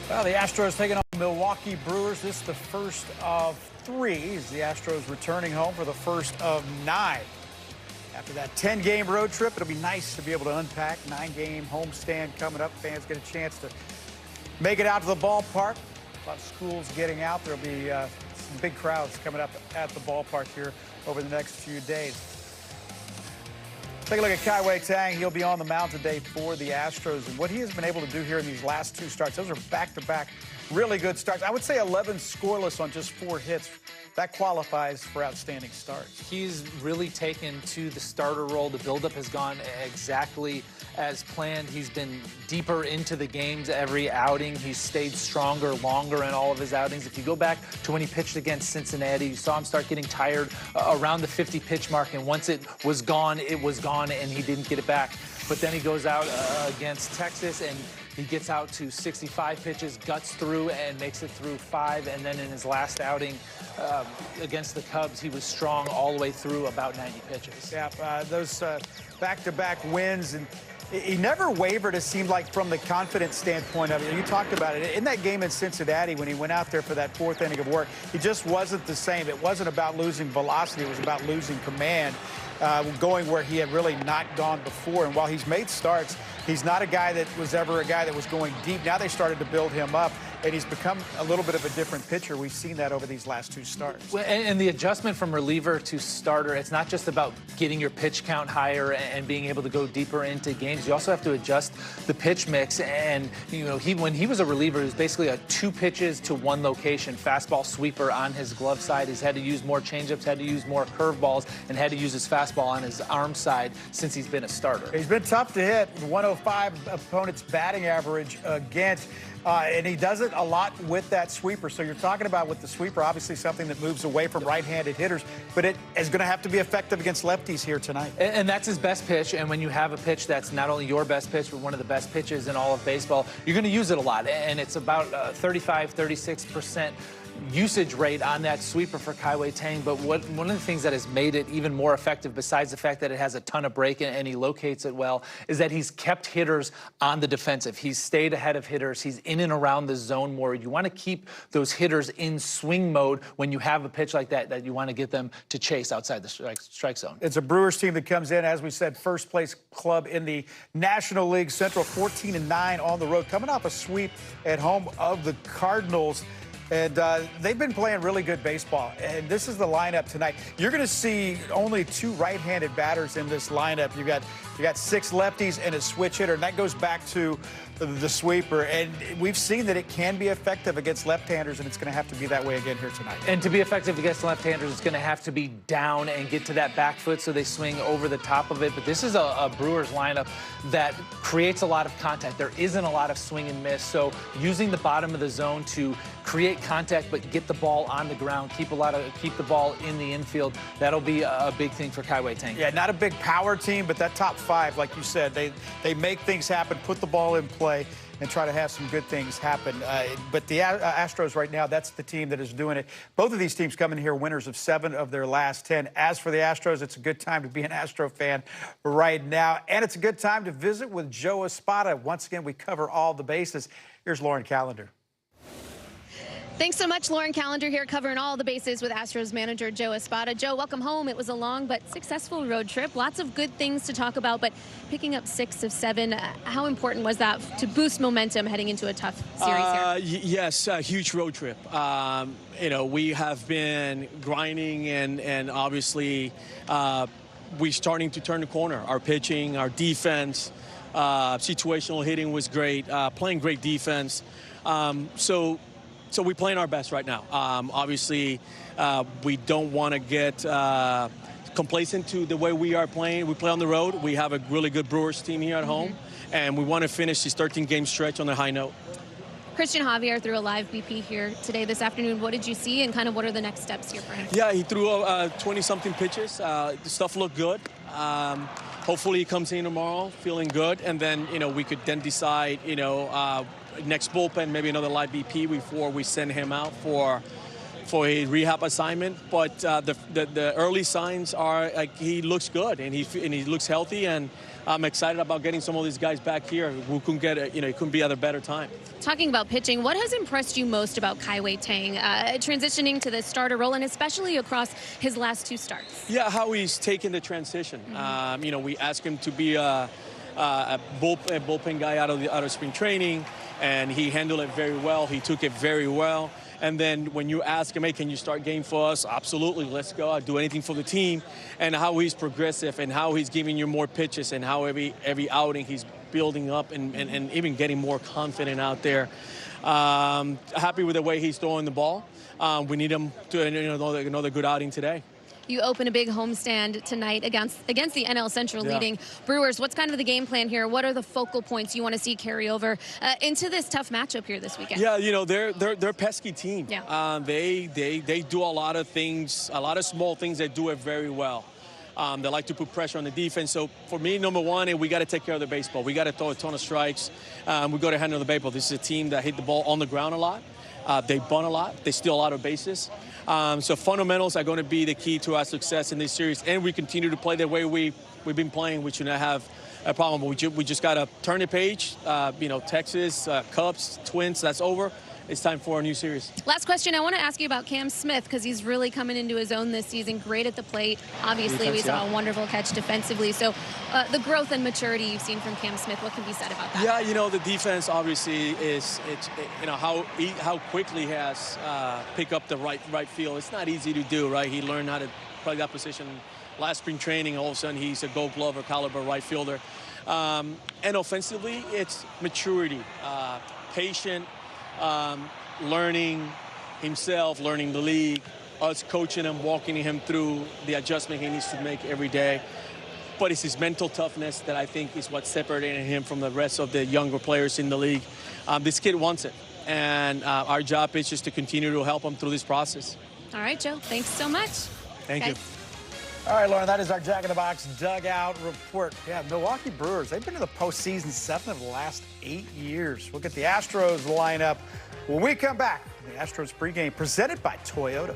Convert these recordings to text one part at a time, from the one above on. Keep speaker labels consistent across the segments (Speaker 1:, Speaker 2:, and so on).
Speaker 1: Well, the Astros taking on the Milwaukee Brewers. This is the first of three as the Astros returning home for the first of 9. After that 10-game road trip, it'll be nice to be able to unpack. 9-game homestand coming up. Fans get a chance to make it out to the ballpark. A lot of schools getting out. There'll be some big crowds coming up at the ballpark here over the next few days. Take a look at Kai Tang. He'll be on the mound today for the Astros. And what he has been able to do here in these last 2 starts, those are back-to-back really good starts. I would say 11 scoreless on just 4 hits. That qualifies for outstanding starts.
Speaker 2: He's really taken to the starter role. The buildup has gone exactly as planned. He's been deeper into the games every outing. He's stayed stronger, longer in all of his outings. If you go back to when he pitched against Cincinnati, you saw him start getting tired around the 50-pitch mark, and once it was gone, and he didn't get it back. But then he goes out against Texas, and he gets out to 65 pitches, guts through, and makes it through 5. And then in his last outing against the Cubs, he was strong all the way through about 90 pitches.
Speaker 1: Yeah, those back-to-back wins, and he never wavered, it seemed like, from the confidence standpoint of it. You talked about it. In that game in Cincinnati, when he went out there for that 4th inning of work, he just wasn't the same. It wasn't about losing velocity. It was about losing command, going where he had really not gone before. And while he's made starts, he's not a guy that was ever a guy that was going deep. Now they started to build him up, and he's become a little bit of a different pitcher. We've seen that over these last 2 starts.
Speaker 2: And the adjustment from reliever to starter, it's not just about getting your pitch count higher and being able to go deeper into games. You also have to adjust the pitch mix. And, you know, when he was a reliever, it was basically a 2 pitches to 1 location, fastball sweeper on his glove side. He's had to use more changeups, had to use more curveballs, and had to use his fastball on his arm side since he's been a starter.
Speaker 1: He's been tough to hit. 105 opponent's batting average against. And he does it a lot with that sweeper. So you're talking about with the sweeper, obviously something that moves away from right-handed hitters, but it is going to have to be effective against lefties here tonight.
Speaker 2: And that's his best pitch. And when you have a pitch that's not only your best pitch, but one of the best pitches in all of baseball, you're going to use it a lot. And it's about 35, 36% usage rate on that sweeper for Kai Tang. But one of the things that has made it even more effective, besides the fact that it has a ton of break and he locates it well, is that he's kept hitters on the defensive. He's stayed ahead of hitters. He's in and around the zone more. You want to keep those hitters in swing mode when you have a pitch like that you want to get them to chase outside the strike zone.
Speaker 1: It's a Brewers team that comes in, as we said, first place club in the National League Central, 14-9 on the road, coming off a sweep at home of the Cardinals. And they've been playing really good baseball. And this is the lineup tonight. You're going to see only 2 right-handed batters in this lineup. You got 6 lefties and a switch hitter. And that goes back to the sweeper. And we've seen that it can be effective against left-handers, and it's going to have to be that way again here tonight.
Speaker 2: And to be effective against left-handers, it's going to have to be down and get to that back foot so they swing over the top of it. But this is a Brewers lineup that creates a lot of contact. There isn't a lot of swing and miss. So using the bottom of the zone to create contact but get the ball on the ground, keep the ball in the infield, that'll be a big thing for Kai Tang.
Speaker 1: Yeah, not a big power team, but that top 5, like you said, they make things happen, put the ball in play, and try to have some good things happen. But the Astros right now, that's the team that is doing it. Both of these teams come in here winners of 7 of their last 10. As for the Astros, it's a good time to be an Astro fan right now. And it's a good time to visit with Joe Espada. Once again, we cover all the bases. Here's Lauren Callender.
Speaker 3: Thanks so much, Lauren Callender here covering all the bases with Astros manager Joe Espada. Joe, welcome home. It was a long but successful road trip. Lots of good things to talk about, but picking up 6 of 7, how important was that to boost momentum heading into a tough series here?
Speaker 4: Yes, a huge road trip. You know, we have been grinding and obviously we're starting to turn the corner. Our pitching, our defense, situational hitting was great, playing great defense. So we're playing our best right now. Obviously, we don't want to get complacent to the way we are playing. We play on the road. We have a really good Brewers team here at home, and we want to finish this 13-game stretch on a high note.
Speaker 3: Christian Javier threw a live BP here today, this afternoon. What did you see, and kind of what are the next steps here for him?
Speaker 4: Yeah, he threw 20-something pitches. The stuff looked good. Hopefully he comes in tomorrow feeling good, and then, you know, we could then decide, you know, next bullpen, maybe another live BP before we send him out for a rehab assignment. But the early signs are like he looks good and he looks healthy, and I'm excited about getting some of these guys back here who couldn't get it. It couldn't be at a better time.
Speaker 3: Talking about pitching, what has impressed you most about Kai Tang transitioning to the starter role, and especially across his last 2 starts?
Speaker 4: Yeah, how he's taken the transition. We asked him to be a bullpen guy out of spring training, and he handled it very well. He took it very well. And then when you ask him, hey, can you start game for us? Absolutely, let's go. I'll do anything for the team. And how he's progressive and how he's giving you more pitches and how every outing he's building up and even getting more confident out there. Happy with the way he's throwing the ball. We need him to another good outing today.
Speaker 3: You open a big homestand tonight against the NL Central leading Brewers. What's kind of the game plan here? What are the focal points you want to see carry over into this tough matchup here this weekend?
Speaker 4: Yeah, they're a pesky team.
Speaker 3: Yeah.
Speaker 4: They do a lot of things, a lot of small things. They do it very well. They like to put pressure on the defense. So for me, number one, we got to take care of the baseball. We got to throw a ton of strikes. We got to handle the baseball. This is a team that hit the ball on the ground a lot. They bunt a lot. They steal a lot of bases. So fundamentals are going to be the key to our success in this series. And we continue to play the way we've been playing. We should not have a problem. We just got to turn the page. Texas, Cubs, Twins, that's over. It's time for a new series.
Speaker 3: Last question, I want to ask you about Cam Smith, because he's really coming into his own this season. Great at the plate. Obviously, we saw a wonderful catch defensively. So the growth and maturity you've seen from Cam Smith, what can be said about that?
Speaker 4: Yeah, the defense obviously is how quickly he has pick up the right field. It's not easy to do, right? He learned how to play that position last spring training. All of a sudden, he's a Gold Glover caliber right fielder. And offensively, it's maturity, patient. Learning himself, learning the league, us coaching him, walking him through the adjustment he needs to make every day. But it's his mental toughness that I think is what's separating him from the rest of the younger players in the league. This kid wants it, and our job is just to continue to help him through this process.
Speaker 3: All right, Joe, thanks so much.
Speaker 4: Thank you.
Speaker 1: All right, Lauren, that is our Jack in the Box dugout report. Yeah, Milwaukee Brewers, they've been to the postseason 7 of the last 8 years. We'll get the Astros lineup when we come back. The Astros pregame presented by Toyota.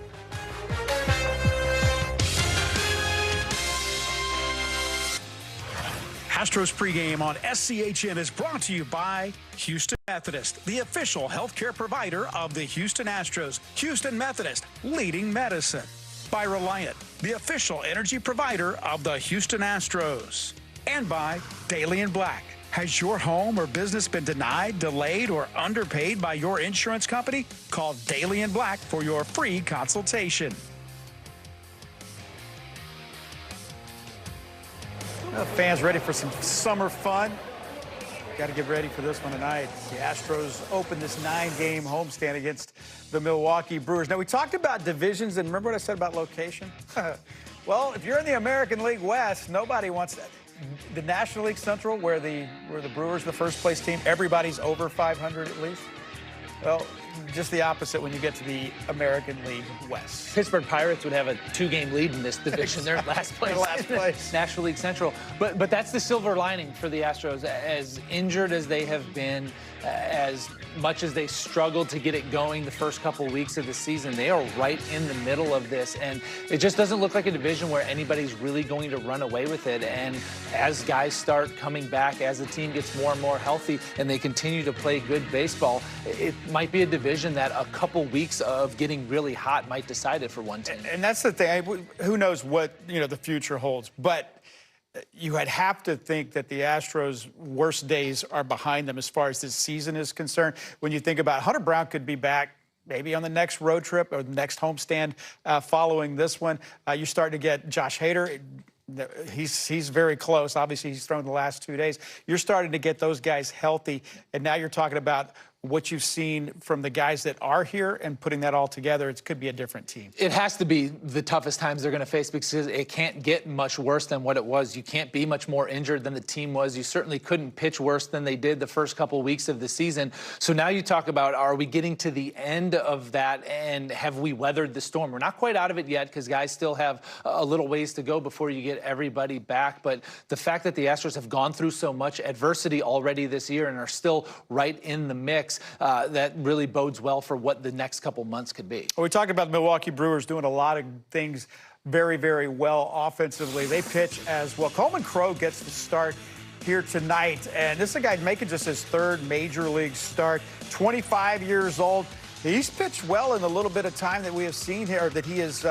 Speaker 1: Astros pregame on SCHN is brought to you by Houston Methodist, the official healthcare provider of the Houston Astros. Houston Methodist, leading medicine. By Reliant, the official energy provider of the Houston Astros. And by Daly & Black. Has your home or business been denied, delayed, or underpaid by your insurance company? Call Daly & Black for your free consultation. Fans ready for some summer fun? Got to get ready for this one tonight. The Astros open this 9-game homestand against the Milwaukee Brewers. Now, we talked about divisions, and remember what I said about location? Well, if you're in the American League West, nobody wants that. The National League Central, where the Brewers, the first-place team, everybody's over 500 at least. Well, just the opposite when you get to the American League West.
Speaker 2: Pittsburgh Pirates would have a 2-game lead in this division. They're in last place. National League Central. But that's the silver lining for the Astros. As injured as they have been, as much as they struggled to get it going the first couple weeks of the season, they are right in the middle of this. And it just doesn't look like a division where anybody's really going to run away with it. And as guys start coming back, as the team gets more and more healthy and they continue to play good baseball, it might be a division that a couple weeks of getting really hot might decide it for one team.
Speaker 1: And that's the thing. Who knows what the future holds. But you would have to think that the Astros' worst days are behind them as far as this season is concerned. When you think about Hunter Brown could be back maybe on the next road trip or the next homestand following this one. You're starting to get Josh Hader. He's very close. Obviously, he's thrown the last 2 days. You're starting to get those guys healthy, and now you're talking about what you've seen from the guys that are here and putting that all together. It could be a different team.
Speaker 2: It has to be the toughest times they're going to face because it can't get much worse than what it was. You can't be much more injured than the team was. You certainly couldn't pitch worse than they did the first couple weeks of the season. So now you talk about, are we getting to the end of that and have we weathered the storm? We're not quite out of it yet because guys still have a little ways to go before you get everybody back. But the fact that the Astros have gone through so much adversity already this year and are still right in the mix, that really bodes well for what the next couple months could be.
Speaker 1: Well, we talked about the Milwaukee Brewers doing a lot of things very, very well offensively. They pitch as well. Coleman Crow gets the start here tonight. And this is a guy making just his third major league start, 25 years old. He's pitched well in the little bit of time that we have seen here, that he has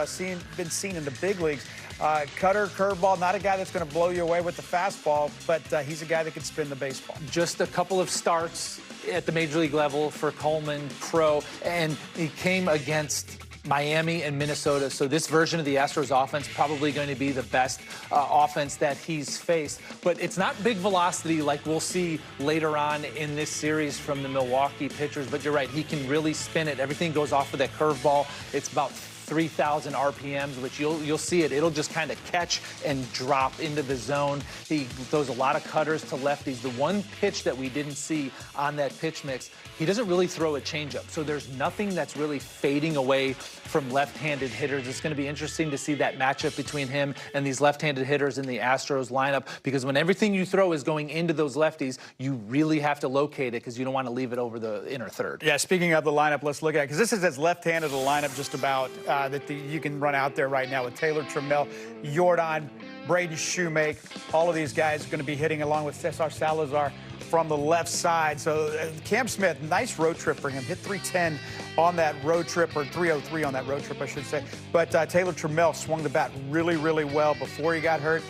Speaker 1: been seen in the big leagues. Cutter, curveball, not a guy that's going to blow you away with the fastball, but he's a guy that can spin the baseball.
Speaker 2: Just a couple of starts at the major league level for Coleman Crow, and he came against Miami and Minnesota. So this version of the Astros offense probably going to be the best offense that he's faced. But it's not big velocity like we'll see later on in this series from the Milwaukee pitchers. But you're right, he can really spin it. Everything goes off of that curveball. It's about 3,000 RPMs, which you'll see it. It'll just kind of catch and drop into the zone. He throws a lot of cutters to lefties. The one pitch that we didn't see on that pitch mix, he doesn't really throw a changeup. So there's nothing that's really fading away from left-handed hitters. It's going to be interesting to see that matchup between him and these left-handed hitters in the Astros lineup, because when everything you throw is going into those lefties, you really have to locate it because you don't want to leave it over the inner third.
Speaker 1: Yeah, speaking of the lineup, let's look at it, because this is as left-handed a lineup just about you can run out there right now with Taylor Trammell, Jordan, Braden Shoemake. All of these guys are going to be hitting along with Cesar Salazar from the left side. So Cam Smith, nice road trip for him. Hit 310 on that road trip, or 303 on that road trip, I should say. But Taylor Trammell swung the bat really, really well before he got hurt.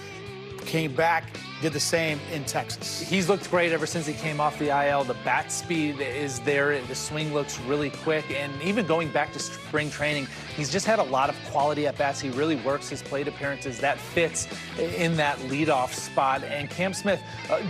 Speaker 1: Came back, did the same in Texas.
Speaker 2: He's looked great ever since he came off the IL. The bat speed is there. The swing looks really quick. And even going back to spring training, he's just had a lot of quality at-bats. He really works his plate appearances. That fits in that leadoff spot. And Cam Smith,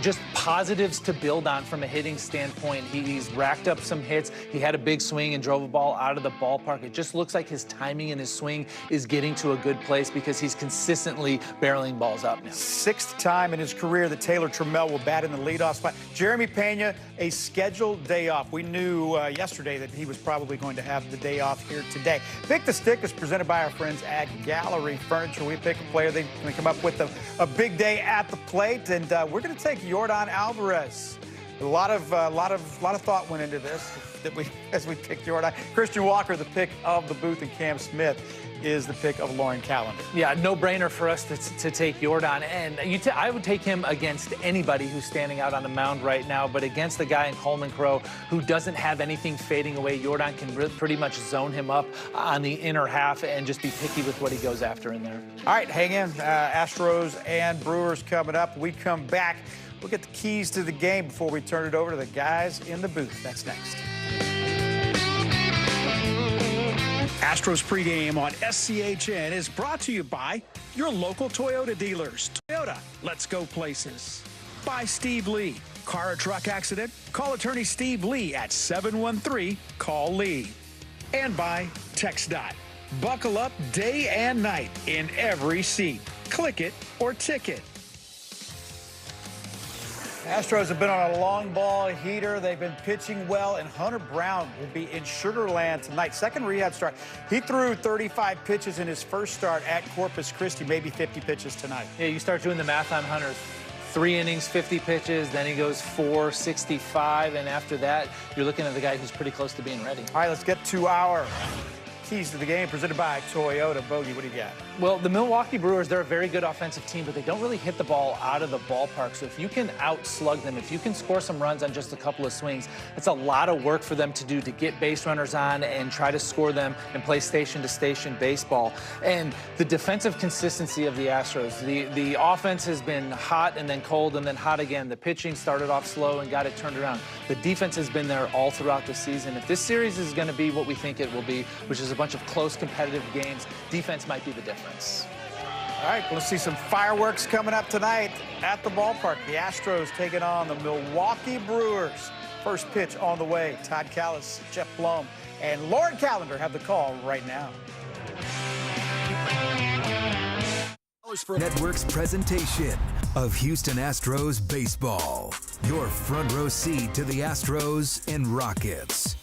Speaker 2: just positives to build on from a hitting standpoint. He's racked up some hits. He had a big swing and drove a ball out of the ballpark. It just looks like his timing and his swing is getting to a good place because he's consistently barreling balls up now.
Speaker 1: Sixth time in his career that Taylor Trammell will bat in the leadoff spot. Jeremy Pena, a scheduled day off. We knew yesterday that he was probably going to have the day off here today. Pick the Stick is presented by our friends at Gallery Furniture. We pick a player, they come up with a big day at the plate, and we're going to take Jordan Alvarez. A lot of thought went into this as we picked Jordan. Christian Walker, the pick of the booth, and Cam Smith is the pick of Lauren Callender.
Speaker 2: Yeah, no-brainer for us to take Jordan. And I would take him against anybody who's standing out on the mound right now, but against the guy in Coleman Crow who doesn't have anything fading away, Jordan can pretty much zone him up on the inner half and just be picky with what he goes after in there.
Speaker 1: All right, hang in. Astros and Brewers coming up. We come back. We'll get the keys to the game before we turn it over to the guys in the booth. That's next. Astros pregame on SCHN is brought to you by your local Toyota dealers. Toyota, let's go places. By Steve Lee. Car or truck accident? Call attorney Steve Lee at 713-CALL-LEE. And by TxDOT. Buckle up day and night in every seat. Click it or ticket. Astros have been on a long ball heater. They've been pitching well, and Hunter Brown will be in Sugar Land tonight. Second rehab start. He threw 35 pitches in his first start at Corpus Christi, maybe 50 pitches tonight.
Speaker 2: Yeah, you start doing the math on Hunter. 3 innings, 50 pitches, then he goes 4, 65, and after that, you're looking at the guy who's pretty close to being ready.
Speaker 1: All right, let's get to our keys to the game presented by Toyota. Bogey, what do you got?
Speaker 2: Well, the Milwaukee Brewers, they're a very good offensive team, but they don't really hit the ball out of the ballpark. So if you can outslug them, if you can score some runs on just a couple of swings, it's a lot of work for them to do to get base runners on and try to score them and play station-to-station baseball. And the defensive consistency of the Astros, the offense has been hot and then cold and then hot again. The pitching started off slow and got it turned around. The defense has been there all throughout the season. If this series is going to be what we think it will be, which is a bunch of close competitive games, defense might be the difference.
Speaker 1: All right, let's see some fireworks coming up tonight at the ballpark. The Astros taking on the Milwaukee Brewers. First pitch on the way. Todd Callis, Jeff Blum, and Lauren Callender have the call right now.
Speaker 5: Network's presentation of Houston Astros baseball. Your front row seat to the Astros and Rockets.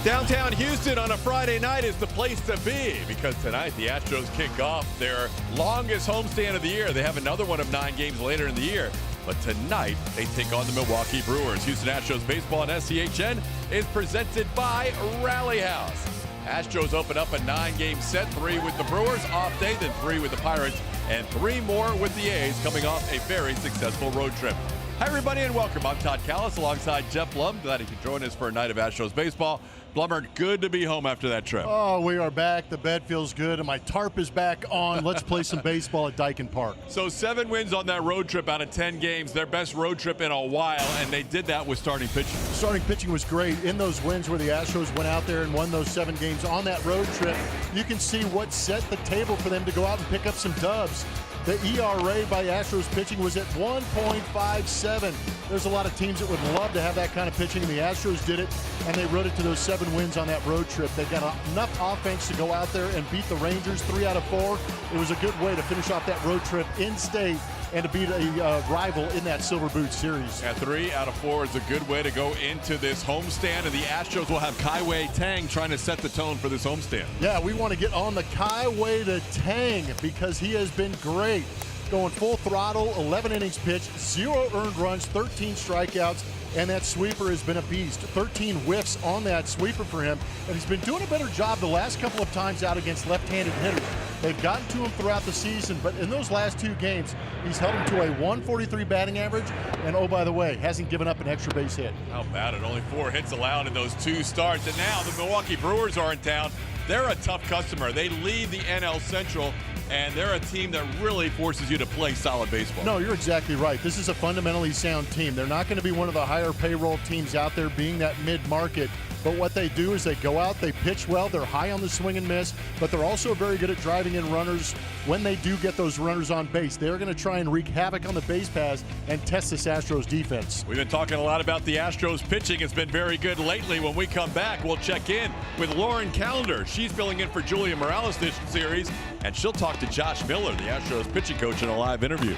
Speaker 6: Downtown Houston on a Friday night is the place to be because tonight the Astros kick off their longest homestand of the year. They have another one of 9 games later in the year. But tonight, they take on the Milwaukee Brewers. Houston Astros baseball on SCHN is presented by Rally House. Astros open up a 9-game set, 3 with the Brewers off day, then 3 with the Pirates, and 3 more with the A's coming off a very successful road trip. Hi, everybody, and welcome. I'm Todd Callis alongside Jeff Blum. Glad you could join us for a night of Astros baseball. Blummer, good to be home after that trip.
Speaker 7: Oh, we are back. The bed feels good, and my tarp is back on. Let's play some baseball at Daikin Park.
Speaker 6: So 7 wins on that road trip out of 10 games, their best road trip in a while, and they did that with starting pitching.
Speaker 7: Starting pitching was great. In those wins where the Astros went out there and won those 7 games on that road trip, you can see what set the table for them to go out and pick up some dubs. The ERA by Astros pitching was at 1.57. There's a lot of teams that would love to have that kind of pitching, and the Astros did it, and they rode it to those 7 wins on that road trip. They've got enough offense to go out there and beat the Rangers 3 out of 4. It was a good way to finish off that road trip in state and to beat a rival in that Silver Boot series.
Speaker 6: Yeah, 3 out of 4 is a good way to go into this homestand, and the Astros will have Kai Tang trying to set the tone for this homestand.
Speaker 7: Yeah, we want to get on the Kai to Tang because he has been great. Going full throttle, 11 innings pitched, 0 earned runs, 13 strikeouts, and that sweeper has been a beast. 13 whiffs on that sweeper for him, and he's been doing a better job the last couple of times out against left-handed hitters. They've gotten to him throughout the season, but in those last 2 games, he's held him to a 143 batting average, and oh, by the way, hasn't given up an extra base hit.
Speaker 6: How about it? Only 4 hits allowed in those 2 starts, and now the Milwaukee Brewers are in town. They're a tough customer. They lead the NL Central, and they're a team that really forces you to play solid baseball.
Speaker 7: No, you're exactly right. This is a fundamentally sound team. They're not going to be one of the higher payroll teams out there, being that mid-market. But what they do is they go out, they pitch well, they're high on the swing and miss, but they're also very good at driving in runners when they do get those runners on base. They're going to try and wreak havoc on the base paths and test this Astros defense.
Speaker 6: We've been talking a lot about the Astros pitching. It's been very good lately. When we come back, we'll check in with Lauren Callender. She's filling in for Julia Morales this series, and she'll talk to Josh Miller, the Astros pitching coach, in a live interview.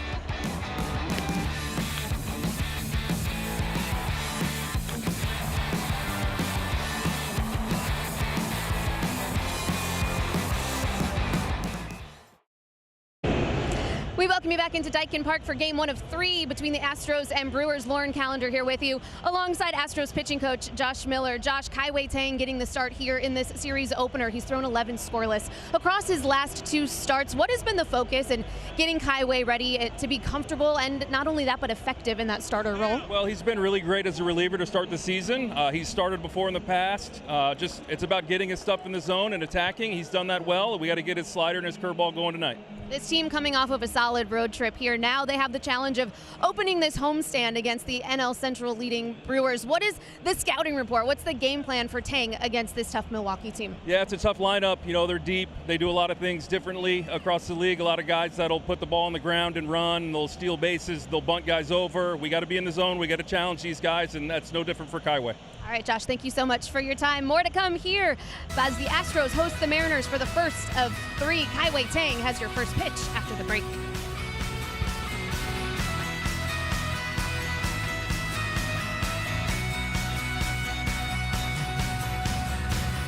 Speaker 3: We welcome you back into Daikin Park for game 1 of 3 between the Astros and Brewers. Lauren Callender here with you, alongside Astros pitching coach Josh Miller. Josh, Kai Tang getting the start here in this series opener. He's thrown 11 scoreless across his last 2 starts. What has been the focus in getting Kai ready to be comfortable and not only that, but effective in that starter role?
Speaker 8: Well, he's been really great as a reliever to start the season. He's started before in the past. It's about getting his stuff in the zone and attacking. He's done that well. We got to get his slider and his curveball going tonight.
Speaker 3: This team coming off of a solid road trip here. Now they have the challenge of opening this homestand against the NL Central leading Brewers. What is the scouting report? What's the game plan for Tang against this tough Milwaukee team?
Speaker 8: Yeah, it's a tough lineup. You know, they're deep. They do a lot of things differently across the league. A lot of guys that'll put the ball on the ground and run. They'll steal bases. They'll bunt guys over. We got to be in the zone. We got to challenge these guys, and that's no different for Kai.
Speaker 3: All right, Josh, thank you so much for your time. More to come here as the Astros host the Mariners for the first of 3. Kai Tang has your first pitch after the break.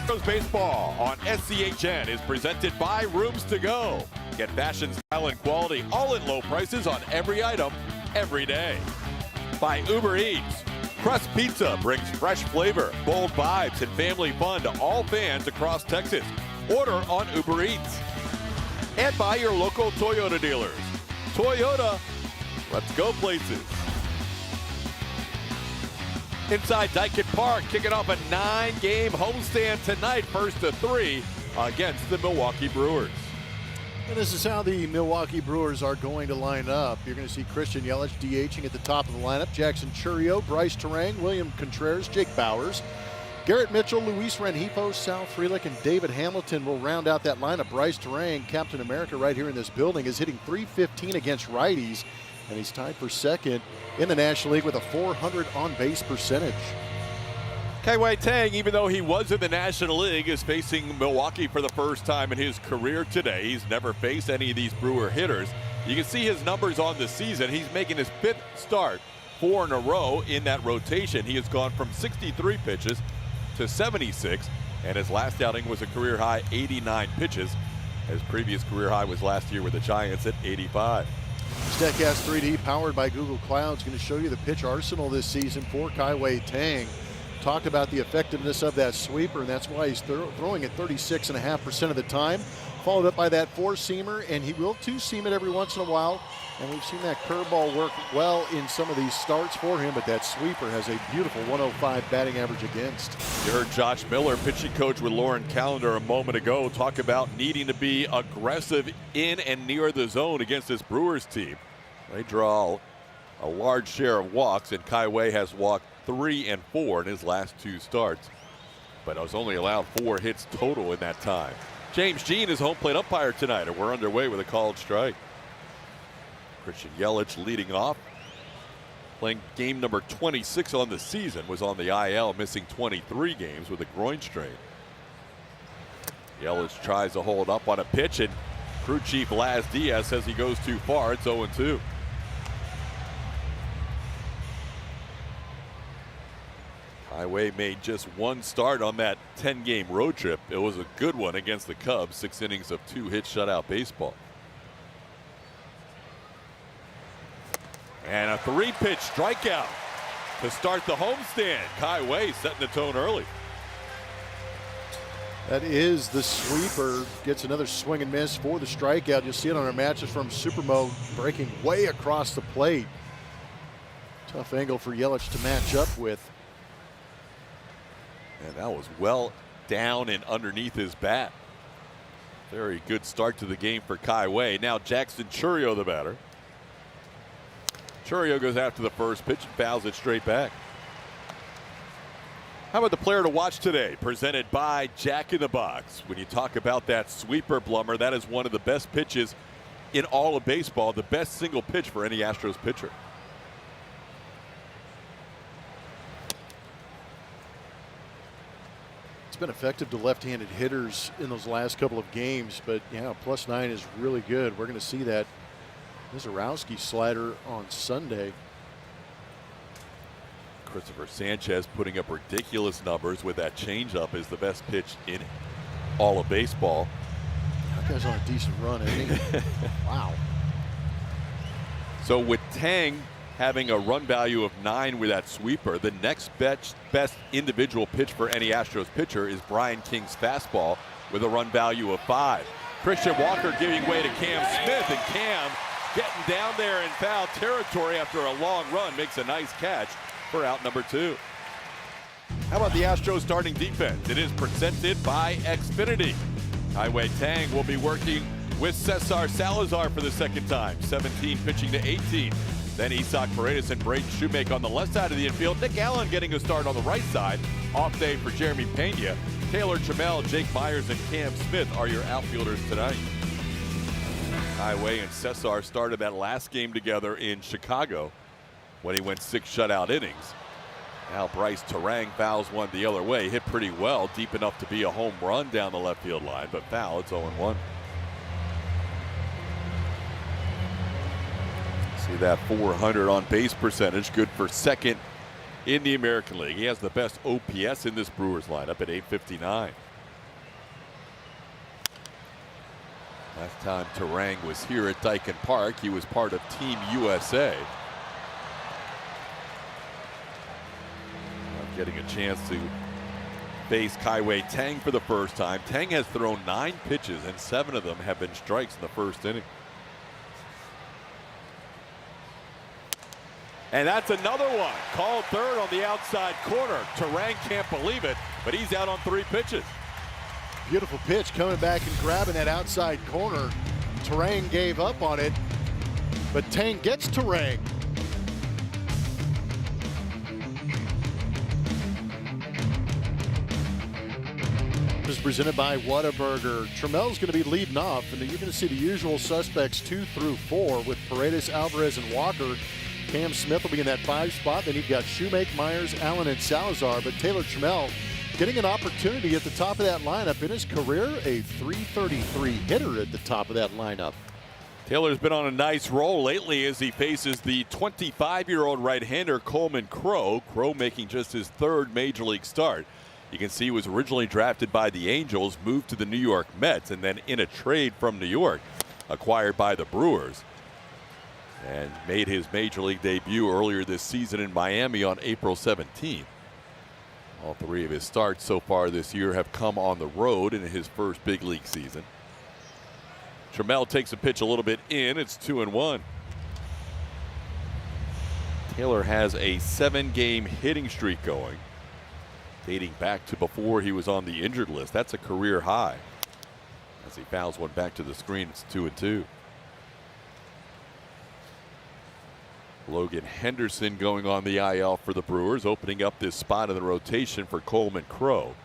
Speaker 6: Astros baseball on SCHN is presented by Rooms to Go. Get fashion, style, and quality all at low prices on every item, every day. By Uber Eats. Crust Pizza brings fresh flavor, bold vibes, and family fun to all fans across Texas. Order on Uber Eats. And by your local Toyota dealers. Toyota, let's go places. Inside Daikin Park, kicking off a 9-game homestand tonight, first of 3 against the Milwaukee Brewers.
Speaker 7: And this is how the Milwaukee Brewers are going to line up. You're going to see Christian Yelich DHing at the top of the lineup. Jackson Churio, Bryce Terang, William Contreras, Jake Bowers. Garrett Mitchell, Luis Rengifo, Sal Frelick, and David Hamilton will round out that lineup. Bryce Terang, Captain America right here in this building, is hitting .315 against righties, and he's tied for second in the National League with a .400 on-base percentage.
Speaker 6: Kai Tang, even though he was in the National League, is facing Milwaukee for the first time in his career today. He's never faced any of these Brewer hitters. You can see his numbers on the season. He's making his 5th start, 4 in a row in that rotation. He has gone from 63 pitches to 76, and his last outing was a career high 89 pitches. His previous career high was last year with the Giants at 85.
Speaker 7: StatCast 3D powered by Google Cloud is going to show you the pitch arsenal this season for Kai-Wei Tang. Talked about the effectiveness of that sweeper, and that's why he's throwing it 36.5% of the time. Followed up by that four-seamer, and he will two-seam it every once in a while. And we've seen that curveball work well in some of these starts for him, but that sweeper has a beautiful 105 batting average against.
Speaker 6: You heard Josh Miller, pitching coach with Lauren Callender a moment ago, talk about needing to be aggressive in and near the zone against this Brewers team. They draw a large share of walks, and Kai-Wei has walked 3 and 4 in his last 2 starts, but has only allowed 4 hits total in that time. James Jean is home plate umpire tonight, and we're underway with a called strike. Christian Yelich leading off, playing game number 26 on the season, was on the IL, missing 23 games with a groin strain. Yelich tries to hold up on a pitch, and crew chief Laz Diaz says he goes too far. It's 0-2. Kai-Wei made just 1 start on that 10-game road trip. It was a good one against the Cubs, 6 innings of 2-hit shutout baseball. And a 3-pitch strikeout to start the homestand. Kai-Wei setting the tone early.
Speaker 7: That is the sweeper. Gets another swing and miss for the strikeout. You'll see it on our matches from Supermo, breaking way across the plate. Tough angle for Yelich to match up with.
Speaker 6: And that was well down and underneath his bat. Very good start to the game for Kai-Wei. Now Jackson Chourio, the batter. Chourio goes after the first pitch and fouls it straight back. How about the player to watch today? Presented by Jack in the Box. When you talk about that sweeper, Blummer, that is one of the best pitches in all of baseball. The best single pitch for any Astros pitcher.
Speaker 7: Been effective to left-handed hitters in those last couple of games, but yeah, +9 is really good. We're going to see that Zarowski slider on Sunday.
Speaker 6: Christopher Sanchez putting up ridiculous numbers with that changeup, is the best pitch in all of baseball.
Speaker 7: That guy's on a decent run, isn't he? Wow.
Speaker 6: So with Tang having a run value of 9 with that sweeper, the next best individual pitch for any Astros pitcher is Brian King's fastball with a run value of 5. Christian Walker giving way to Cam Smith, and Cam getting down there in foul territory after a long run makes a nice catch for out number 2. How about the Astros starting defense? It is presented by Xfinity. Kai-Wei Tang will be working with Cesar Salazar for the second time, 17 pitching to 18. Then Isaac Paredes and Braden Shoemake on the left side of the infield. Nick Allen getting a start on the right side. Off day for Jeremy Pena. Taylor Trammell, Jake Myers, and Cam Smith are your outfielders tonight. Kai-Wei and Cesar started that last game together in Chicago when he went 6 shutout innings. Now Bryce Terang fouls one the other way. Hit pretty well, deep enough to be a home run down the left field line, but foul. It's 0-1. See that 400 on base percentage, good for second in the American League. He has the best OPS in this Brewers lineup at 859. Last time Terang was here at Dyken Park, he was part of Team USA. Getting a chance to face Kai-Wei Tang for the first time. Tang has thrown 9 pitches, and 7 of them have been strikes in the first inning. And that's another one. Called third on the outside corner. Terang can't believe it, but he's out on 3 pitches.
Speaker 7: Beautiful pitch coming back and grabbing that outside corner. Terang gave up on it, but Tang gets Terang. Is presented by Whataburger. Trammell's going to be leading off, and you're going to see the usual suspects 2 through 4 with Paredes, Alvarez, and Walker. Cam Smith will be in that 5 spot. Then you've got Shoemake, Myers, Allen, and Salazar. But Taylor Trammell getting an opportunity at the top of that lineup in his career, a .333 hitter at the top of that lineup.
Speaker 6: Taylor's been on a nice roll lately as he faces the 25-year-old right-hander Coleman Crowe. Crowe making just his 3rd major league start. You can see he was originally drafted by the Angels, moved to the New York Mets, and then in a trade from New York, acquired by the Brewers. and made his major league debut earlier this season in Miami on April 17th. All three of his starts so far this year have come on the road in his first big league season. Trammell takes a pitch a little bit in. It's 2-1. Taylor has a 7-game hitting streak going, dating back to before he was on the injured list. That's a career high. As he fouls one back to the screen, it's 2-2. Logan Henderson going on the IL for the Brewers, opening up this spot in the rotation for Coleman Crowe.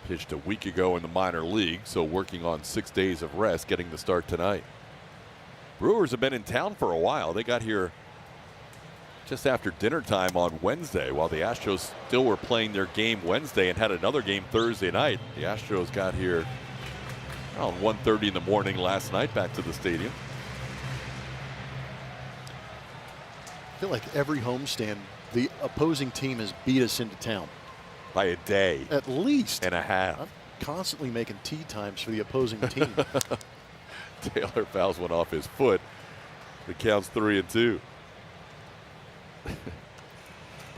Speaker 6: Pitched a week ago in the minor league, so working on 6 days of rest, getting the start tonight. Brewers have been in town for a while. They got here just after dinner time on Wednesday, while the Astros still were playing their game Wednesday and had another game Thursday night. The Astros got here around 1:30 in the morning last night back to the stadium.
Speaker 7: I feel like every homestand, the opposing team has beat us into town.
Speaker 6: By a day.
Speaker 7: At least.
Speaker 6: And a half.
Speaker 7: I'm constantly making tee times for the opposing team.
Speaker 6: Taylor fouls one off his foot. It counts 3-2.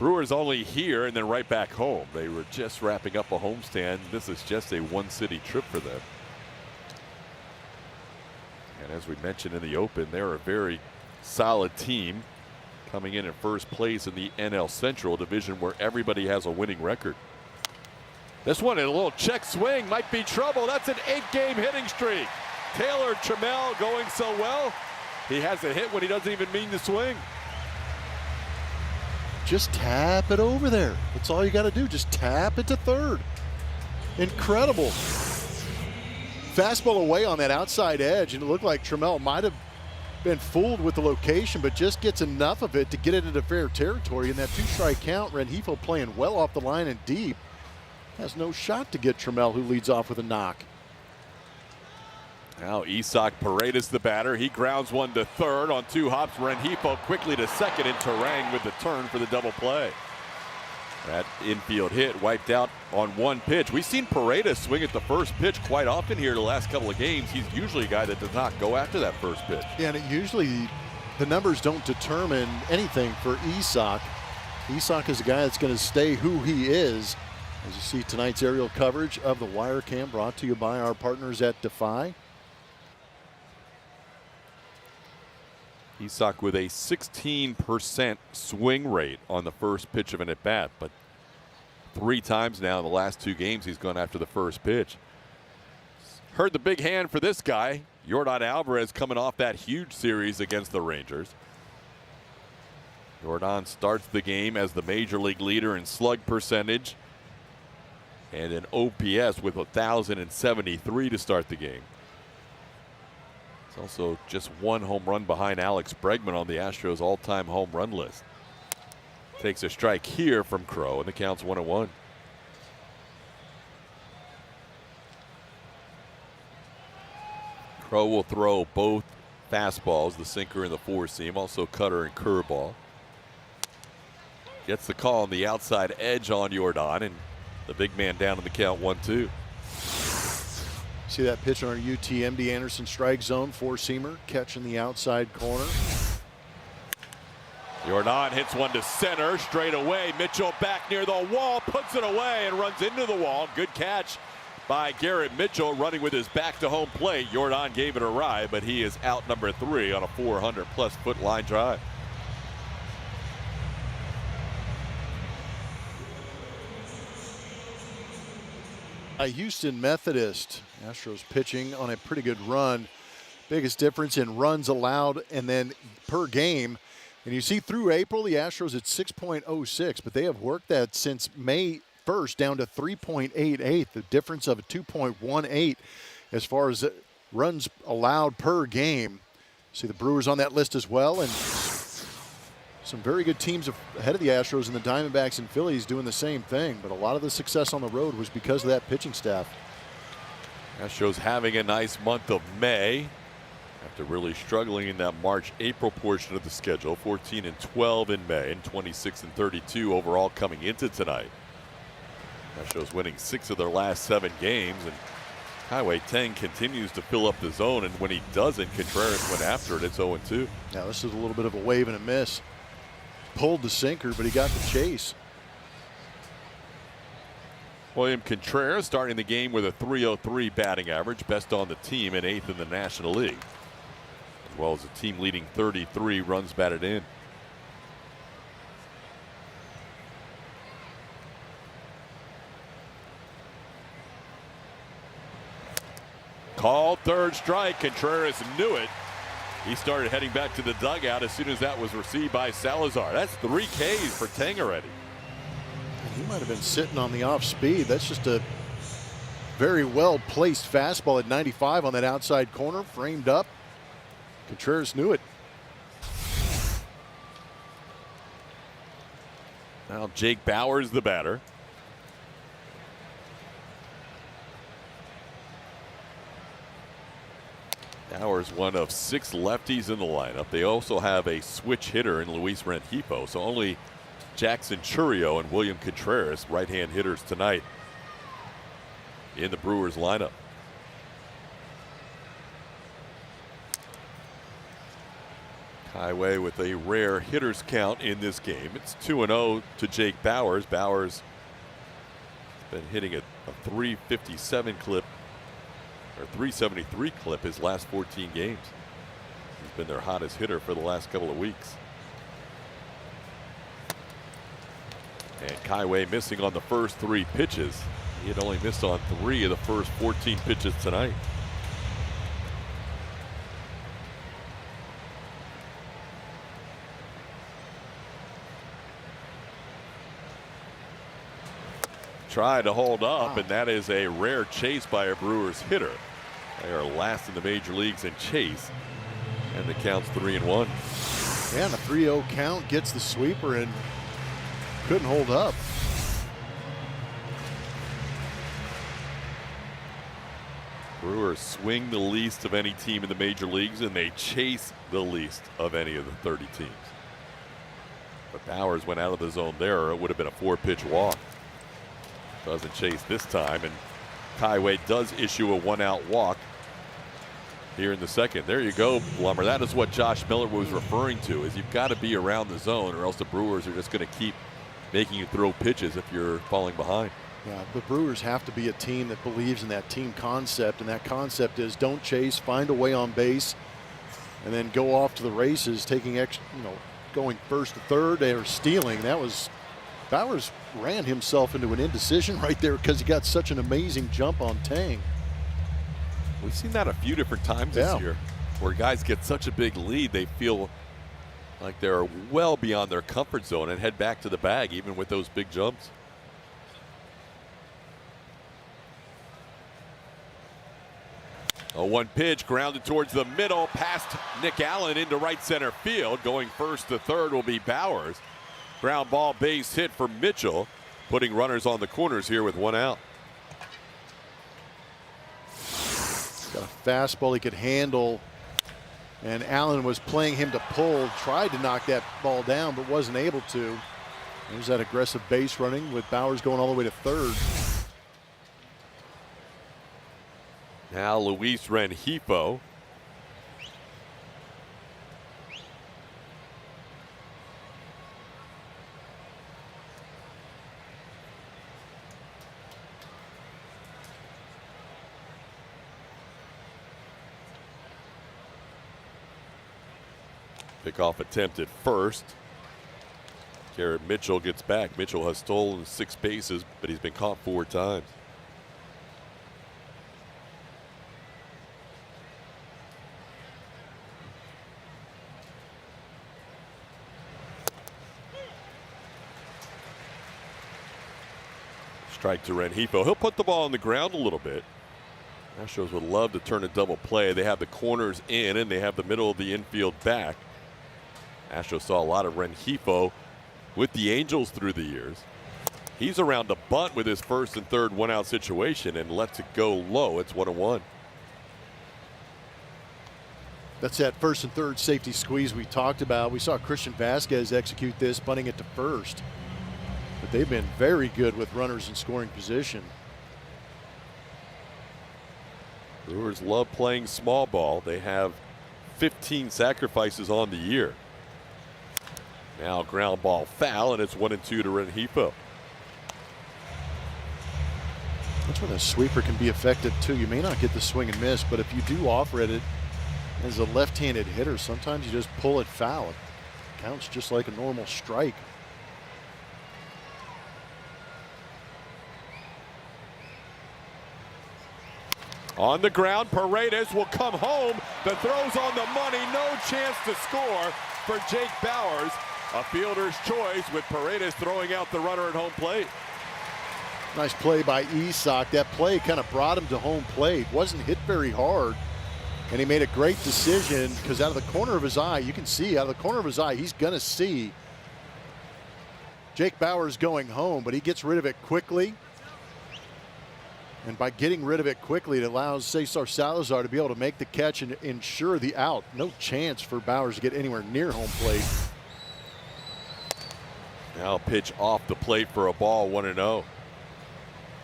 Speaker 6: Brewers only here and then right back home. They were just wrapping up a homestand. This is just a one-city trip for them. And as we mentioned in the open, they're a very solid team, coming in first place in the NL Central division, where everybody has a winning record. This one, a little check swing, might be trouble. That's an 8-game hitting streak. Taylor Trammell going so well, he has a hit when he doesn't even mean to swing.
Speaker 7: Just tap it over there. That's all you got to do. Just tap it to third. Incredible. Fastball away on that outside edge, and it looked like Trammell might have been fooled with the location, but just gets enough of it to get it into fair territory. In that 2-strike count, Rengifo playing well off the line and deep. Has no shot to get Trammell, who leads off with a knock.
Speaker 6: Now Isaac Paredes, the batter. He grounds one to third on 2 hops. Rengifo quickly to second, and Terang with the turn for the double play. That infield hit wiped out on 1 pitch. We've seen Paredes swing at the first pitch quite often here the last couple of games. He's usually a guy that does not go after that first pitch.
Speaker 7: Yeah, and usually the numbers don't determine anything for Isaac. Isaac is a guy that's going to stay who he is. As you see tonight's aerial coverage of the Wire Cam, brought to you by our partners at Defy.
Speaker 6: Isaac with a 16% swing rate on the first pitch of an at-bat, but 3 times now in the last 2 games he's gone after the first pitch. Heard the big hand for this guy. Yordan Alvarez coming off that huge series against the Rangers. Yordan starts the game as the major league leader in slug percentage and an OPS with 1,073 to start the game. It's also just 1 home run behind Alex Bregman on the Astros all-time home run list. Takes a strike here from Crowe, and the count's 1-1. Crowe will throw both fastballs, the sinker and the 4-seam, also cutter and curveball. Gets the call on the outside edge on Yordan, and the big man down in the count 1-2.
Speaker 7: See that pitch on our UTMD Anderson strike zone, 4-seamer, catching the outside corner.
Speaker 6: Yordan hits one to center, straight away. Mitchell back near the wall, puts it away and runs into the wall. Good catch by Garrett Mitchell, running with his back to home plate. Yordan gave it a ride, but he is out number 3 on a 400-plus foot line drive.
Speaker 7: A Houston Methodist. Astros pitching on a pretty good run. Biggest difference in runs allowed and then per game. And you see through April, the Astros at 6.06, but they have worked that since May 1st down to 3.88, the difference of a 2.18 as far as runs allowed per game. See the Brewers on that list as well, and some very good teams ahead of the Astros, and the Diamondbacks and Phillies doing the same thing. But a lot of the success on the road was because of that pitching staff.
Speaker 6: Astros having a nice month of May after really struggling in that March-April portion of the schedule. 14-12 in May and 26-32 overall coming into tonight. Astros winning 6 of their last 7 games, and Highway 10 continues to fill up the zone, and when he doesn't, Contreras went after it. It's 0-2.
Speaker 7: Now this is a little bit of a wave and a miss. Pulled the sinker, but he got the chase.
Speaker 6: William Contreras starting the game with a .303 batting average, best on the team and 8th in the National League, as well as a team leading 33 runs batted in. Called third strike. Contreras knew it. He started heading back to the dugout as soon as that was received by Salazar. That's 3 Ks for Tang already.
Speaker 7: He might have been sitting on the off speed. That's just a very well placed fastball at 95 on that outside corner, framed up. Contreras knew it.
Speaker 6: Now Jake Bauers, the batter. Bauers, one of 6 lefties in the lineup. They also have a switch hitter in Luis Rengifo, so only Jackson Chourio and William Contreras, right-hand hitters tonight in the Brewers lineup. Highway with a rare hitters count in this game. It's 2-0 to Jake Bauers. Bauers has been hitting a .357 clip, or .373 clip his last 14 games. He's been their hottest hitter for the last couple of weeks. And Kaiway missing on the first 3 pitches. He had only missed on 3 of the first 14 pitches tonight. Try to hold up, and that is a rare chase by a Brewers hitter. They are last in the major leagues in chase, and the count's 3-1.
Speaker 7: Yeah, and a 3-0 count, gets the sweeper and couldn't hold up.
Speaker 6: Brewers swing the least of any team in the major leagues, and they chase the least of any of the 30 teams. But Bauers went out of the zone there, or it would have been a 4-pitch walk. Doesn't chase this time, and Kaiway does issue a 1-out walk here in the second. There you go, Blummer. That is what Josh Miller was referring to, is you've got to be around the zone, or else the Brewers are just going to keep making you throw pitches if you're falling behind.
Speaker 7: Yeah, the Brewers have to be a team that believes in that team concept, and that concept is don't chase, find a way on base, and then go off to the races, taking extra, going first to third or stealing. That was, Bauers ran himself into an indecision right there because he got such an amazing jump on Tang.
Speaker 6: We've seen that a few different times this year, where guys get such a big lead they feel like they're well beyond their comfort zone and head back to the bag even with those big jumps. A 1 pitch grounded towards the middle, past Nick Allen into right center field. Going first to third will be Bauers. Ground ball base hit for Mitchell, putting runners on the corners here with 1 out.
Speaker 7: Got a fastball he could handle, and Allen was playing him to pull, tried to knock that ball down but wasn't able to. There's that aggressive base running with Bauers going all the way to third.
Speaker 6: Now Luis Rengifo. Pickoff attempt at first. Garrett Mitchell gets back. Mitchell has stolen 6 bases, but he's been caught 4 times. Strike to Rengifo. He'll put the ball on the ground a little bit. Astros would love to turn a double play. They have the corners in and they have the middle of the infield back. Astros saw a lot of Rengifo with the Angels through the years. He's around a bunt with his first and third 1-out situation and lets it go low. It's 1-1.
Speaker 7: That's that first and third safety squeeze we talked about. We saw Christian Vasquez execute this, bunting it to first. But they've been very good with runners in scoring position.
Speaker 6: Brewers love playing small ball. They have 15 sacrifices on the year. Now ground ball foul, and it's 1-2 to Rengifo.
Speaker 7: That's when a sweeper can be effective too. You may not get the swing and miss, but if you do offer it as a left-handed hitter, sometimes you just pull it foul. It counts just like a normal strike.
Speaker 6: On the ground, Paredes will come home. The throw's on the money. No chance to score for Jake Bauers. A fielder's choice with Paredes throwing out the runner at home plate.
Speaker 7: Nice play by Isak. That play kind of brought him to home plate. Wasn't hit very hard. And he made a great decision because out of the corner of his eye, you can see out of the corner of his eye, he's going to see Jake Bauers going home, but he gets rid of it quickly. And by getting rid of it quickly, it allows Cesar Salazar to be able to make the catch and ensure the out. No chance for Bauers to get anywhere near home plate.
Speaker 6: Now pitch off the plate for a ball, 1-0.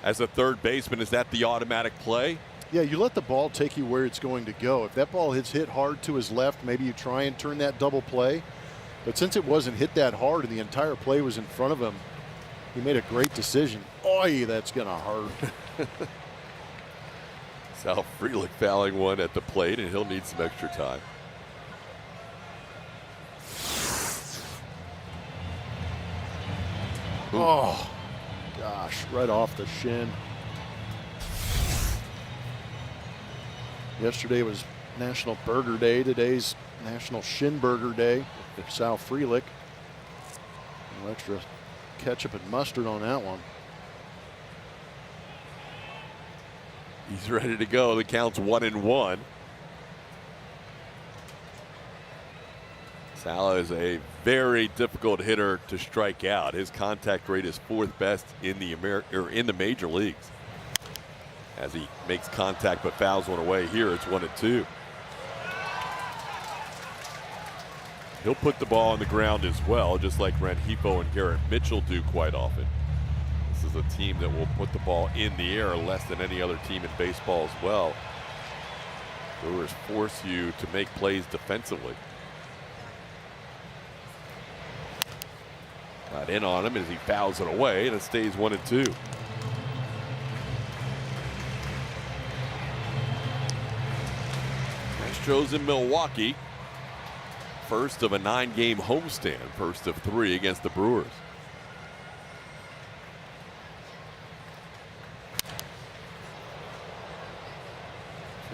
Speaker 6: As a third baseman, is that the automatic play?
Speaker 7: Yeah, you let the ball take you where it's going to go. If that ball hits hit hard to his left, maybe you try and turn that double play. But since it wasn't hit that hard and the entire play was in front of him, he made a great decision. Oy, that's going to hurt.
Speaker 6: Sal Frelick fouling one at the plate, and he'll need some extra time.
Speaker 7: Oh, gosh, right off the shin. Yesterday was National Burger Day. Today's National Shin Burger Day for Sal Frelick. No extra ketchup and mustard on that one.
Speaker 6: He's ready to go. The count's 1-1. Sal is a very difficult hitter to strike out. His contact rate is 4th best in the major leagues. As he makes contact but fouls one away here, it's 1-2. He'll put the ball on the ground as well, just like Rengifo and Garrett Mitchell do quite often. This is a team that will put the ball in the air less than any other team in baseball as well. Brewers force you to make plays defensively. Got in on him as he fouls it away, and it stays 1-2. Astros in Milwaukee. First of a 9-game homestand. First of 3 against the Brewers.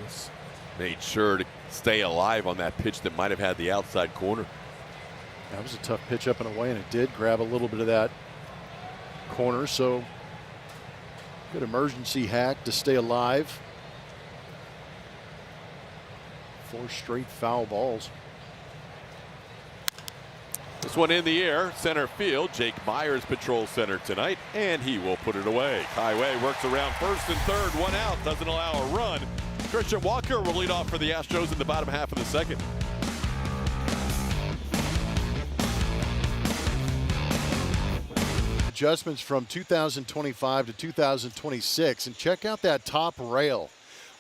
Speaker 6: Just made sure to stay alive on that pitch that might have had the outside corner.
Speaker 7: That was a tough pitch up and away, and it did grab a little bit of that corner. So good emergency hack to stay alive. 4 straight foul balls.
Speaker 6: This one in the air, center field. Jake Myers patrols center tonight, and he will put it away. Kaiway works around first and third, 1 out, doesn't allow a run. Christian Walker will lead off for the Astros in the bottom half of the second.
Speaker 7: Adjustments from 2025 to 2026, and check out that top rail.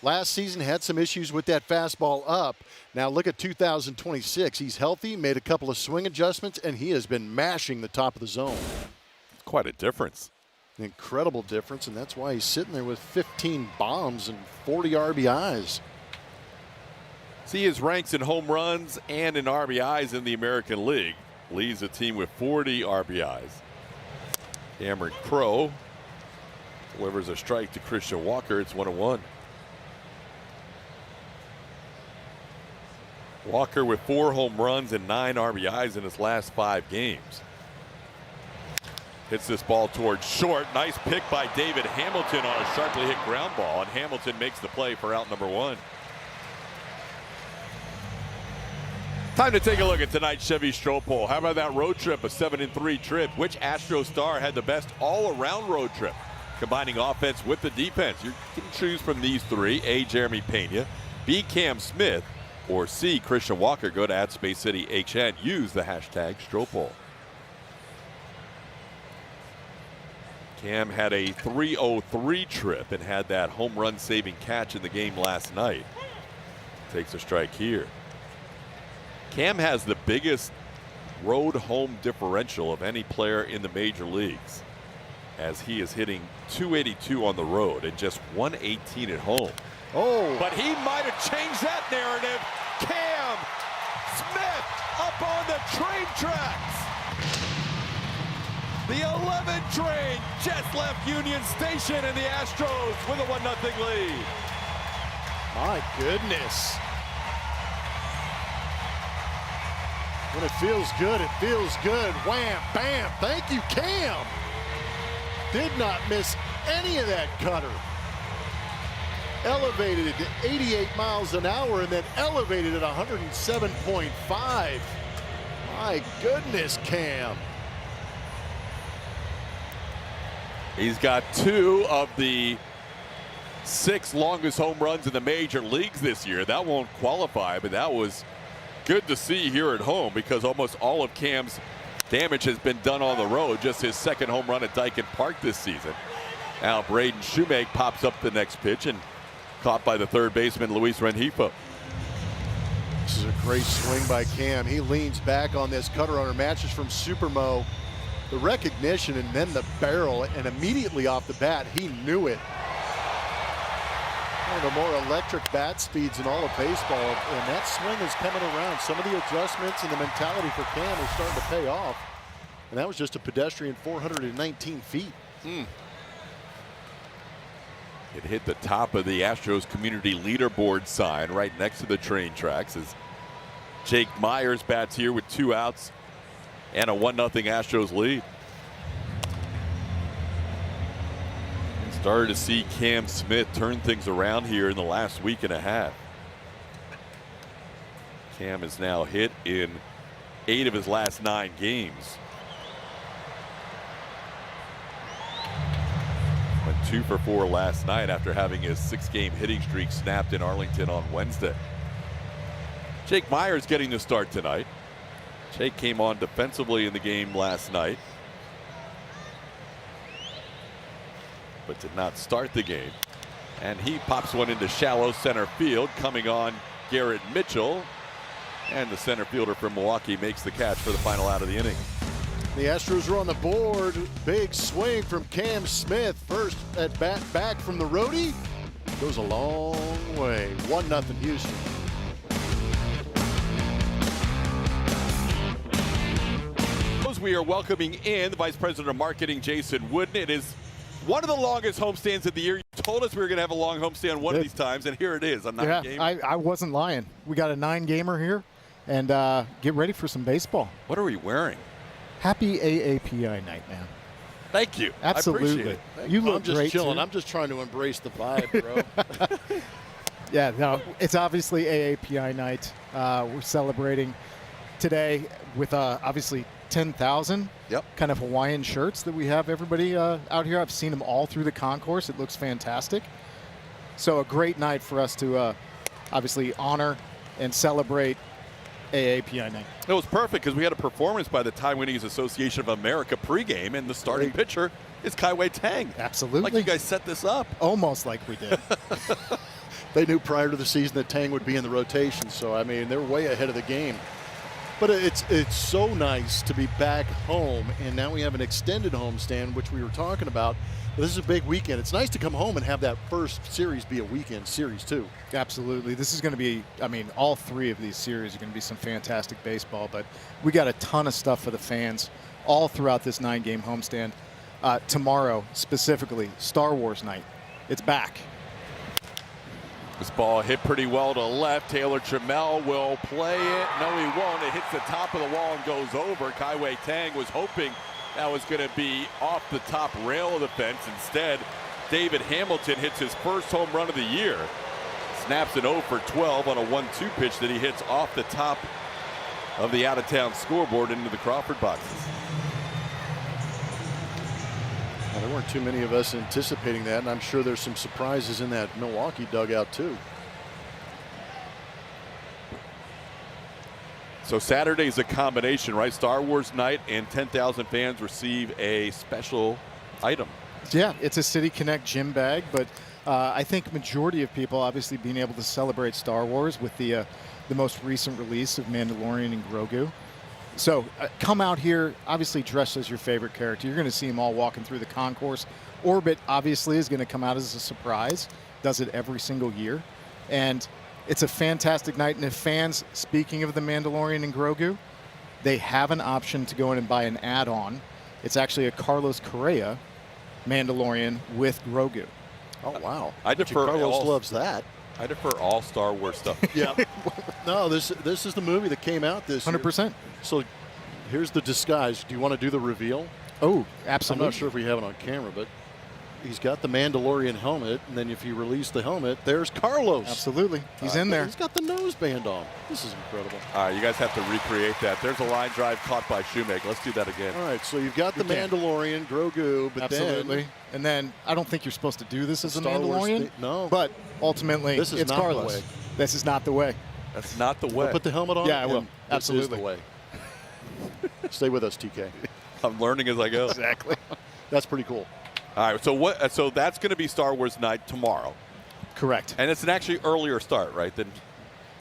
Speaker 7: Last season had some issues with that fastball up. Now look at 2026. He's healthy, made a couple of swing adjustments, and he has been mashing the top of the zone.
Speaker 6: Quite a difference.
Speaker 7: An incredible difference, and that's why he's sitting there with 15 bombs and 40 RBIs.
Speaker 6: See his ranks in home runs and in RBIs in the American League. Leads the team with 40 RBIs. Cameron Crowe delivers a strike to Christian Walker. It's 1-1. Walker with 4 home runs and 9 RBIs in his last 5 games. Hits this ball towards short. Nice pick by David Hamilton on a sharply hit ground ball, and Hamilton makes the play for out number 1. Time to take a look at tonight's Chevy Stroh poll. How about that road trip, a 7-3 trip? Which Astro star had the best all-around road trip, combining offense with the defense? You can choose from these 3: A, Jeremy Pena, B, Cam Smith, or C, Christian Walker. Go to @SpaceCityHN. Use the hashtag Stroh poll. Cam had a 303 trip and had that home run saving catch in the game last night. Takes a strike here. Cam has the biggest road home differential of any player in the major leagues, as he is hitting 282 on the road and just 118 at home.
Speaker 7: Oh,
Speaker 6: But he might have changed that narrative. Cam Smith up on the train tracks. The 11 train just left Union Station, and the Astros with a 1-0 lead.
Speaker 7: my goodness. When it feels good, it feels good. Wham, bam. Thank you, Cam. Did not miss any of that cutter. Elevated it to 88 miles an hour and then elevated at 107.5. My goodness, Cam.
Speaker 6: He's got 2 of the 6 longest home runs in the major leagues this year. That won't qualify, but that was good to see here at home, because almost all of Cam's damage has been done on the road. Just his second home run at Dyken Park this season. Now Braden Shoemake pops up the next pitch and caught by the third baseman Luis Rengifo.
Speaker 7: This is a great swing by Cam. He leans back on this cutter on matches from Supermo. The recognition and then the barrel, and immediately off the bat, he knew it. One of the more electric bat speeds in all of baseball, and that swing is coming around. Some of the adjustments and the mentality for Cam are starting to pay off. And that was just a pedestrian 419 feet.
Speaker 6: It hit the top of the Astros community leaderboard sign right next to the train tracks as Jake Myers bats here with 2 outs and a 1-0 Astros lead. And started to see Cam Smith turn things around here in the last week and a half. Cam has now hit in 8 of his last 9 games. Went 2 for 4 last night after having his 6-game hitting streak snapped in Arlington on Wednesday. Jake Myers getting the start tonight. Jake came on defensively in the game last night, but did not start the game. And he pops one into shallow center field, coming on Garrett Mitchell. And the center fielder from Milwaukee makes the catch for the final out of the inning.
Speaker 7: The Astros are on the board. Big swing from Cam Smith. First at bat back from the roadie. Goes a long way. 1-0 Houston.
Speaker 6: We are welcoming in the Vice President of Marketing, Jason Wooden. It is one of the longest homestands of the year. You told us we were going to have a long homestand one of these times, and here it is, a 9-game.
Speaker 9: I wasn't lying. We got a 9-gamer here, and get ready for some baseball.
Speaker 6: What are we wearing?
Speaker 9: Happy AAPI night, man.
Speaker 6: Thank you.
Speaker 9: Absolutely.
Speaker 6: I appreciate it.
Speaker 9: You look
Speaker 7: I'm just
Speaker 9: great,
Speaker 7: chilling.
Speaker 9: too.
Speaker 7: I'm just trying to embrace the vibe, bro.
Speaker 9: Yeah, no, it's obviously AAPI night. We're celebrating today with obviously 10,000 kind of Hawaiian shirts that we have everybody out here. I've seen them all through the concourse. It looks fantastic. So a great night for us to obviously honor and celebrate AAPI night.
Speaker 6: It was perfect because we had a performance by the Taiwanese Association of America pregame, and the starting pitcher is Kai-Wei Tang.
Speaker 9: Absolutely.
Speaker 6: Like you guys set this up.
Speaker 9: Almost like we did.
Speaker 7: They knew prior to the season that Tang would be in the rotation, so I mean they're way ahead of the game. But it's so nice to be back home, and now we have an extended homestand, which we were talking about. But this is a big weekend. It's nice to come home and have that first series be a weekend series too.
Speaker 9: Absolutely. This is going to be, I mean, all 3 of these series are going to be some fantastic baseball, but we got a ton of stuff for the fans all throughout this 9-game homestand. Tomorrow, specifically, Star Wars night. It's back.
Speaker 6: This ball hit pretty well to left. Taylor Trammell will play it. No, he won't. It hits the top of the wall and goes over. Kai-Wei Tang was hoping that was going to be off the top rail of the fence. Instead, David Hamilton hits his first home run of the year. Snaps it 0 for 12 on a 1-2 pitch that he hits off the top of the out-of-town scoreboard into the Crawford boxes.
Speaker 7: Well, there weren't too many of us anticipating that, and I'm sure there's some surprises in that Milwaukee dugout too.
Speaker 6: So Saturday's a combination, right? Star Wars night, and 10,000 fans receive a special item.
Speaker 9: Yeah, it's a City Connect gym bag, but I think majority of people obviously being able to celebrate Star Wars with the most recent release of Mandalorian and Grogu. So come out here, obviously dressed as your favorite character. You're going to see them all walking through the concourse. Orbit obviously is going to come out as a surprise. Does it every single year. And it's a fantastic night. And if fans, speaking of the Mandalorian and Grogu, they have an option to go in and buy an add-on. It's actually a Carlos Correa Mandalorian with Grogu.
Speaker 7: Oh, wow.
Speaker 6: I defer.
Speaker 7: Carlos loves that.
Speaker 6: I defer all Star Wars stuff.
Speaker 7: Yeah. No, this is the movie that came out this
Speaker 9: 100%.
Speaker 7: year. So here's the disguise. Do you want to do the reveal?
Speaker 9: Oh, absolutely.
Speaker 7: I'm not sure if we have it on camera, but he's got the Mandalorian helmet, and then if you release the helmet, there's Carlos.
Speaker 9: Absolutely. He's in there.
Speaker 7: He's got the nose band on. This is incredible.
Speaker 6: All right, you guys have to recreate that. There's a line drive caught by Shoemaker. Let's do that again.
Speaker 7: All right, so you've got the Mandalorian, Grogu, but
Speaker 9: absolutely. And then I don't think you're supposed to do this as a
Speaker 7: Star Wars
Speaker 9: Mandalorian.
Speaker 7: no.
Speaker 9: But ultimately,
Speaker 7: This is
Speaker 9: it's
Speaker 7: not the
Speaker 9: Carlos.
Speaker 7: way.
Speaker 9: This is not the way.
Speaker 6: That's not the
Speaker 7: We'll
Speaker 6: way.
Speaker 7: put the helmet on?
Speaker 9: Yeah, I will.
Speaker 7: and
Speaker 9: Absolutely.
Speaker 7: This is the way. Stay with us, TK.
Speaker 6: I'm learning as I go.
Speaker 9: Exactly.
Speaker 7: That's pretty cool.
Speaker 6: All right, so what? So that's going to be Star Wars night tomorrow,
Speaker 9: Correct.
Speaker 6: and it's an actually earlier start, right? Than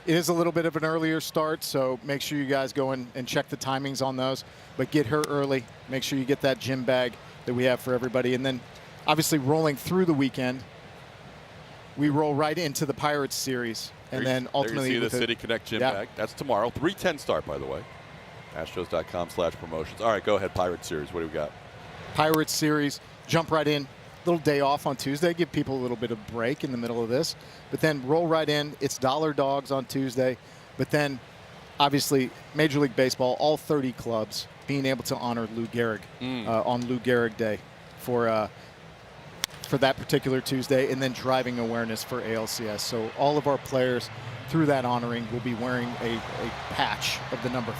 Speaker 9: It is a little bit of an earlier start, so make sure you guys go in and check the timings on those. But get here early. Make sure you get that gym bag that we have for everybody. And then, obviously, rolling through the weekend, we roll right into the Pirates series. And then ultimately,
Speaker 6: see the
Speaker 9: with
Speaker 6: City Connect gym bag. That's tomorrow. 3:10 start, by the way. Astros.com/promotions. All right, go ahead. Pirates series. What do we got?
Speaker 9: Pirates series, jump right in. Little day off on Tuesday, give people a little bit of break in the middle of this. But then roll right in. It's Dollar Dogs on Tuesday. But then, obviously, Major League Baseball, all 30 clubs being able to honor Lou Gehrig on Lou Gehrig Day for that particular Tuesday, and then driving awareness for ALCS. So all of our players through that honoring will be wearing a patch of the number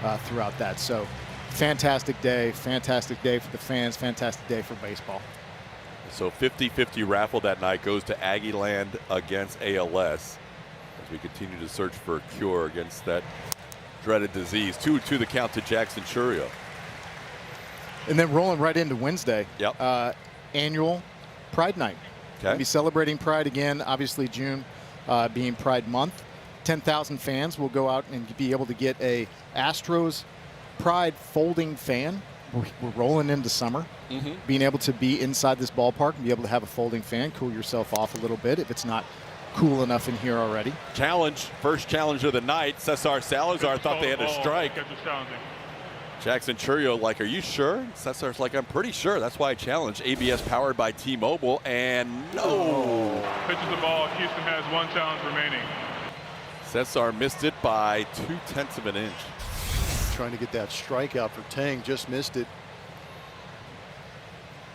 Speaker 9: 4 throughout that. So fantastic day for the fans, fantastic day for baseball.
Speaker 6: So 50-50 raffle that night goes to Aggie Land against ALS as we continue to search for a cure against that dreaded disease. 2-2 the count to Jackson Churio.
Speaker 9: And then rolling right into Wednesday.
Speaker 6: Yep.
Speaker 9: Annual Pride Night.
Speaker 6: Okay.
Speaker 9: We'll be celebrating Pride again, obviously June being Pride Month. 10,000 fans will go out and be able to get a Astros Pride folding fan. We're rolling into summer. Being able to be inside this ballpark and be able to have a folding fan, cool yourself off a little bit if it's not cool enough in here already.
Speaker 6: First challenge of the night. Cesar Salazar thought they had a strike. Jackson Churio like, are you sure? Cesar's like, I'm pretty sure. That's why I challenged. ABS powered by T-Mobile, and no.
Speaker 10: Pitches the ball. Houston has 1 challenge remaining.
Speaker 6: Cesar missed it by 0.2 of an inch.
Speaker 7: Trying to get that strikeout for Tang, just missed it.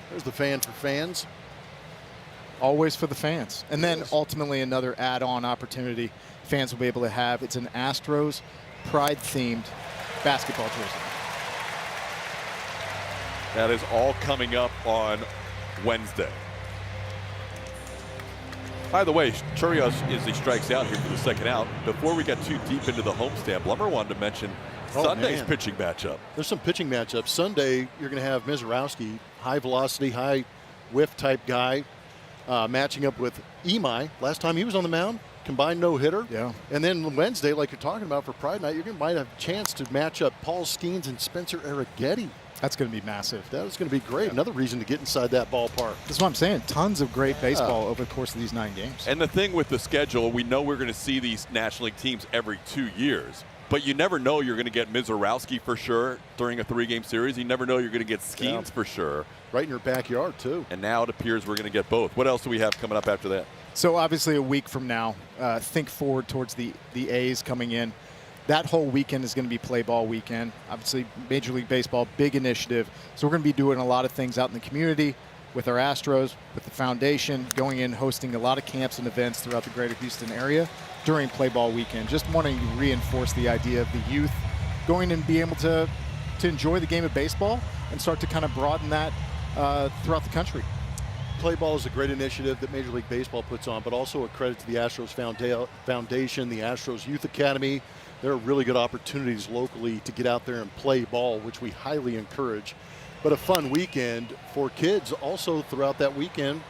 Speaker 7: There's the fan for fans.
Speaker 9: Always for the fans. And then ultimately another add-on opportunity fans will be able to have. It's an Astros Pride-themed basketball jersey.
Speaker 6: That is all coming up on Wednesday. By the way, Churios, as he strikes out here for the second out, before we get too deep into the homestand, Blummer wanted to mention Sunday's pitching matchup.
Speaker 7: There's some pitching matchups. Sunday, you're going to have Mizorowski, high velocity, high whiff type guy, matching up with Imai. Last time he was on the mound, combined no-hitter.
Speaker 9: Yeah.
Speaker 7: And then Wednesday, like you're talking about for Pride Night, might have a chance to match up Paul Skeens and Spencer Arrighetti.
Speaker 9: That's going to be massive.
Speaker 7: That is going to be great. Another reason to get inside that ballpark.
Speaker 9: That's what I'm saying. Tons of great baseball over the course of these 9 games.
Speaker 6: And the thing with the schedule, we know we're going to see these National League teams every 2 years. But you never know you're going to get Mizorowski for sure during a 3-game series. You never know you're going to get Skeens for sure.
Speaker 7: Right in your backyard, too.
Speaker 6: And now it appears we're going to get both. What else do we have coming up after that?
Speaker 9: So obviously a week from now, think forward towards the A's coming in. That whole weekend is going to be play ball weekend. Obviously, Major League Baseball, big initiative. So we're going to be doing a lot of things out in the community with our Astros, with the foundation, going in, hosting a lot of camps and events throughout the greater Houston area during play ball weekend. Just wanting to reinforce the idea of the youth going and be able to enjoy the game of baseball and start to kind of broaden that throughout the country.
Speaker 7: Play ball is a great initiative that Major League Baseball puts on, but also a credit to the Astros Foundation, the Astros Youth Academy. There are really good opportunities locally to get out there and play ball, which we highly encourage. but a fun weekend for kids also throughout that weekend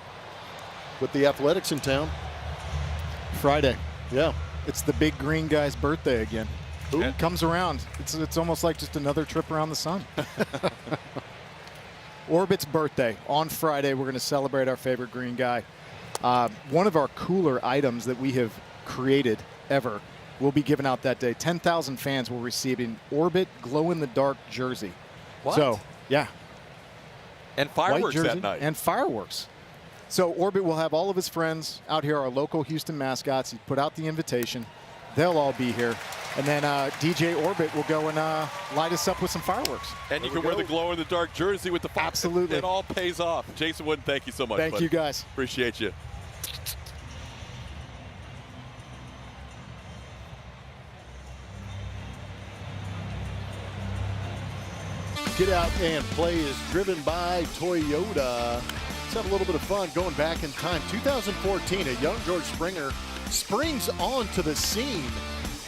Speaker 7: with the athletics in town.
Speaker 9: Friday.
Speaker 7: Yeah.
Speaker 9: It's the big green guy's birthday again.
Speaker 7: Who?
Speaker 9: Comes around. It's almost like just another trip around the sun. Orbit's birthday on Friday. We're going to celebrate our favorite green guy. One of our cooler items that we have created ever will be given out that day. 10,000 fans will receive an Orbit glow-in-the-dark jersey.
Speaker 6: What?
Speaker 9: So, yeah.
Speaker 6: And fireworks that night.
Speaker 9: And fireworks. So Orbit will have all of his friends out here, our local Houston mascots. He put out the invitation. They'll all be here. And then DJ Orbit will go and light us up with some fireworks.
Speaker 6: And you can wear the glow-in-the-dark jersey with the fireworks.
Speaker 9: Absolutely.
Speaker 6: It all pays off. Jason Wooden, thank you so much.
Speaker 9: Thank you, guys.
Speaker 6: Appreciate you.
Speaker 7: Get Out and Play is driven by Toyota. Let's have a little bit of fun going back in time. 2014, a young George Springer springs onto the scene.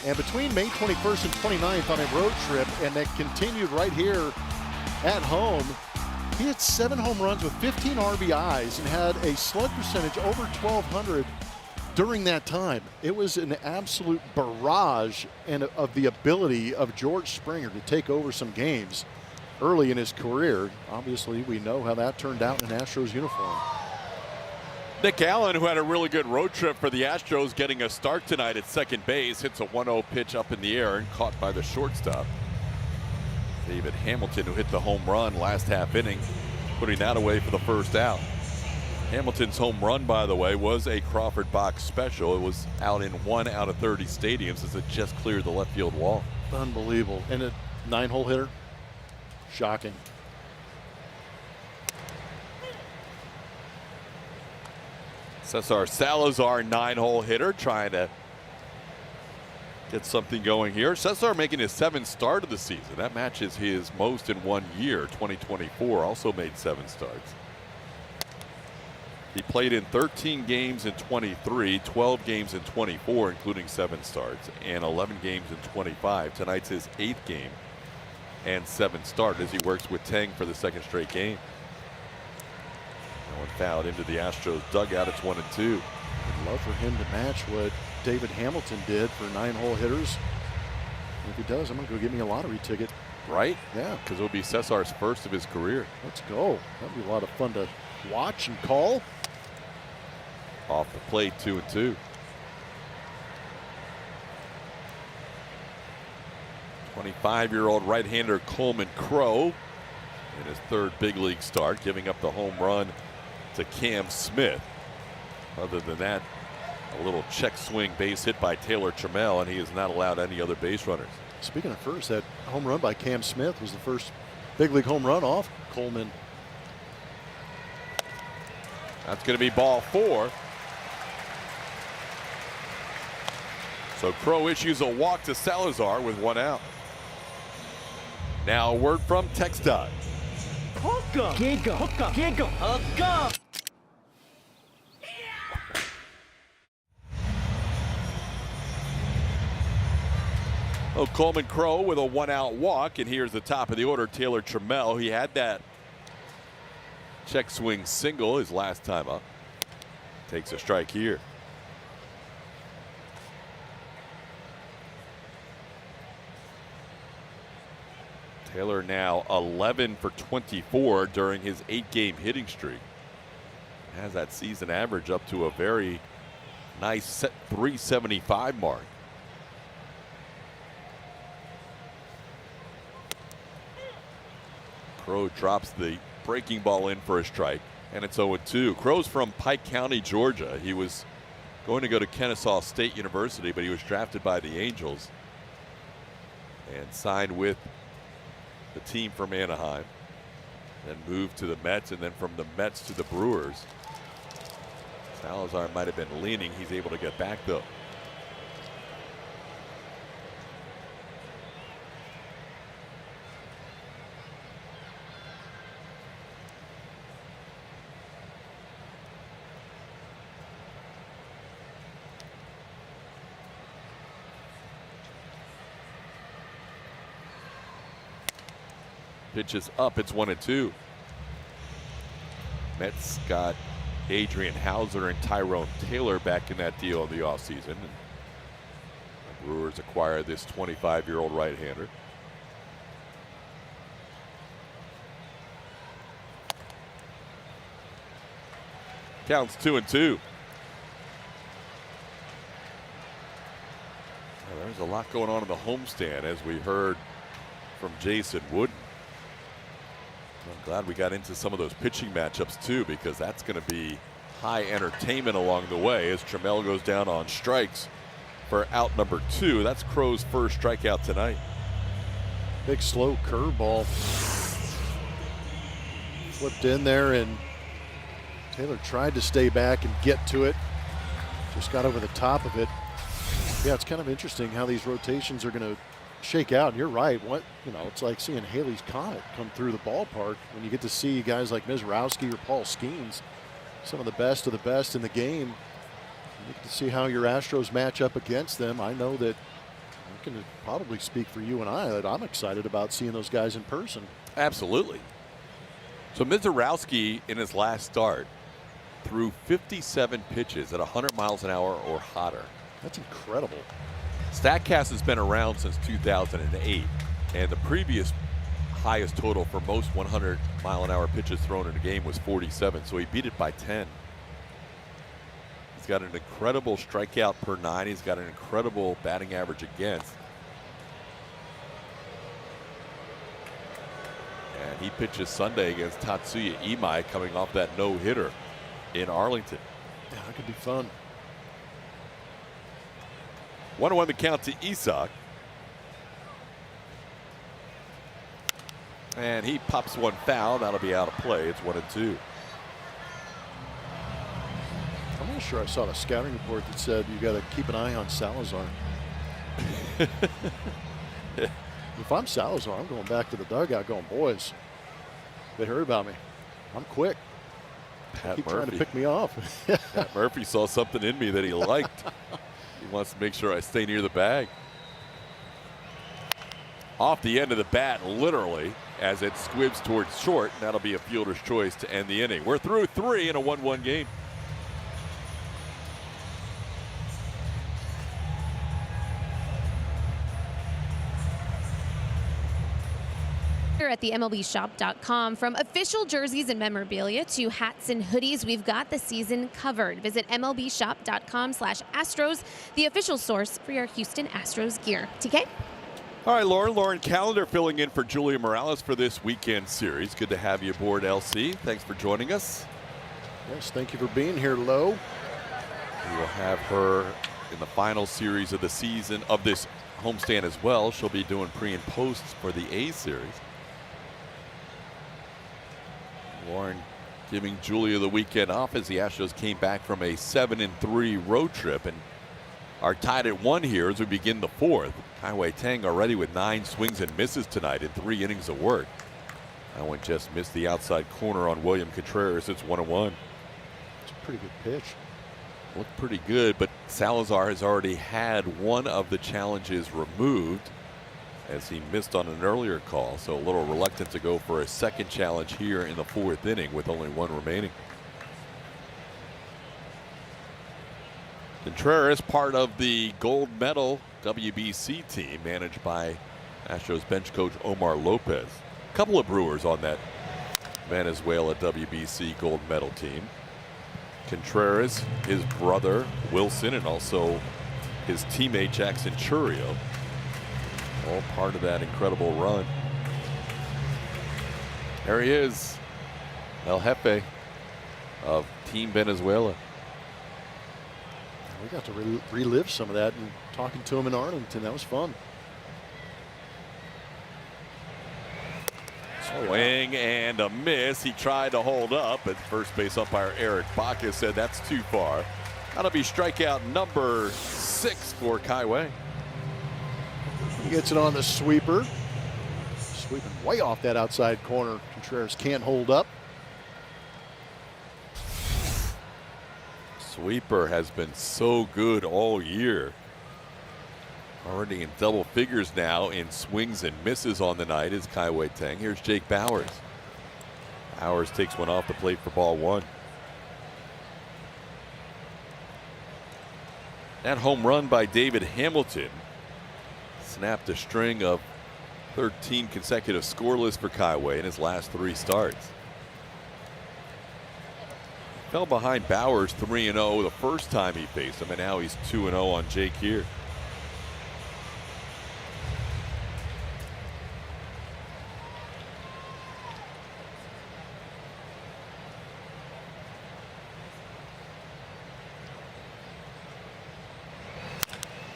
Speaker 7: And between May 21st and 29th on a road trip, and that continued right here at home, he had 7 home runs with 15 RBIs and had a slug percentage over 1,200 during that time. It was an absolute barrage of the ability of George Springer to take over some games early in his career. Obviously, we know how that turned out in an Astros uniform.
Speaker 6: Nick Allen, who had a really good road trip for the Astros, getting a start tonight at second base, hits a 1-0 pitch up in the air and caught by the shortstop. David Hamilton, who hit the home run last half inning, putting that away for the first out. Hamilton's home run, by the way, was a Crawford box special. It was out in 1 out of 30 stadiums as it just cleared the left field wall.
Speaker 7: Unbelievable. And a 9-hole hitter. Shocking.
Speaker 6: Cesar Salazar, 9-hole hitter, trying to get something going here. Cesar making his 7th start of the season. That matches his most in 1 year. 2024 also made 7 starts. He played in 13 games in 23, 12 games in 24, including 7 starts, and 11 games in 25. Tonight's his 8th game and 7th start as he works with Tang for the 2nd straight game. No one fouled into the Astros dugout. It's 1-2.
Speaker 7: I'd love for him to match what David Hamilton did for 9-hole hitters. And if he does, I'm going to go get me a lottery ticket.
Speaker 6: Right?
Speaker 7: Yeah.
Speaker 6: Because it'll be Cesar's first of his career.
Speaker 7: Let's go. That'd be a lot of fun to watch and call.
Speaker 6: Off the plate, 2-2. 25-year-old right-hander Coleman Crowe in his 3rd big league start, giving up the home run to Cam Smith. Other than that, a little check swing base hit by Taylor Trammell, and he has not allowed any other base runners.
Speaker 7: Speaking of first, that home run by Cam Smith was the first big league home run off Coleman.
Speaker 6: That's going to be ball 4. So Crowe issues a walk to Salazar with 1 out. Now a word from TxDOT.
Speaker 11: Hook 'em. Hook 'em. Hook 'em.
Speaker 6: Oh, Coleman Crowe with a 1-out walk, and here's the top of the order, Taylor Trammell. He had that check swing single his last time up. Takes a strike here. Taylor now 11 for 24 during his 8-game hitting streak. Has that season average up to a very nice 375 mark. Crowe drops the breaking ball in for a strike, and it's 0-2. Crowe's from Pike County, Georgia. He was going to go to Kennesaw State University, but he was drafted by the Angels and signed with the team from Anaheim, then moved to the Mets, and then from the Mets to the Brewers. Salazar might have been leaning. He's able to get back, though. Pitches up, it's 1-2. Mets got Adrian Hauser and Tyrone Taylor back in that deal in the offseason. And the Brewers acquired this 25-year-old right-hander. Counts 2-2. Well, there's a lot going on in the homestand, as we heard from Jason Wooden. I'm glad we got into some of those pitching matchups too, because that's going to be high entertainment along the way as Trammell goes down on strikes for out number 2. That's Crow's first strikeout tonight.
Speaker 7: Big slow curveball. Flipped in there, and Taylor tried to stay back and get to it. Just got over the top of it. Yeah, it's kind of interesting how these rotations are going to shake out. And you're right. It's like seeing Haley's Comet come through the ballpark when you get to see guys like Mizrowski or Paul Skeens, some of the best in the game. You get to see how your Astros match up against them. I know that I can probably speak for you and I that I'm excited about seeing those guys in person.
Speaker 6: Absolutely. So Mizrowski in his last start threw 57 pitches at 100 miles an hour or hotter.
Speaker 7: That's incredible.
Speaker 6: StatCast has been around since 2008, and the previous highest total for most 100-mile-an-hour pitches thrown in a game was 47, so he beat it by 10. He's got an incredible strikeout per 9. He's got an incredible batting average against. And he pitches Sunday against Tatsuya Imai, coming off that no-hitter in Arlington.
Speaker 7: Yeah, that could be fun.
Speaker 6: 1-1 the count to Isak. And he pops one foul. That'll be out of play. It's 1-2.
Speaker 7: I'm not sure I saw the scouting report that said you got to keep an eye on Salazar. If I'm Salazar, I'm going back to the dugout going, boys, they heard about me. I'm quick. Keep trying to pick me off.
Speaker 6: Pat Murphy saw something in me that he liked. He wants to make sure I stay near the bag. Off the end of the bat, literally, as it squibs towards short. And that'll be a fielder's choice to end the inning. We're through 3 in a 1-1 game.
Speaker 3: Here at the MLBshop.com, from official jerseys and memorabilia to hats and hoodies, we've got the season covered. Visit MLBshop.com/Astros, the official source for your Houston Astros gear. TK?
Speaker 6: All right, Lauren Callender filling in for Julia Morales for this weekend series. Good to have you aboard, LC. Thanks for joining us.
Speaker 7: Yes, thank you for being here, Lo.
Speaker 6: We will have her in the final series of the season of this homestand as well. She'll be doing pre and posts for the A series. Lauren giving Julia the weekend off as the Astros came back from a 7-3 road trip and are tied at 1 here as we begin the 4th. Kai Tang already with 9 swings and misses tonight in 3 innings of work. That one just missed the outside corner on William Contreras. It's 1-1.
Speaker 7: It's a pretty good pitch.
Speaker 6: Looked pretty good, but Salazar has already had one of the challenges removed as he missed on an earlier call, so a little reluctant to go for a second challenge here in the 4th inning with only 1 remaining. Contreras, part of the gold medal WBC team managed by Astros bench coach Omar Lopez. A couple of Brewers on that Venezuela WBC gold medal team. Contreras, his brother Wilson, and also his teammate Jackson Churio. All part of that incredible run. There he is, El Jefe of Team Venezuela.
Speaker 7: We got to relive some of that and talking to him in Arlington. That was fun.
Speaker 6: Swing and a miss. He tried to hold up, but first base umpire Eric Baca said that's too far. That'll be strikeout number 6 for Kaiway.
Speaker 7: He gets it on the sweeper. Sweeping way off that outside corner. Contreras can't hold up.
Speaker 6: Sweeper has been so good all year. Already in double figures now in swings and misses on the night is Kai-Wei Teng. Here's Jake Bauers. Bauers takes one off the plate for ball one. That home run by David Hamilton snapped a string of 13 consecutive scoreless for Kai-Wei in his last 3 starts. Fell behind Bauers 3-0 the first time he faced him, and now he's 2-0 on Jake here.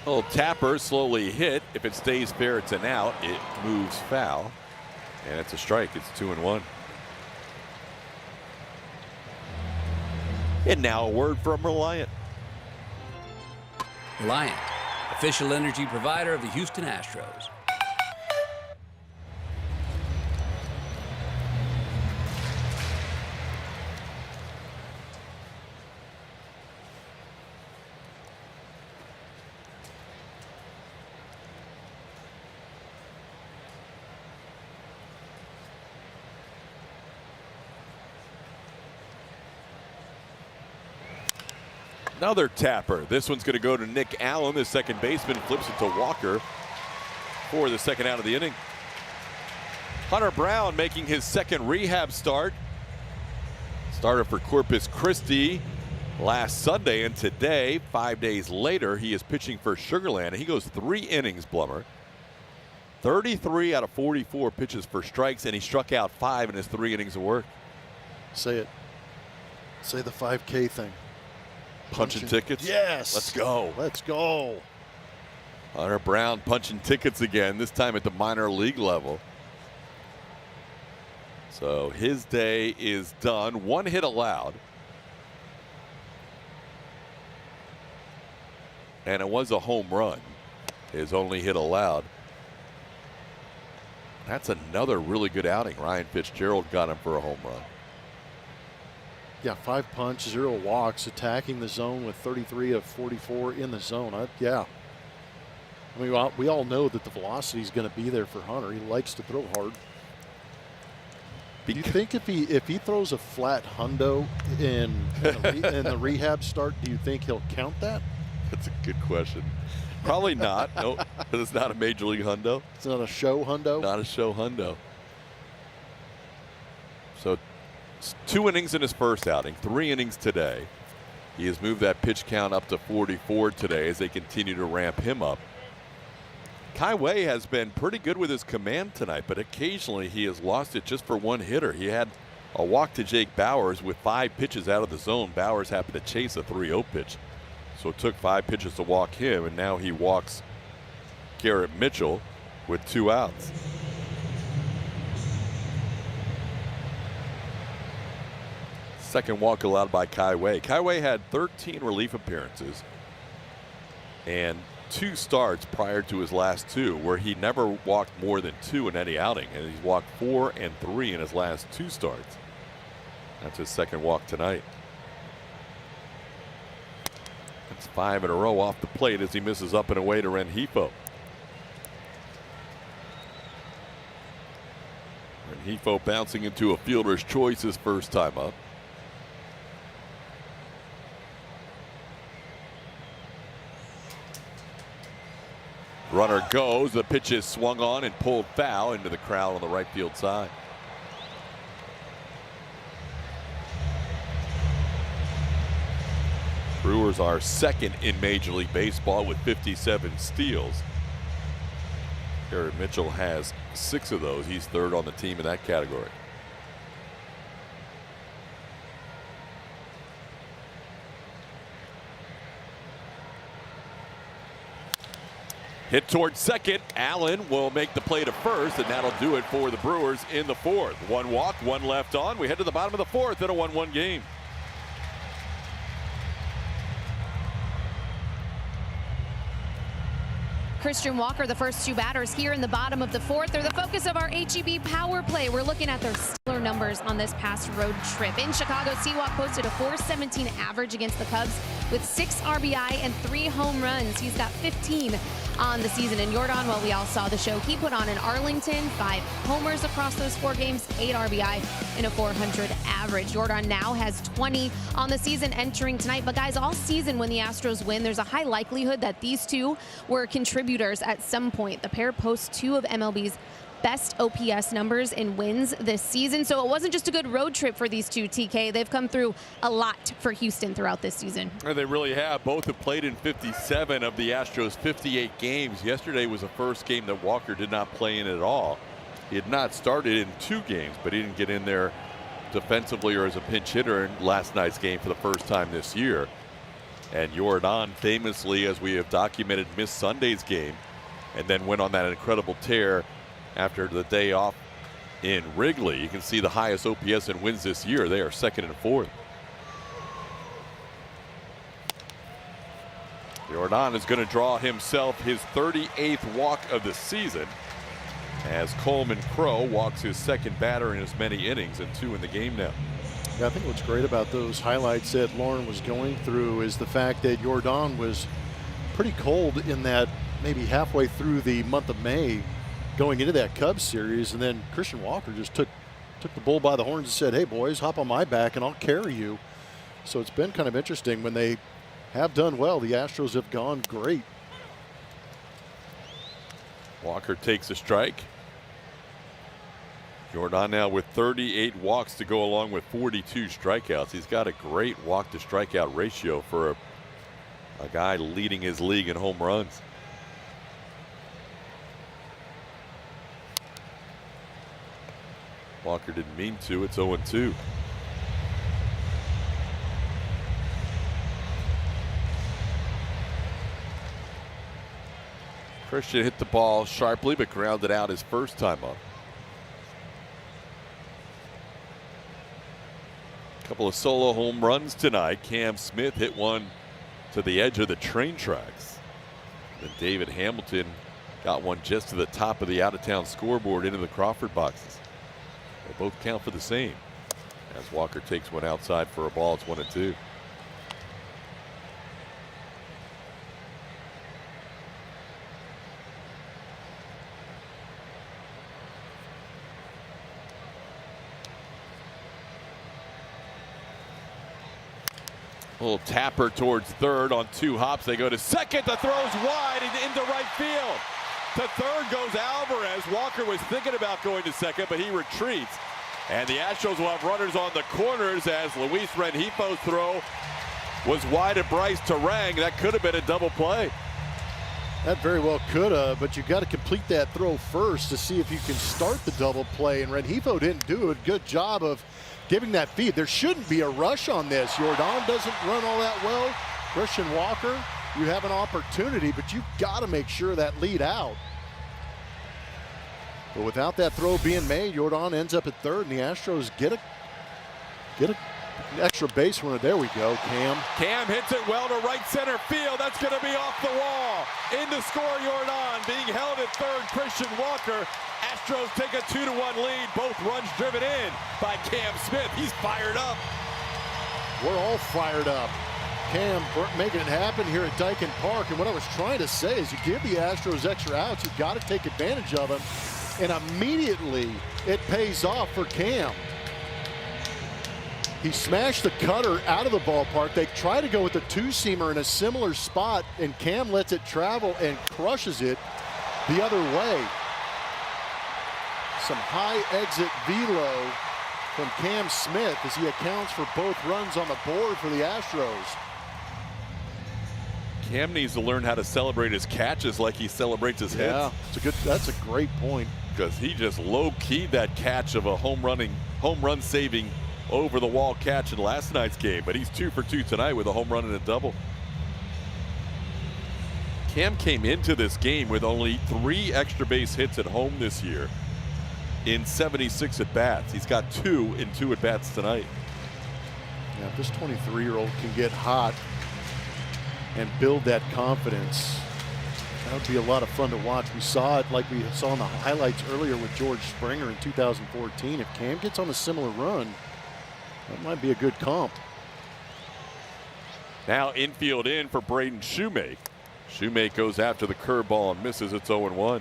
Speaker 6: Little tapper, slowly hit. If it stays fair, it's an out. It moves foul, and it's a strike. It's 2-1. And now a word from Reliant.
Speaker 12: Reliant, official energy provider of the Houston Astros.
Speaker 6: Another tapper. This one's going to go to Nick Allen. The second baseman flips it to Walker for the second out of the inning. Hunter Brown making his second rehab start. Started for Corpus Christi last Sunday, and today, 5 days later, he is pitching for Sugar Land. He goes 3 innings, Blummer. 33 out of 44 pitches for strikes, and he struck out 5 in his 3 innings of work.
Speaker 7: Say it. Say the 5K thing.
Speaker 6: Punching tickets?
Speaker 7: Yes.
Speaker 6: Let's go.
Speaker 7: Let's go.
Speaker 6: Hunter Brown punching tickets again, this time at the minor league level. So his day is done. 1 hit allowed. And it was a home run. His only hit allowed. That's another really good outing. Ryan Fitzgerald got him for a home run.
Speaker 7: Yeah, 5 punch, 0 walks, attacking the zone with 33 of 44 in the zone. Yeah. I mean, we all know that the velocity is going to be there for Hunter. He likes to throw hard. Do you think if he throws a flat hundo in the rehab start, do you think he'll count that?
Speaker 6: That's a good question. Probably not. No, because it's not a major league hundo.
Speaker 7: It's not a show hundo?
Speaker 6: Not a show hundo. So 2 innings in his first outing, 3 innings today. He has moved that pitch count up to 44 today as they continue to ramp him up. Kai-Wei has been pretty good with his command tonight, but occasionally he has lost it just for 1 hitter. He had a walk to Jake Bauers with 5 pitches out of the zone. Bauers happened to chase a 3-0 pitch. So it took 5 pitches to walk him, and now he walks Garrett Mitchell with 2 outs. Second walk allowed by Kai-Wei. Kai-Wei had 13 relief appearances and 2 starts prior to his last 2, where he never walked more than 2 in any outing, and he's walked 4 and 3 in his last 2 starts. That's his second walk tonight. That's 5 in a row off the plate as he misses up and away to Rengifo. Rengifo bouncing into a fielder's choice his first time up. Runner goes. The pitch is swung on and pulled foul into the crowd on the right field side. Brewers are second in Major League Baseball with 57 steals. Garrett Mitchell has 6 of those. He's third on the team in that category. Hit towards second. Allen will make the play to first, and that'll do it for the Brewers in the 4th. 1 walk, 1 left on. We head to the bottom of the 4th in a 1-1 game.
Speaker 3: Christian Walker, the first 2 batters here in the bottom of the 4th. They're the focus of our HEB power play. We're looking at their stellar numbers on this past road trip. In Chicago, Seawalk posted a .417 average against the Cubs. with 6 RBI and 3 home runs. He's got 15 on the season. And Jordan, well, we all saw the show. He put on in Arlington, 5 homers across those 4 games, 8 RBI and a 400 average. Jordan now has 20 on the season entering tonight. But guys, all season when the Astros win, there's a high likelihood that these two were contributors at some point. The pair post 2 of MLB's best OPS numbers in wins this season. So it wasn't just a good road trip for these two, TK. They've come through a lot for Houston throughout this season.
Speaker 6: They really have. Both have played in 57 of the Astros' 58 games. Yesterday was the first game that Walker did not play in at all. He had not started in 2 games, but he didn't get in there defensively or as a pinch hitter in last night's game for the first time this year. And Jordan famously, as we have documented, missed Sunday's game and then went on that incredible tear after the day off in Wrigley. You can see the highest OPS in wins this year. They are 2nd and 4th. Jordan is going to draw himself his 38th walk of the season as Coleman Crow walks his 2nd batter in as many innings and 2 in the game now.
Speaker 7: Yeah, I think what's great about those highlights that Lauren was going through is the fact that Jordan was pretty cold in that maybe halfway through the month of May going into that Cubs series, and then Christian Walker just took the bull by the horns and said, hey boys, hop on my back and I'll carry you. So it's been kind of interesting. When they have done well, the Astros have gone great.
Speaker 6: Walker takes a strike. Jordan now with 38 walks to go along with 42 strikeouts. He's got a great walk to strikeout ratio for a guy leading his league in home runs. Walker didn't mean to. It's 0-2. Christian hit the ball sharply but grounded out his first time up. Couple of solo home runs tonight. Cam Smith hit one to the edge of the train tracks. And David Hamilton got one just to the top of the out-of-town scoreboard into the Crawford boxes. They both count for the same. As Walker takes one outside for a ball, it's 1-2. A little tapper towards third on 2 hops. They go to second. The throw's wide and into right field. To third goes Alvarez. Walker was thinking about going to second, but he retreats. And the Astros will have runners on the corners as Luis Rengifo's throw was wide at Bryce Terang. That could have been a double play.
Speaker 7: That very well could have, but you got to complete that throw first to see if you can start the double play. And Rengifo didn't do a good job of giving that feed. There shouldn't be a rush on this. Jordan doesn't run all that well. Christian Walker, you have an opportunity, but you've got to make sure that lead out. But without that throw being made, Jordan ends up at third, and the Astros get an extra base runner. There we go, Cam.
Speaker 6: Cam hits it well to right center field. That's going to be off the wall. In to score, Jordan. Being held at third, Christian Walker. Astros take a 2-1 lead. Both runs driven in by Cam Smith. He's fired up.
Speaker 7: We're all fired up. Cam making it happen here at Dyken Park. And what I was trying to say is you give the Astros extra outs, you've got to take advantage of them. And immediately it pays off for Cam. He smashed the cutter out of the ballpark. They try to go with the 2-seamer in a similar spot, and Cam lets it travel and crushes it the other way. Some high exit velo from Cam Smith as he accounts for both runs on the board for the Astros.
Speaker 6: Cam needs to learn how to celebrate his catches like he celebrates his hits.
Speaker 7: Yeah, that's a great point.
Speaker 6: Because he just low-keyed that catch of a home run saving over the wall catch in last night's game, but he's 2 for 2 tonight with a home run and a double. Cam came into this game with only 3 extra base hits at home this year in 76 at bats. He's got 2 in 2 at bats tonight.
Speaker 7: Yeah, if this 23-year-old can get hot and build that confidence, that would be a lot of fun to watch. We saw it like we saw in the highlights earlier with George Springer in 2014. If Cam gets on a similar run, that might be a good comp.
Speaker 6: Now infield in for Braden Shoemake. Shoemake goes after the curveball and misses. It's 0-1.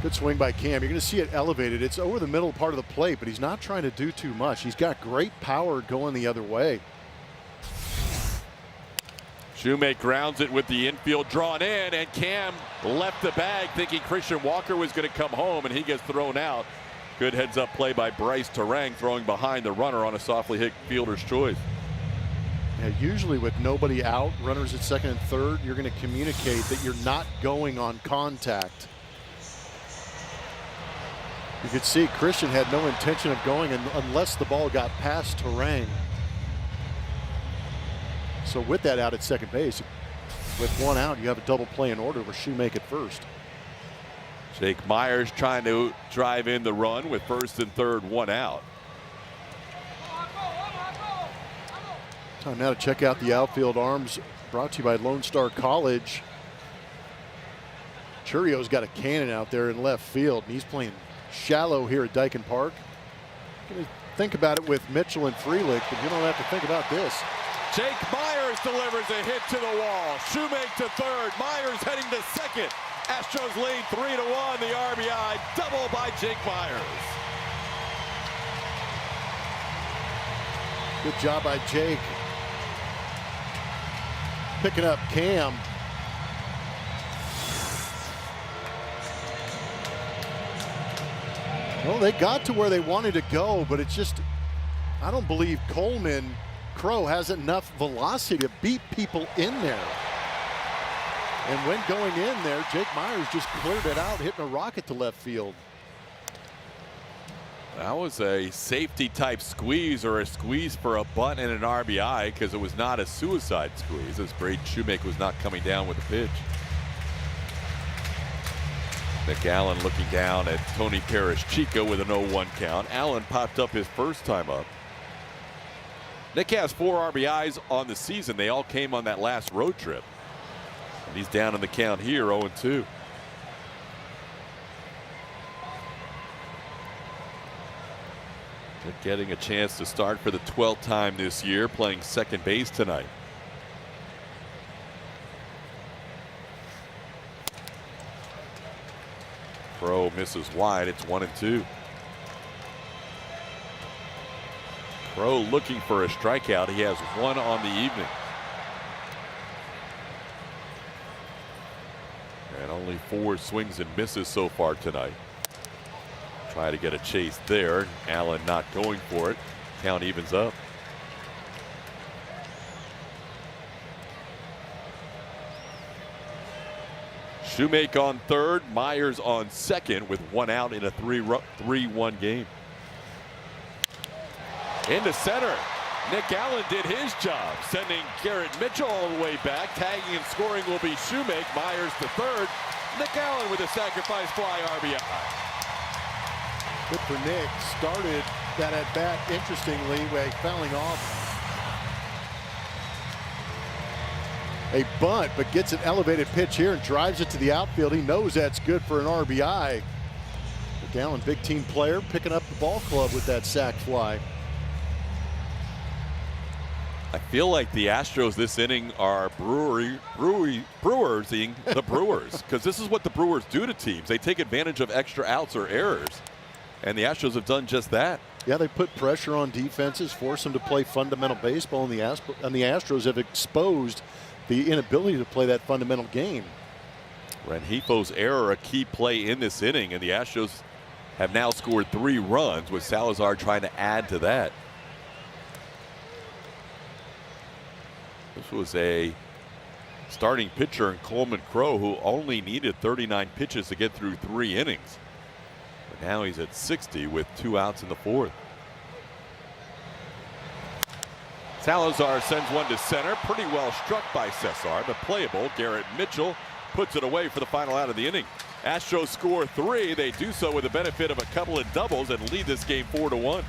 Speaker 7: Good swing by Cam. You're going to see it elevated. It's over the middle part of the plate, but he's not trying to do too much. He's got great power going the other way.
Speaker 6: Shoemake grounds it with the infield drawn in, and Cam left the bag thinking Christian Walker was going to come home, and he gets thrown out. Good heads-up play by Bryce Terang, throwing behind the runner on a softly hit fielder's choice.
Speaker 7: Yeah, usually with nobody out, runners at second and third, you're going to communicate that you're not going on contact. You could see Christian had no intention of going unless the ball got past Terang. So with that out at second base, with one out, you have a double play in order with Shoemake at first.
Speaker 6: Jake Myers trying to drive in the run with first and third, one out.
Speaker 7: Time now to check out the outfield arms brought to you by Lone Star College. Churio's got a cannon out there in left field, and he's playing shallow here at Dyken Park. You're gonna think about it with Mitchell and Freelick, but you don't have to think about this.
Speaker 6: Jake Myers delivers a hit to the wall. Shoemake to third. Myers heading to second. Astros lead 3-1. The RBI double by Jake Myers.
Speaker 7: Good job by Jake. Picking up Cam. Well, they got to where they wanted to go, but it's just, I don't believe Coleman Crow has enough velocity to beat people in there. And when going in there, Jake Myers just cleared it out, hitting a rocket to left field.
Speaker 6: That was a safety type squeeze, or a squeeze for a bunt and an RBI, because it was not a suicide squeeze, as Braden Shoemake was not coming down with the pitch. Nick Allen looking down at Tony Perez-Chico with an 0-1 count. Allen popped up his first time up. Nick has 4 RBIs on the season. They all came on that last road trip. And he's down in the count here, 0-2. Getting a chance to start for the 12th time this year, playing second base tonight. Crow misses wide. It's 1-2. Crow looking for a strikeout. He has 1 on the evening. And only 4 swings and misses so far tonight. Try to get a chase there. Allen not going for it. Count evens up. Shoemake on third, Myers on second with 1 out in a 3-1 game. Into center. Nick Allen did his job, sending Garrett Mitchell all the way back. Tagging and scoring will be Shoemake. Myers to third. Nick Allen with a sacrifice fly RBI.
Speaker 7: Good for Nick. Started that at bat interestingly, by fouling off a bunt, but gets an elevated pitch here and drives it to the outfield. He knows that's good for an RBI. Nick Allen, big team player, picking up the ball club with that sac fly.
Speaker 6: I feel like the Astros this inning are brewersing the Brewers, because this is what the Brewers do to teams. They take advantage of extra outs or errors, and the Astros have done just that.
Speaker 7: Yeah, they put pressure on defenses, force them to play fundamental baseball, and the Astros have exposed the inability to play that fundamental game.
Speaker 6: Renjifo's error, a key play in this inning, and the Astros have now scored 3 runs, with Salazar trying to add to that. This was a starting pitcher in Coleman Crow who only needed 39 pitches to get through 3 innings. But now he's at 60 with 2 outs in the 4th. Salazar sends one to center. Pretty well struck by Cesar, but playable. Garrett Mitchell puts it away for the final out of the inning. Astros score 3. They do so with the benefit of a couple of doubles and lead this game 4-1.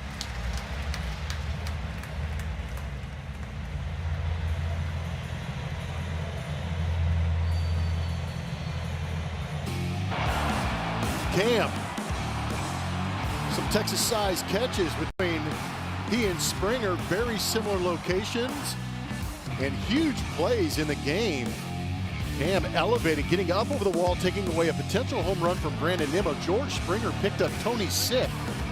Speaker 7: Cam. Some Texas size catches between He and Springer, very similar locations and huge plays in the game. Cam elevated, getting up over the wall, taking away a potential home run from Brandon Nimmo. George Springer picked up Tony Sick.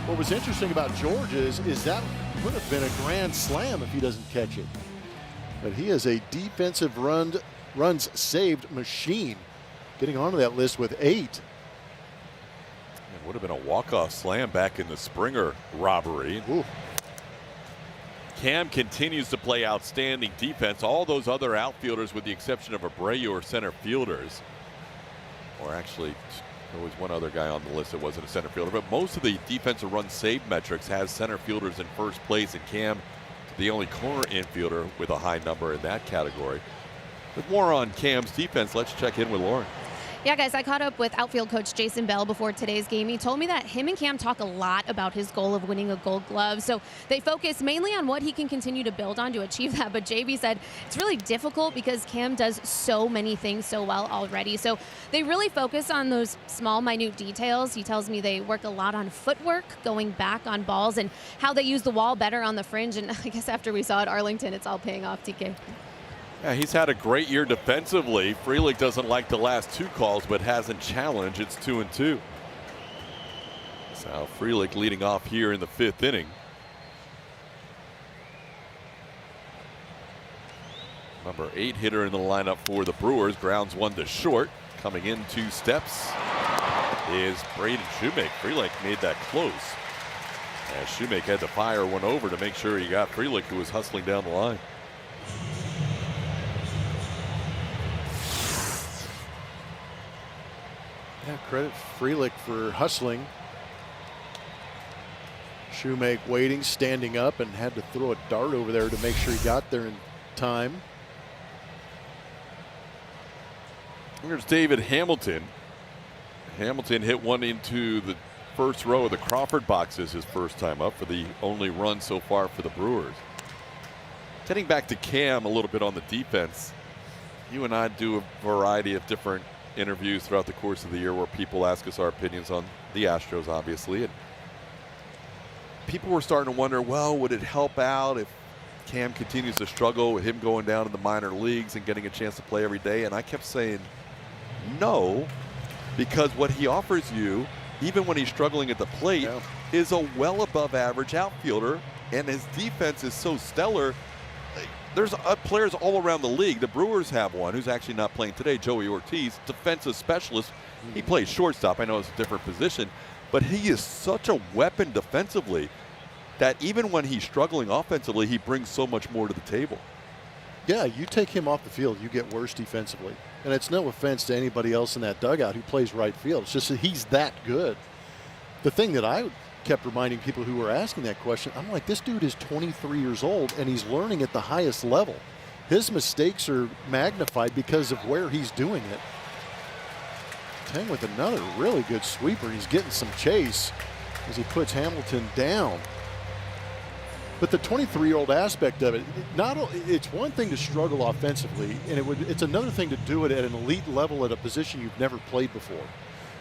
Speaker 7: What was interesting about George is that would have been a grand slam if he doesn't catch it. But he is a defensive runs saved machine, getting onto that list with 8.
Speaker 6: It would have been a walk-off slam back in the Springer robbery.
Speaker 7: Ooh.
Speaker 6: Cam continues to play outstanding defense. All those other outfielders, with the exception of Abreu, are center fielders. Or actually, there was one other guy on the list that wasn't a center fielder. But most of the defensive run saved metrics has center fielders in first place, and Cam, the only corner infielder with a high number in that category. With more on Cam's defense, let's check in with Lauren.
Speaker 3: Yeah, guys, I caught up with outfield coach Jason Bell before today's game. He told me that him and Cam talk a lot about his goal of winning a Gold Glove. So they focus mainly on what he can continue to build on to achieve that. But JB said it's really difficult because Cam does so many things so well already. So they really focus on those small, minute details. He tells me they work a lot on footwork, going back on balls, and how they use the wall better on the fringe. And I guess after we saw at Arlington, it's all paying off, TK.
Speaker 6: Yeah, he's had a great year defensively. Frelick doesn't like the last 2 calls, but hasn't challenged. It's 2-2. So Frelick leading off here in the 5th inning. Number 8 hitter in the lineup for the Brewers. Grounds 1 to short. Coming in 2 steps is Braden Shoemake. Frelick made that close, as Shoemake had to fire one over to make sure he got Frelick, who was hustling down the line.
Speaker 7: Yeah, credit Frelick for hustling. Shoemake waiting, standing up, and had to throw a dart over there to make sure he got there in time.
Speaker 6: Here's David Hamilton. Hamilton hit one into the first row of the Crawford boxes his first time up for the only run so far for the Brewers. Getting back to Cam a little bit on the defense, you and I do a variety of different interviews throughout the course of the year where people ask us our opinions on the Astros, obviously, and people were starting to wonder, well, would it help out if Cam continues to struggle with him going down to the minor leagues and getting a chance to play every day? And I kept saying no, because what he offers you, even when he's struggling at the plate, is a well above average outfielder, and his defense is so stellar. There's players all around the league. The Brewers have one who's actually not playing today, Joey Ortiz, defensive specialist. He plays shortstop. I know it's a different position, but he is such a weapon defensively that even when he's struggling offensively, he brings so much more to the table.
Speaker 7: Yeah, you take him off the field, you get worse defensively. And it's no offense to anybody else in that dugout who plays right field. It's just that he's that good. The thing that I kept reminding people who were asking that question, I'm like, this dude is 23 years old and he's learning at the highest level. His mistakes are magnified because of where he's doing it. Tang with another really good sweeper. He's getting some chase as he puts Hamilton down. But the 23-year-old aspect of it, it's one thing to struggle offensively, and it's another thing to do it at an elite level at a position you've never played before.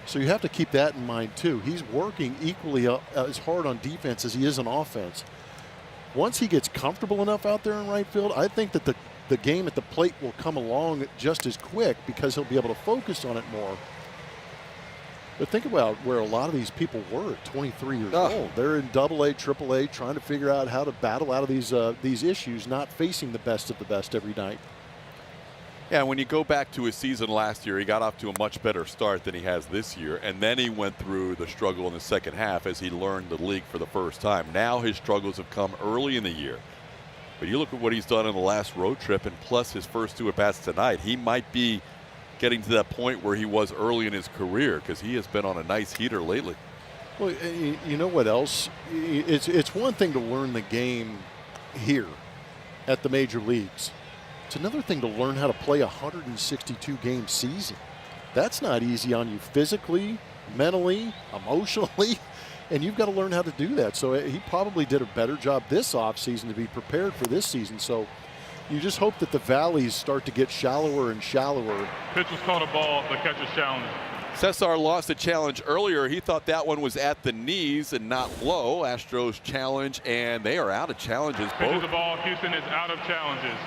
Speaker 7: So you have to keep that in mind too. He's working equally as hard on defense as he is on offense. Once he gets comfortable enough out there in right field, I think that the game at the plate will come along just as quick because he'll be able to focus on it more. But think about where a lot of these people were at 23 years old. They're in AA, AAA, trying to figure out how to battle out of these issues, not facing the best of the best every night.
Speaker 6: Yeah, when you go back to his season last year, he got off to a much better start than he has this year, and then he went through the struggle in the second half as he learned the league for the first time. Now his struggles have come early in the year. But you look at what he's done in the last road trip, and plus his first 2 at-bats tonight, he might be getting to that point where he was early in his career, because he has been on a nice heater lately.
Speaker 7: Well, you know what else? It's one thing to learn the game here at the major leagues. It's another thing to learn how to play a 162-game season. That's not easy on you physically, mentally, emotionally, and you've got to learn how to do that. So he probably did a better job this offseason to be prepared for this season. So you just hope that the valleys start to get shallower and shallower.
Speaker 10: Pitch was caught a ball, the catcher's challenge.
Speaker 6: Cesar lost a challenge earlier. He thought that one was at the knees and not low. Astros challenge, and they are out of challenges.
Speaker 10: Pitches the ball. Houston is out of challenges.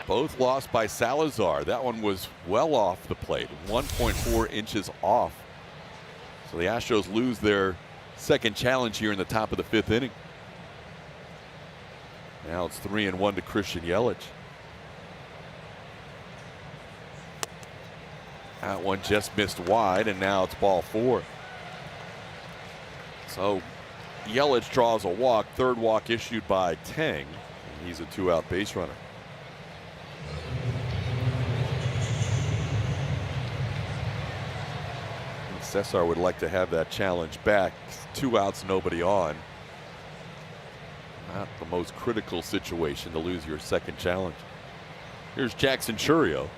Speaker 6: Both lost by Salazar. That one was well off the plate, 1.4 inches off. So the Astros lose their second challenge here in the top of the 5th inning. Now it's 3-1 to Christian Yelich. That one just missed wide, and now it's ball 4. So Yelich draws a walk, third walk issued by Tang, and he's a 2-out base runner. Cesar would like to have that challenge back. 2 outs, nobody on. Not the most critical situation to lose your second challenge. Here's Jackson Chourio.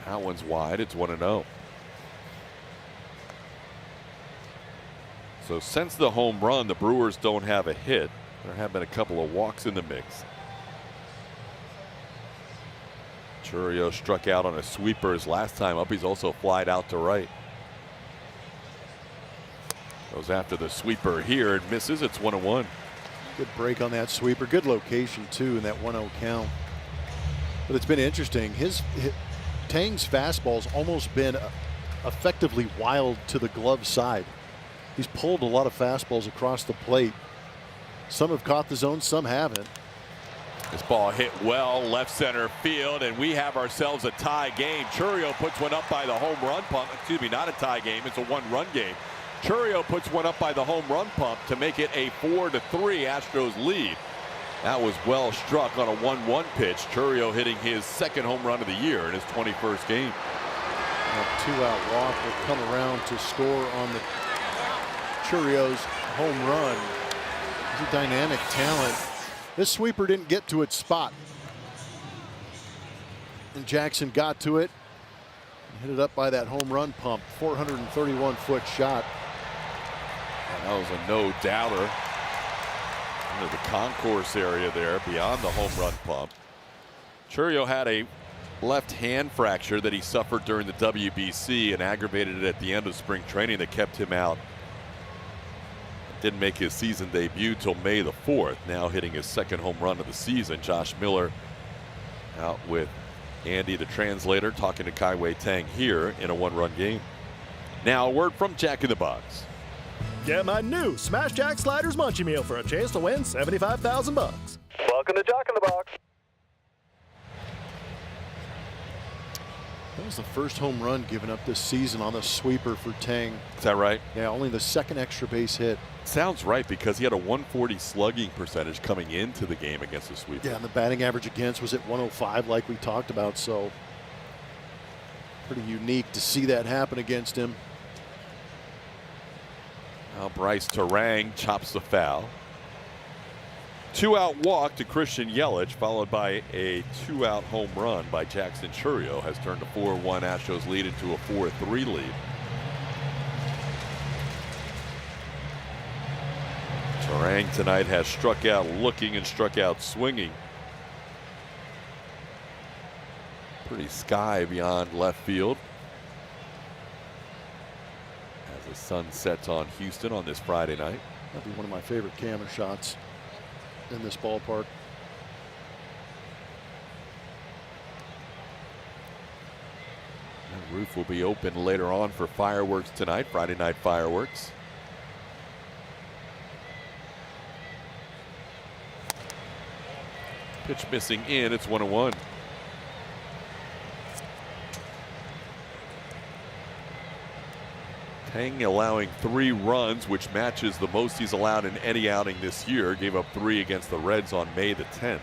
Speaker 6: That one's wide. It's 1-0. So since the home run, the Brewers don't have a hit. There have been a couple of walks in the mix. Chourio struck out on a sweeper his last time up. He's also flied out to right. Goes after the sweeper here and misses. It's 1-1.
Speaker 7: Good break on that sweeper. Good location too in that 1-0 count. But it's been interesting. Tang's fastball's almost been effectively wild to the glove side. He's pulled a lot of fastballs across the plate. Some have caught the zone, some haven't.
Speaker 6: This ball hit well left center field, and we have ourselves a tie game. Chourio puts one up by the home run pump. Excuse me, not a tie game. It's a 1-run game. Chourio puts one up by the home run pump to make it a 4-3 Astros lead. That was well struck on a 1-1 pitch. Chourio hitting his second home run of the year in his 21st game.
Speaker 7: That 2-out walk will come around to score on the Chourio's home run. He's a dynamic talent. This sweeper didn't get to its spot. And Jackson got to it. Hit it up by that home run pump. 431-foot shot.
Speaker 6: And that was a no-doubter. Into the concourse area there beyond the home run pump. Chourio had a left hand fracture that he suffered during the WBC and aggravated it at the end of spring training that kept him out. Didn't make his season debut till May the 4th. Now hitting his second home run of the season. Josh Miller out with Andy the translator talking to Kai-Wei Tang here in a 1-run game. Now a word from Jack in the Box.
Speaker 13: Get my new Smash Jack Sliders Munchie Meal for a chance to win $75,000.
Speaker 14: Welcome to Jack in the Box.
Speaker 7: That was the first home run given up this season on the sweeper for Tang.
Speaker 6: Is that right?
Speaker 7: Yeah, only the second extra base hit.
Speaker 6: Sounds right, because he had a 140 slugging percentage coming into the game against the sweeper.
Speaker 7: Yeah, and the batting average against was at 105 like we talked about, so pretty unique to see that happen against him.
Speaker 6: Now Bryce Terang chops the foul. 2-out walk to Christian Yelich, followed by a 2-out home run by Jackson Chourio, has turned a 4-1 Astros lead into a 4-3 lead. Terang tonight has struck out looking and struck out swinging. Pretty sky beyond left field as the sun sets on Houston on this Friday night.
Speaker 7: That'd be one of my favorite camera shots in this ballpark.
Speaker 6: The roof will be open later on for fireworks tonight, Friday night fireworks. Pitch missing in, it's 1-1. Tang allowing 3 runs, which matches the most he's allowed in any outing this year. Gave up 3 against the Reds on May the 10th.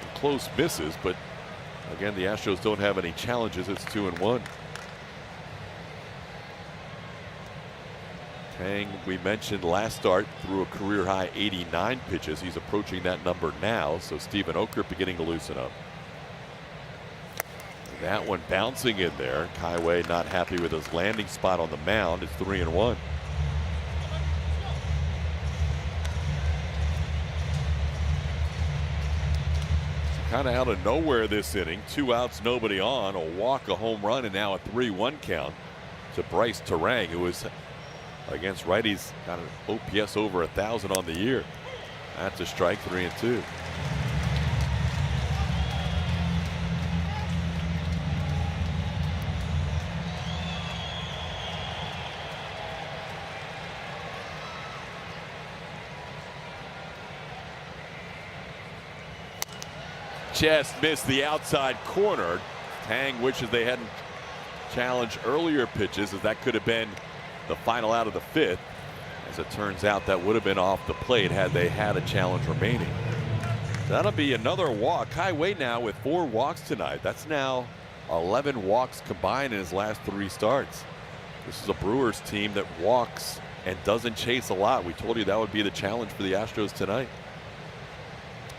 Speaker 6: Some close misses, but again, the Astros don't have any challenges. It's 2-1. Tang, we mentioned last start, threw a career high 89 pitches. He's approaching that number now, so Stephen Okert beginning to loosen up. That one bouncing in there. Kai-Wei not happy with his landing spot on the mound. It's 3-1. kind of out of nowhere this inning. 2 outs, nobody on, a walk, a home run, and now a 3-1 count to Bryce Terang, who is against righties got an OPS over 1,000 on the year. That's a strike, 3-2. Just missed the outside corner. Tang wishes they hadn't challenged earlier pitches, as that could have been the final out of the 5th. As it turns out, that would have been off the plate had they had a challenge remaining. That'll be another walk. Kai Wei now with 4 walks tonight. That's now 11 walks combined in his last 3 starts. This is a Brewers team that walks and doesn't chase a lot. We told you that would be the challenge for the Astros tonight.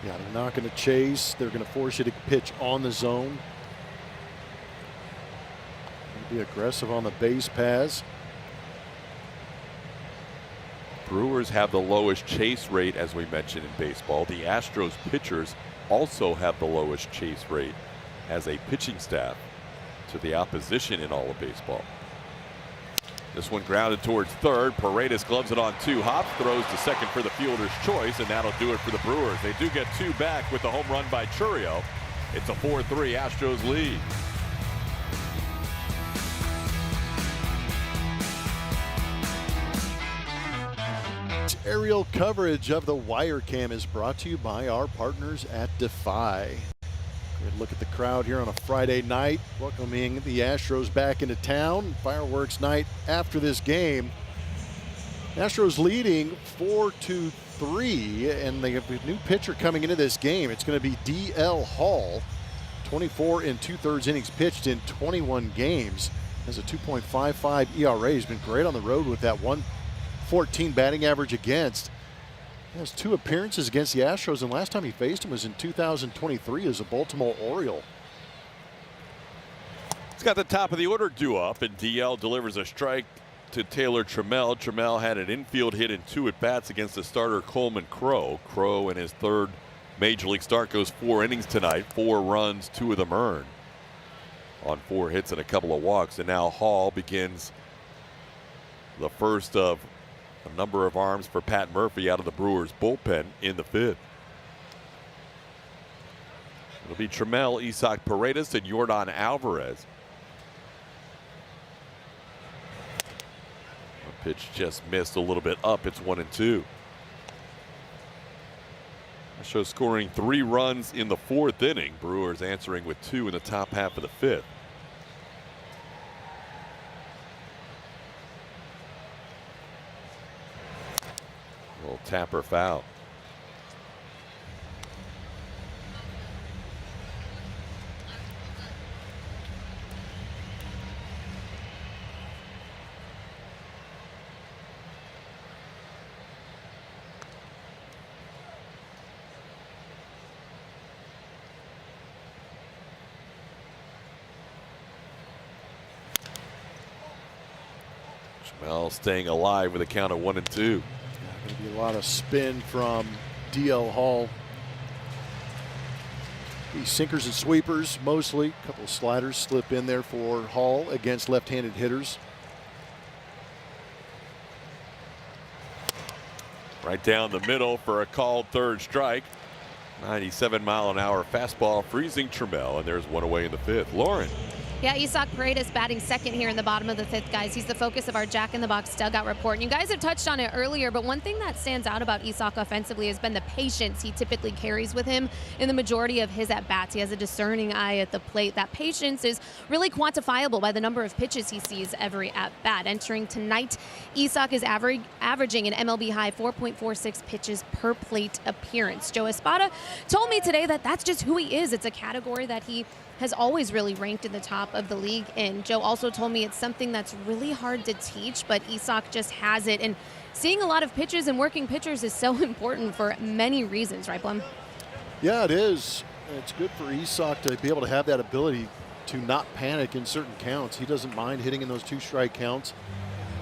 Speaker 7: Yeah, they're not going to chase. They're going to force you to pitch on the zone. Be aggressive on the base paths.
Speaker 6: Brewers have the lowest chase rate, as we mentioned, in baseball. The Astros pitchers also have the lowest chase rate as a pitching staff to the opposition in all of baseball. This one grounded towards third. Paredes gloves it on 2 hops, throws to second for the fielder's choice, and that'll do it for the Brewers. They do get 2 back with the home run by Churio. It's a 4-3 Astros lead.
Speaker 7: Aerial coverage of the Wire Cam is brought to you by our partners at Defy. Good look at the crowd here on a Friday night, welcoming the Astros back into town. Fireworks night after this game. Astros leading 4-3, and they have a new pitcher coming into this game. It's going to be D.L. Hall. 24 2/3 innings pitched in 21 games. Has a 2.55 ERA. He's been great on the road with that 114 batting average against. He has 2 appearances against the Astros, and last time he faced him was in 2023 as a Baltimore Oriole.
Speaker 6: He's got the top of the order due up, and DL delivers a strike to Taylor Trammell. Trammell had an infield hit in 2 at-bats against the starter Coleman Crowe. Crowe in his 3rd major league start goes 4 innings tonight, 4 runs, 2 of them earned on 4 hits and a couple of walks. And now Hall begins the first of a number of arms for Pat Murphy out of the Brewers bullpen in the 5th. It'll be Trammell, Isaac Paredes, and Yordan Alvarez. The pitch just missed a little bit up. It's 1-2. Astros scoring 3 runs in the 4th inning. Brewers answering with 2 in the top half of the 5th. Little tapper foul. Jamel staying alive with a count of 1-2.
Speaker 7: Going to be a lot of spin from D.L. Hall. These sinkers and sweepers mostly. A couple of sliders slip in there for Hall against left-handed hitters.
Speaker 6: Right down the middle for a called 3rd strike. 97-mile-an-hour fastball freezing Trammell, and there's 1 away in the 5th. Lauren.
Speaker 3: Yeah, Isaac Paredes batting second here in the bottom of the 5th, guys. He's the focus of our Jack in the Box dugout report. And you guys have touched on it earlier, but one thing that stands out about Isaac offensively has been the patience he typically carries with him in the majority of his at-bats. He has a discerning eye at the plate. That patience is really quantifiable by the number of pitches he sees every at-bat. Entering tonight, Isaac is averaging an MLB high 4.46 pitches per plate appearance. Joe Espada told me today that that's just who he is. It's a category that he has always really ranked in the top of the league. And Joe also told me it's something that's really hard to teach, but Isaac just has it. And seeing a lot of pitches and working pitchers is so important for many reasons, right, Blum?
Speaker 7: Yeah, it is. It's good for Isaac to be able to have that ability to not panic in certain counts. He doesn't mind hitting in those 2-strike counts.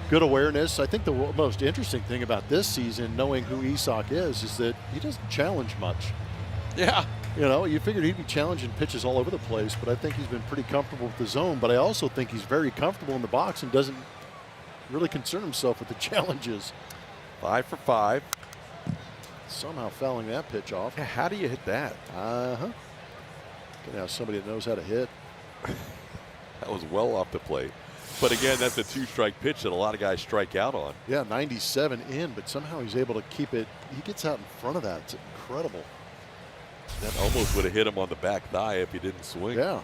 Speaker 7: Good awareness. I think the most interesting thing about this season, knowing who Isaac is that he doesn't challenge much.
Speaker 6: Yeah.
Speaker 7: You know, you figured he'd be challenging pitches all over the place, but I think he's been pretty comfortable with the zone. But I also think he's very comfortable in the box and doesn't really concern himself with the challenges.
Speaker 6: 5 for 5.
Speaker 7: Somehow fouling that pitch off.
Speaker 6: Yeah, how do you hit that?
Speaker 7: Gonna have somebody that knows how to hit.
Speaker 6: That was well off the plate. But again, that's a 2-strike pitch that a lot of guys strike out on.
Speaker 7: Yeah, 97 in, but somehow he's able to keep it. He gets out in front of that. It's incredible.
Speaker 6: That almost would have hit him on the back thigh if he didn't swing.
Speaker 7: Yeah.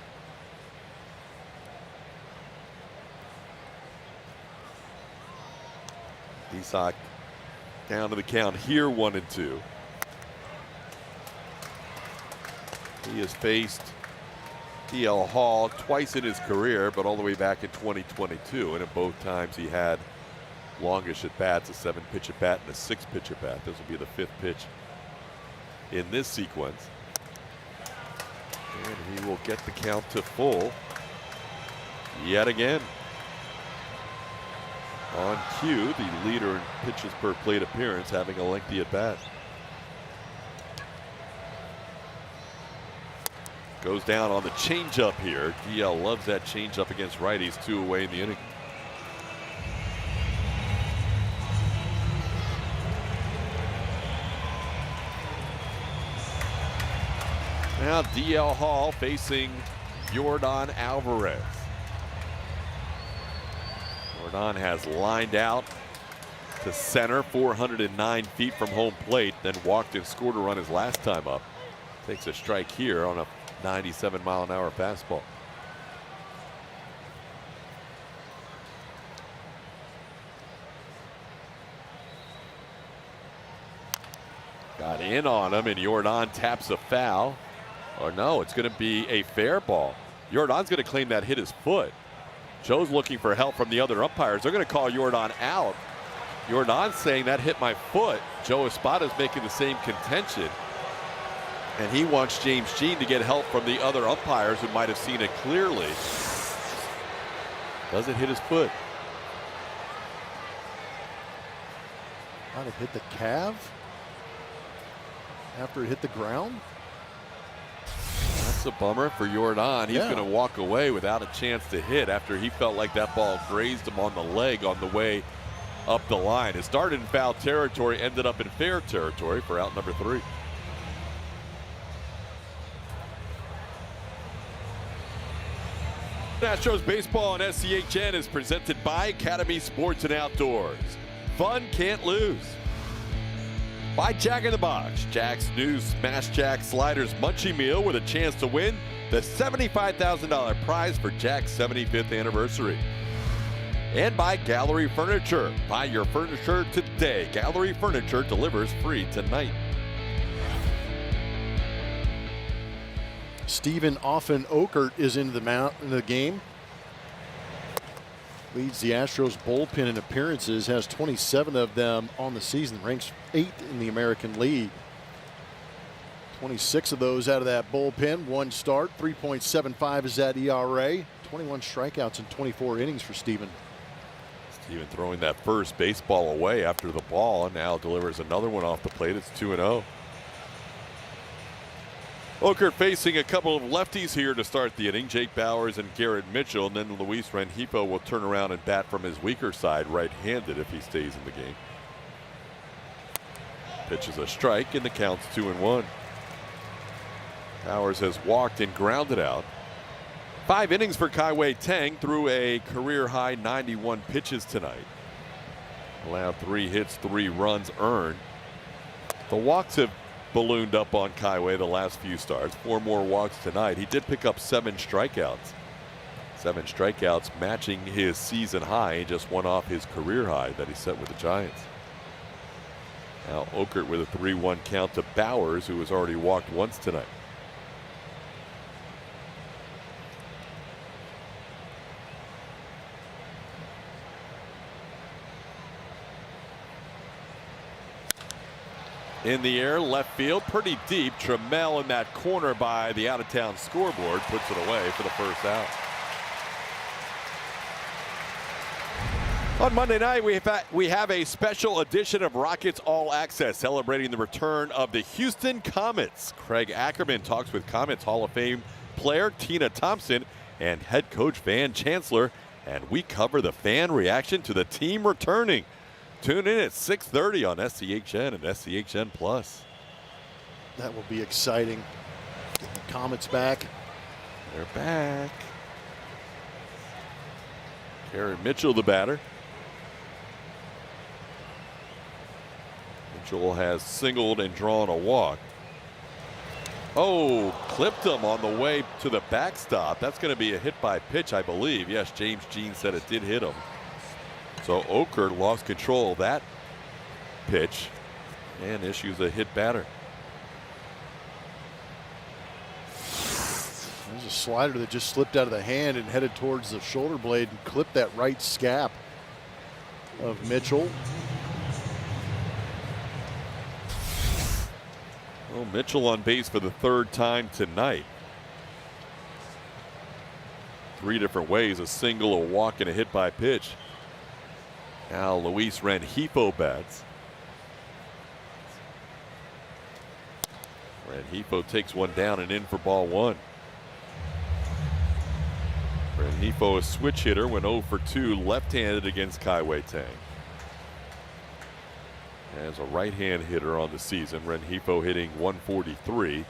Speaker 6: Isak down to the count here, 1-2. He has faced DL Hall twice in his career, but all the way back in 2022, and at both times he had longish at bats, a 7-pitch at bat and a 6-pitch at bat. This will be the 5th pitch in this sequence, and he will get the count to full yet again. On cue, the leader in pitches per plate appearance, having a lengthy at bat. Goes down on the changeup here. DL loves that changeup against righties. 2 away in the inning. Now DL Hall facing Yordan Alvarez. Yordan has lined out to center, 409 feet from home plate, then walked and scored a run his last time up. Takes a strike here on a 97-mile-an-hour fastball. Got in on him, and Yordan taps a foul. Or no, it's going to be a fair ball. Yordan's going to claim that hit his foot. Joe's looking for help from the other umpires. They're going to call Yordan out. Yordan's saying that hit my foot. Joe Espada's making the same contention. And he wants James Jean to get help from the other umpires who might have seen it clearly. Doesn't hit his foot.
Speaker 7: Might have hit the calf after it hit the ground.
Speaker 6: That's a bummer for Yordan. He's
Speaker 7: Yeah.
Speaker 6: going to walk away without a chance to hit after he felt like that ball grazed him on the leg on the way up the line. It started in foul territory, ended up in fair territory for out number 3. Astros baseball on SCHN is presented by Academy Sports and Outdoors. Fun can't lose. By Jack in the Box, Jack's new Smash Jack Sliders Munchie Meal with a chance to win the $75,000 prize for Jack's 75th anniversary. And by Gallery Furniture. Buy your furniture today. Gallery Furniture delivers free tonight.
Speaker 7: Stephen Offen-Okert is into the game. Leads the Astros bullpen in appearances, has 27 of them on the season, ranks 8th in the American League. 26 of those out of that bullpen, 1 start, 3.75 is that ERA, 21 strikeouts in 24 innings for Stephen.
Speaker 6: Stephen throwing that first baseball away after the ball, and now delivers another one off the plate. It's 2-0. Okert facing a couple of lefties here to start the inning. Jake Bowers and Garrett Mitchell, and then Luis Rengifo will turn around and bat from his weaker side, right-handed, if he stays in the game. Pitches a strike, and the count's 2-1. Bowers has walked and grounded out. 5 innings for Kai-Wei Tang, threw a career-high 91 pitches tonight. Allowed 3 hits, 3 runs earned. The walks have ballooned up on Kai-Wei the last few starts. 4 more walks tonight. He did pick up 7 strikeouts. 7 strikeouts matching his season high, and just one off his career high that he set with the Giants. Now Okert with a 3-1 count to Bowers, who has already walked once tonight. In the air, left field, pretty deep. Trammell in that corner by the out-of-town scoreboard puts it away for the first out. On Monday night, we have a special edition of Rockets All Access celebrating the return of the Houston Comets. Craig Ackerman talks with Comets Hall of Fame player Tina Thompson and head coach Van Chancellor, and we cover the fan reaction to the team returning. Tune in at 6:30 on SCHN and SCHN Plus.
Speaker 7: That will be exciting. Get the Comets back.
Speaker 6: They're back. Karen Mitchell, the batter. Mitchell has singled and drawn a walk. Oh, clipped him on the way to the backstop. That's going to be a hit by pitch, I believe. Yes, James Jean said it did hit him. So Oker lost control of that pitch and issues a hit batter.
Speaker 7: There's a slider that just slipped out of the hand and headed towards the shoulder blade and clipped that right scap of Mitchell.
Speaker 6: Well, Mitchell on base for the third time tonight. 3 different ways: a single, a walk, and a hit by pitch. Now Luis Rengifo bats. Rengifo takes one down and in for ball 1. Rengifo, a switch hitter, went 0 for 2 left-handed against Kai Wei Tang. As a right-hand hitter on the season, Rengifo hitting 143,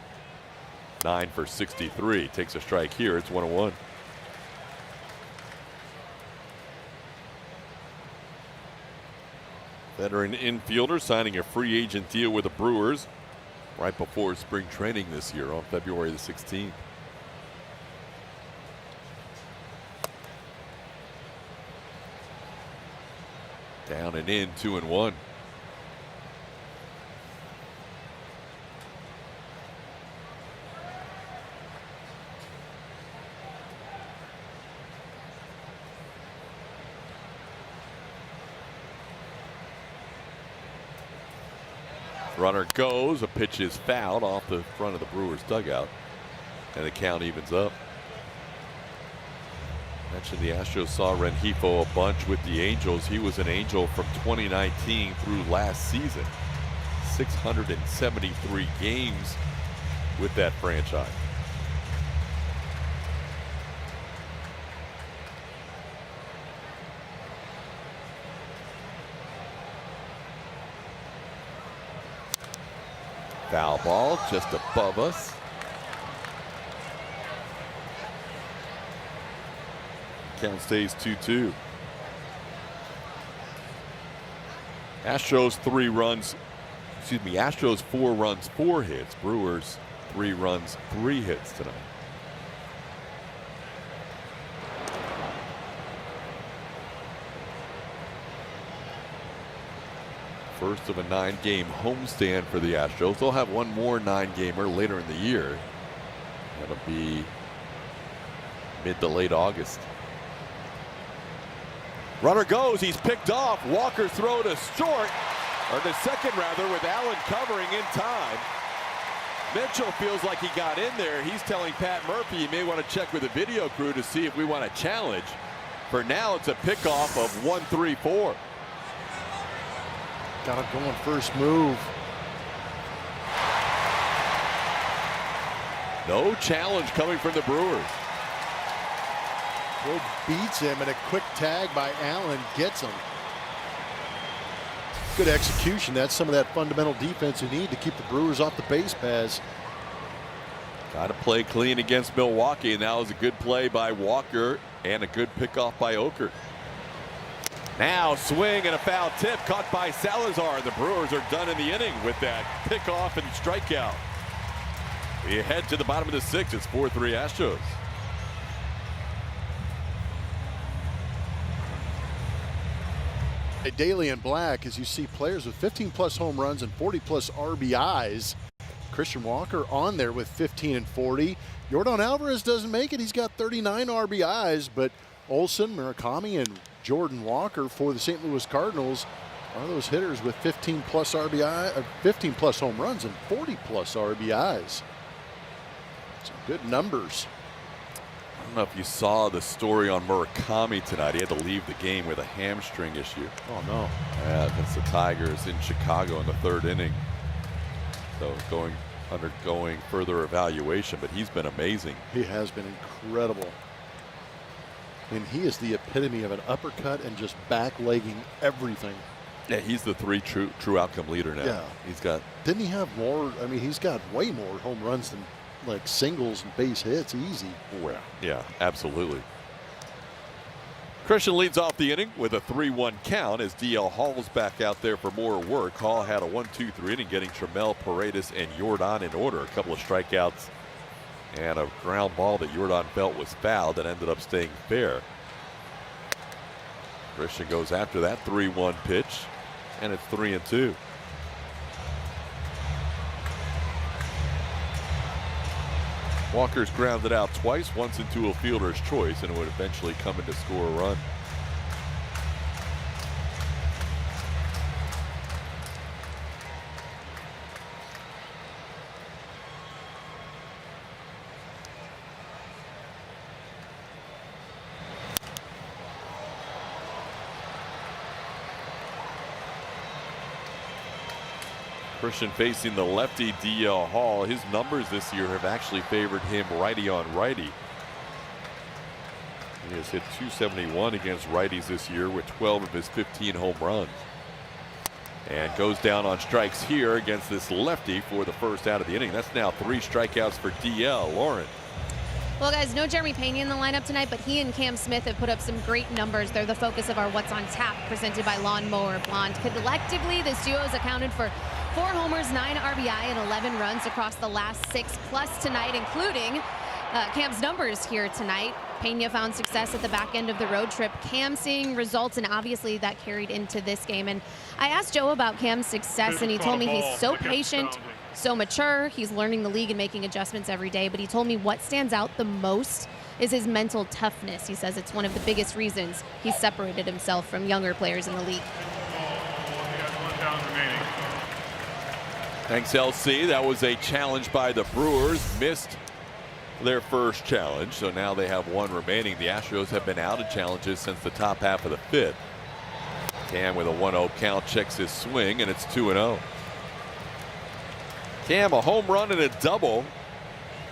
Speaker 6: 9 for 63. Takes a strike here. It's 1-1. Veteran infielder signing a free agent deal with the Brewers right before spring training this year on February the 16th. Down and in, 2-1. Runner goes, a pitch is fouled off the front of the Brewers dugout, and the count evens up. Mentioned the Astros saw Rengifo a bunch with the Angels. He was an Angel from 2019 through last season. 673 games with that franchise. Foul ball just above us. Count stays 2-2. Astros 3 runs. Excuse me. Astros 4 runs, 4 hits. Brewers 3 runs, 3 hits tonight. First of a 9-game homestand for the Astros. They'll have one more 9-gamer later in the year. That'll be mid to late August. Runner goes, he's picked off. Walker throw to short, or to second rather, with Allen covering in time. Mitchell feels like he got in there. He's telling Pat Murphy he may want to check with the video crew to see if we want to challenge. For now, it's a pickoff of 1-3-4.
Speaker 7: Got it going first move.
Speaker 6: No challenge coming from the Brewers.
Speaker 7: Will beats him, and a quick tag by Allen gets him. Good execution. That's some of that fundamental defense you need to keep the Brewers off the base paths.
Speaker 6: Got to play clean against Milwaukee, and that was a good play by Walker and a good pickoff by Oker. Now swing and a foul tip caught by Salazar. The Brewers are done in the inning with that pickoff and strikeout. We head to the bottom of the 6th. It's 4-3 Astros.
Speaker 7: Daily in black, as you see players with 15+ home runs and 40+ RBIs. Christian Walker on there with 15 and 40. Yordan Alvarez doesn't make it. He's got 39 RBIs, but Olsen, Murakami, and Jordan Walker for the St. Louis Cardinals are those hitters with 15+ RBI, 15+ home runs and 40+ RBIs. Some good numbers.
Speaker 6: I don't know if you saw the story on Murakami tonight. He had to leave the game with a hamstring issue.
Speaker 7: Oh, no.
Speaker 6: Against the Tigers in Chicago in the 3rd inning. So undergoing further evaluation, but he's been amazing.
Speaker 7: He has been incredible. I mean, he is the epitome of an uppercut and just back-legging everything.
Speaker 6: Yeah, he's the true outcome leader now.
Speaker 7: Yeah.
Speaker 6: He's got.
Speaker 7: Didn't he have more? I mean, he's got way more home runs than like singles and base hits. Easy.
Speaker 6: Well, yeah, absolutely. Christian leads off the inning with a 3-1 count as DL Hall's back out there for more work. Hall had a 1-2-3 inning, getting Trammell, Paredes, and Jordan in order. A couple of strikeouts and a ground ball that Jordan felt was fouled that ended up staying fair. Christian goes after that 3-1 pitch, and it's 3-2. Walker's grounded out twice, once into a fielder's choice, and it would eventually come in to score a run. Christian facing the lefty DL Hall. His numbers this year have actually favored him righty on righty. He has hit .271 against righties this year with 12 of his 15 home runs. And goes down on strikes here against this lefty for the first out of the inning. That's now 3 strikeouts for DL. Lauren.
Speaker 3: Well, guys, no Jeremy Pena in the lineup tonight, but he and Cam Smith have put up some great numbers. They're the focus of our What's on Tap presented by Lawnmower Blonde. Collectively, this duo has accounted for 4 homers, 9 RBI, and 11 runs across the last 6 plus tonight, including Cam's numbers here tonight. Pena found success at the back end of the road trip. Cam seeing results, and obviously that carried into this game. And I asked Joe about Cam's success, and he told me he's so patient, so mature. He's learning the league and making adjustments every day. But he told me what stands out the most is his mental toughness. He says it's one of the biggest reasons he's separated himself from younger players in the league.
Speaker 6: Thanks, LC. That was a challenge by the Brewers. Missed their first challenge, so now they have 1 remaining. The Astros have been out of challenges since the top half of the 5th. Cam with a 1-0 count checks his swing, and it's 2-0. Cam, a home run and a double.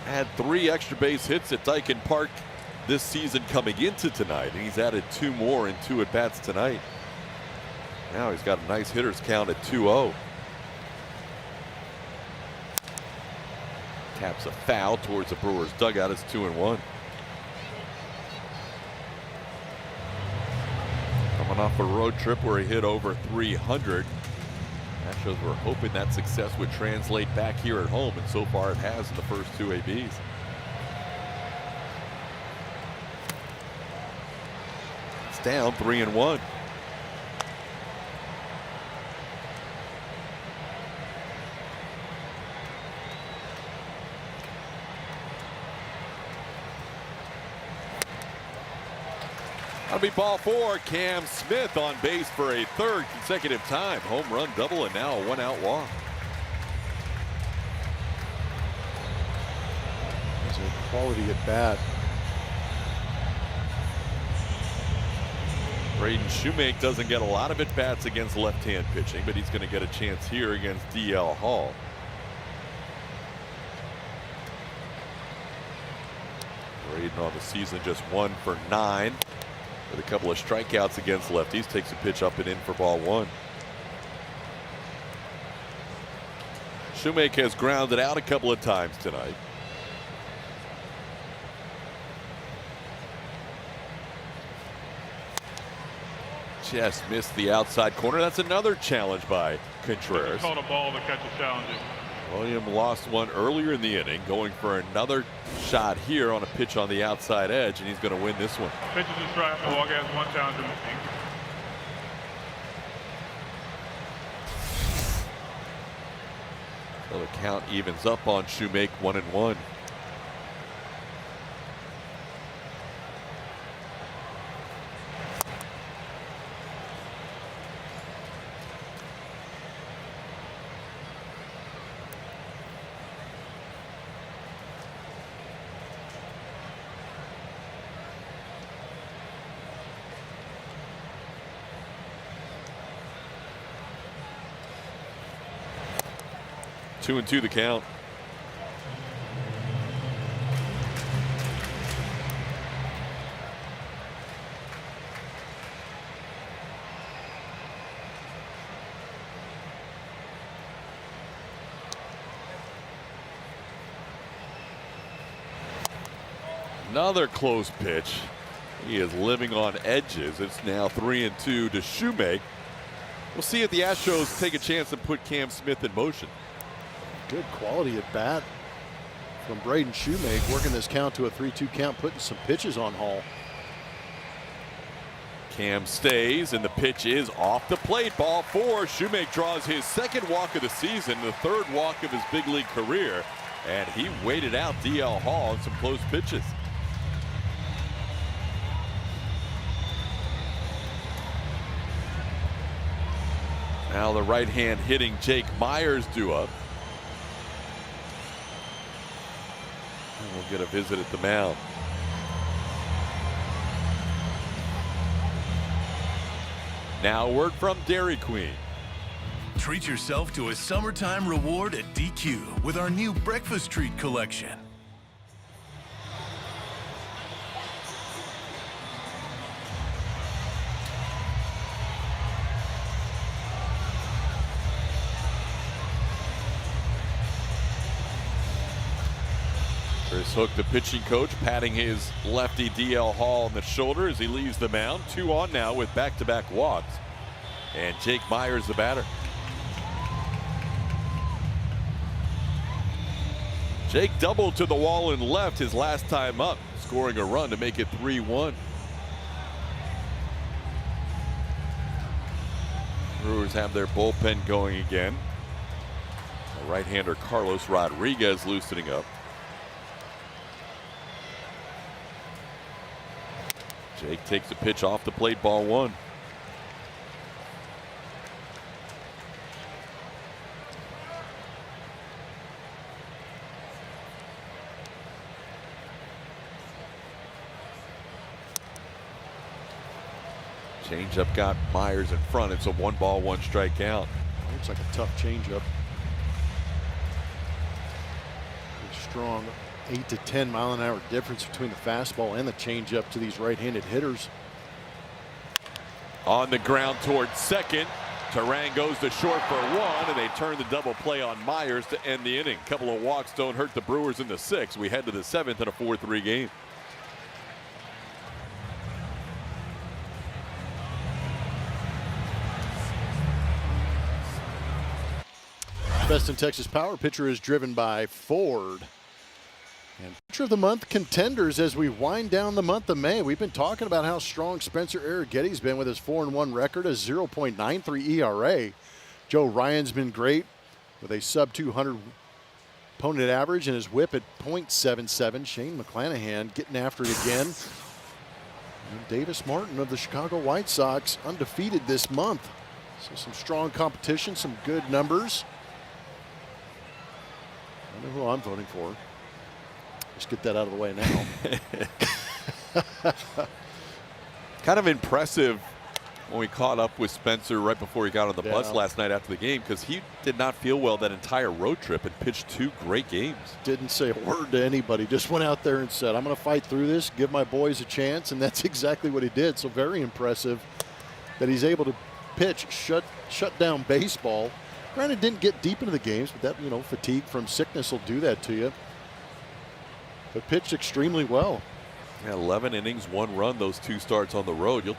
Speaker 6: Had 3 extra base hits at Dyken Park this season coming into tonight, and he's added 2 more in 2 at-bats tonight. Now he's got a nice hitter's count at 2-0. Taps a foul towards the Brewers dugout. It's 2-1. Coming off a road trip where he hit over 300. Astros were hoping that success would translate back here at home, and so far it has in the first 2 ABs. It's down 3-1. That'll be ball 4. Cam Smith on base for a 3rd consecutive time. Home run, double, and now a 1-out walk.
Speaker 7: That's a quality at bat.
Speaker 6: Braden Shoemake doesn't get a lot of at-bats against left-hand pitching, but he's going to get a chance here against DL Hall. Braden on the season just 1 for 9. With a couple of strikeouts against lefties, takes a pitch up and in for ball 1. Shoemake has grounded out a couple of times tonight. Just missed the outside corner. That's another challenge by Contreras.
Speaker 10: Called a ball to catch a challenge.
Speaker 6: William lost one earlier in the inning, going for another shot here on a pitch on the outside edge, and he's going to win this one.
Speaker 10: Pitches a strike. Milwaukee has 1 challenge in the inning.
Speaker 6: So the count evens up on Shoemake, 1-1. 2-2 the count. Another close pitch. He is living on edges. It's now 3-2 to Shoemake. We'll see if the Astros take a chance and put Cam Smith in motion.
Speaker 7: Good quality at bat from Braden Shoemake, working this count to a 3-2 count, putting some pitches on Hall.
Speaker 6: Cam stays, and the pitch is off the plate. Ball 4. Shoemake draws his second walk of the season, the third walk of his big league career, and he waited out DL Hall on some close pitches. Now the right-hand hitting Jake Myers due up. And we'll get a visit at the mound. Now a word from Dairy Queen.
Speaker 15: Treat yourself to a summertime reward at DQ with our new breakfast treat collection.
Speaker 6: Chris Hook, the pitching coach, patting his lefty DL Hall on the shoulder as he leaves the mound. 2 on now with back-to-back walks. And Jake Myers, the batter. Jake doubled to the wall and left his last time up, scoring a run to make it 3-1. Brewers have their bullpen going again. The right-hander Carlos Rodriguez loosening up. Jake takes a pitch off the plate, ball 1. Changeup got Myers in front. It's a 1-ball, 1-strike count.
Speaker 7: Looks like a tough changeup. Strong 8 to 10 mile an hour difference between the fastball and the changeup to these right-handed hitters.
Speaker 6: On the ground towards second. Terang goes to short for 1, and they turn the double play on Myers to end the inning. Couple of walks don't hurt the Brewers in the 6th. We head to the 7th in a 4-3 game.
Speaker 7: Best in Texas Power pitcher is driven by Ford. And pitcher of the month contenders as we wind down the month of May. We've been talking about how strong Spencer Arrighetti's been with his 4-1 record, a 0.93 ERA. Joe Ryan's been great with a sub-200 opponent average and his whip at .77. Shane McClanahan getting after it again. And Davis Martin of the Chicago White Sox undefeated this month. So some strong competition, some good numbers. I know who I'm voting for. Let's get that out of the way now.
Speaker 6: Kind of impressive when we caught up with Spencer right before he got on the bus last night after the game, because he did not feel well that entire road trip and pitched 2 great games.
Speaker 7: Didn't say a word to anybody, just went out there and said, I'm going to fight through this, give my boys a chance, and that's exactly what he did. So very impressive that he's able to pitch, shut down baseball. Granted, didn't get deep into the games, but that, fatigue from sickness will do that to you. But pitched extremely well.
Speaker 6: Yeah, 11 innings, 1 run, those 2 starts on the road. You'll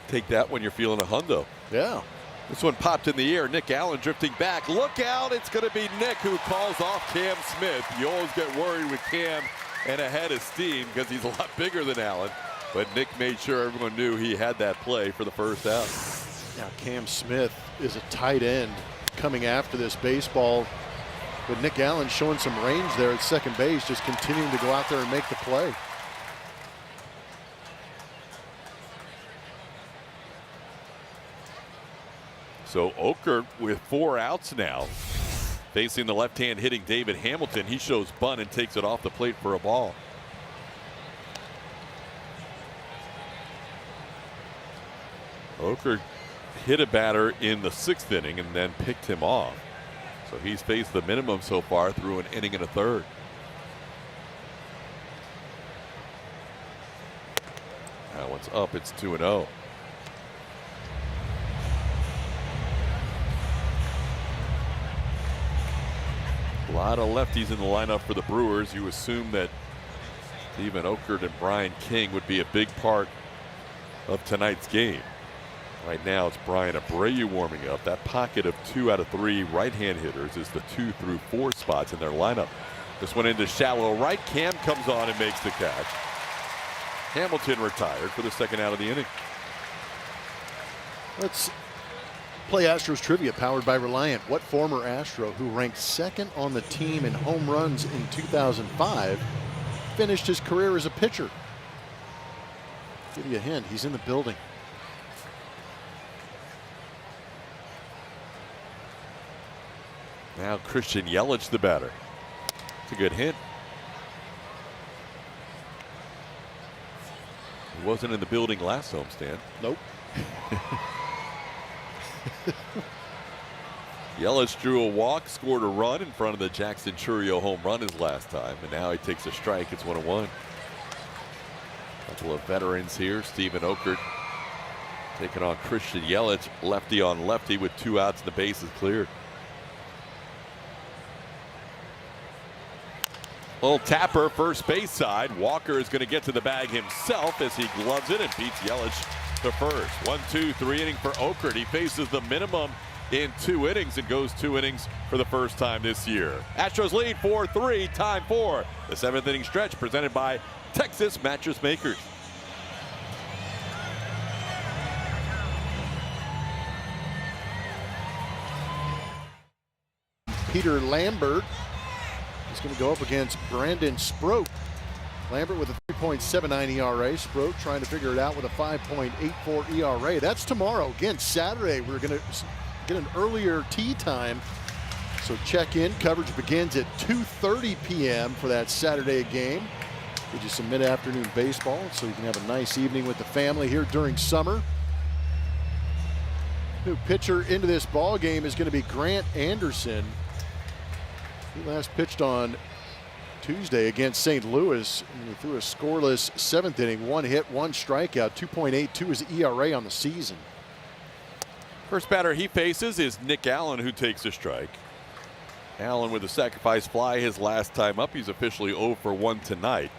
Speaker 6: take that when you're feeling a hundo.
Speaker 7: Yeah.
Speaker 6: This one popped in the air. Nick Allen drifting back. Look out. It's going to be Nick who calls off Cam Smith. You always get worried with Cam and ahead of steam because he's a lot bigger than Allen. But Nick made sure everyone knew he had that play for the first out.
Speaker 7: Now Cam Smith is a tight end coming after this baseball. But Nick Allen showing some range there at second base, just continuing to go out there and make the play.
Speaker 6: So Oker with 4 outs now. Facing the left-hand hitting David Hamilton. He shows bunt and takes it off the plate for a ball. Oker hit a batter in the 6th inning and then picked him off. So he's faced the minimum so far through an inning and a third. That one's up. It's 2-0. A lot of lefties in the lineup for the Brewers. You assume that Steven Okert and Brian King would be a big part of tonight's game. Right now it's Brian Abreu warming up. That pocket of 2 out of 3 right-hand hitters is the 2 through 4 spots in their lineup. This one into shallow right. Cam comes on and makes the catch. Hamilton retired for the second out of the inning.
Speaker 7: Let's play Astros trivia powered by Reliant. What former Astro who ranked second on the team in home runs in 2005 finished his career as a pitcher? Give you a hint, he's in the building.
Speaker 6: Now Christian Yelich, the batter. It's a good hint. He wasn't in the building last homestand.
Speaker 7: Nope.
Speaker 6: Yelich drew a walk, scored a run in front of the Jackson Churio home run his last time, and now he takes a strike. It's 1-1. A couple of veterans here. Steven Okert taking on Christian Yelich, lefty on lefty with 2 outs and the bases cleared. Little tapper first base side. Walker is going to get to the bag himself as he gloves it and beats Yelich to first. 1-2-3 inning for Okert. He faces the minimum in 2 innings and goes 2 innings for the first time this year. Astros lead 4-3. Time for the 7th inning stretch presented by Texas Mattress Makers.
Speaker 7: Peter Lambert is going to go up against Brandon Sproat. Lambert with a 3.79 ERA. Sproat trying to figure it out with a 5.84 ERA. That's tomorrow. Again, Saturday, we're going to get an earlier tee time. So check in. Coverage begins at 2:30 p.m. for that Saturday game. Gives you some mid-afternoon baseball so you can have a nice evening with the family here during summer. New pitcher into this ball game is going to be Grant Anderson. He last pitched on Tuesday against St. Louis, and he threw a scoreless 7th inning, 1 hit, 1 strikeout. 2.82 is the ERA on the season.
Speaker 6: First batter he faces is Nick Allen, who takes a strike. Allen with a sacrifice fly his last time up. He's officially 0 for 1 tonight.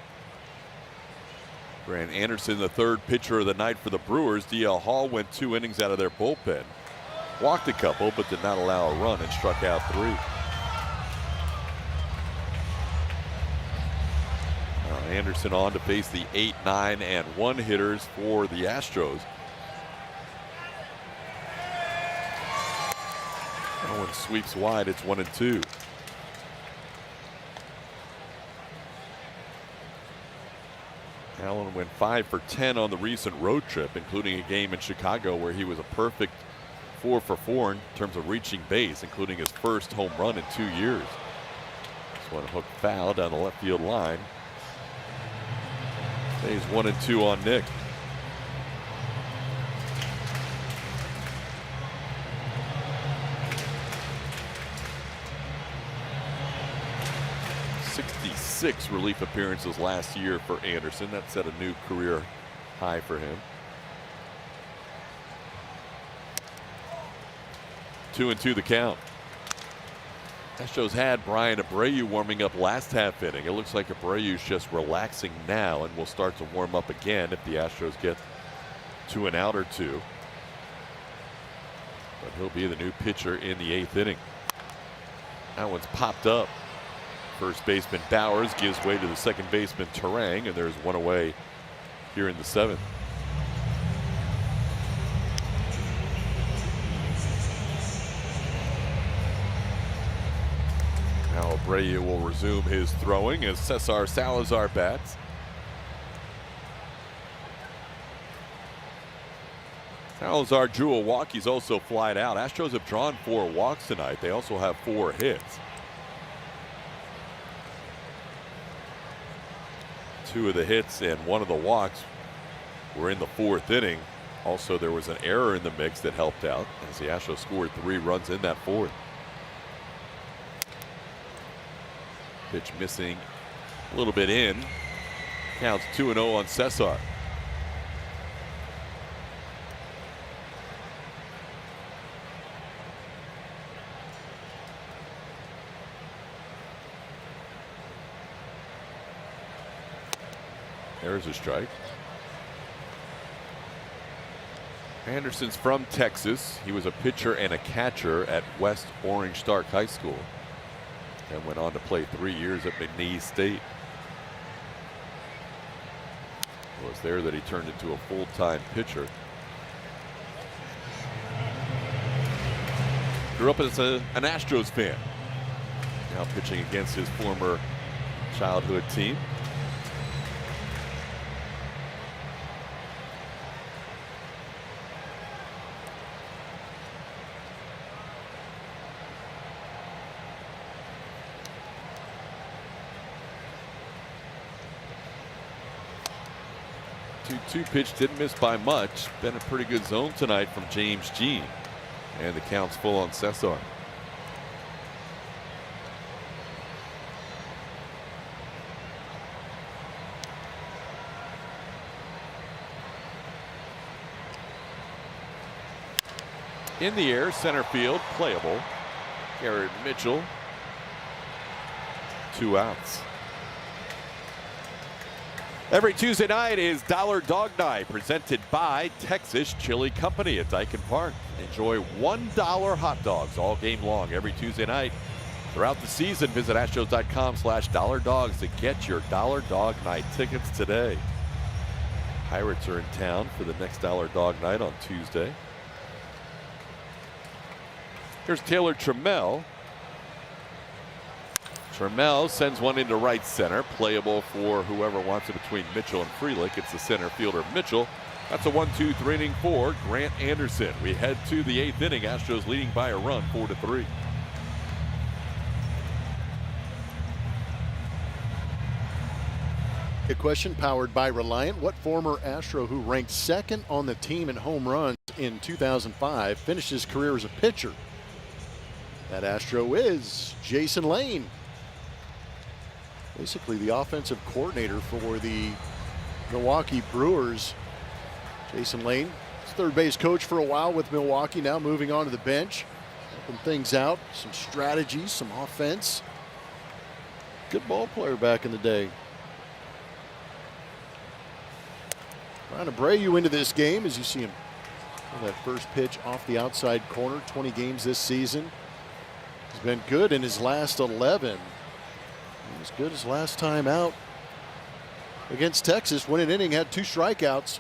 Speaker 6: Grant Anderson, the 3rd pitcher of the night for the Brewers. DL Hall went 2 innings out of their bullpen. Walked a couple, but did not allow a run and struck out 3. Anderson on to face the 8, 9, and 1 hitters for the Astros. That one sweeps wide. It's 1-2. Allen went 5 for 10 on the recent road trip, including a game in Chicago where he was a perfect 4 for 4 in terms of reaching base, including his first home run in 2 years. This one hooked foul down the left field line. Stays 1-2 on Nick. '66 relief appearances last year for Anderson. That set a new career high for him. 2-2 the count. Astros had Brian Abreu warming up last half inning. It looks like Abreu's just relaxing now and will start to warm up again if the Astros get to an out or 2. But he'll be the new pitcher in the 8th inning. That one's popped up. First baseman Bowers gives way to the second baseman Terang, and there's 1 away here in the 7th. Now Abreu will resume his throwing as Cesar Salazar bats. Salazar drew a walk. He's also flied out. Astros have drawn 4 walks tonight. They also have 4 hits. 2 of the hits and 1 of the walks were in the 4th inning. Also, there was an error in the mix that helped out as the Astros scored 3 runs in that 4th. Pitch missing a little bit in. Counts 2-0 on Cesar. There's a strike. Anderson's from Texas. He was a pitcher and a catcher at West Orange Stark High School and went on to play 3 years at McNeese State. It was there that he turned into a full-time pitcher. Grew up as an Astros fan. Now pitching against his former childhood team. Two pitch, didn't miss by much. Been a pretty good zone tonight from James Jean. And the count's full on Cesar. In the air, center field, playable. Garrett Mitchell, 2 outs. Every Tuesday night is Dollar Dog Night, presented by Texas Chili Company at Dyken Park. Enjoy $1 hot dogs all game long every Tuesday night. Throughout the season, visit astros.com/dollardogs to get your Dollar Dog Night tickets today. Pirates are in town for the next Dollar Dog Night on Tuesday. Here's Taylor Trammell. Trammell sends one into right center, playable for whoever wants it between Mitchell and Frelick. It's the center fielder Mitchell. That's a 1-2-3 inning for Grant Anderson. We head to the 8th inning. Astros leading by a run, 4-3.
Speaker 7: A question powered by Reliant. What former Astro who ranked second on the team in home runs in 2005 finished his career as a pitcher? That Astro is Jason Lane. Basically the offensive coordinator for the Milwaukee Brewers. Jason Lane, third base coach for a while with Milwaukee, now moving on to the bench, helping things out, some strategies, some offense. Good ball player back in the day. Brian Abreu into this game as you see him on that first pitch off the outside corner. 20 games this season. He's been good in his last 11. He was good his last time out against Texas. Won an inning, had 2 strikeouts.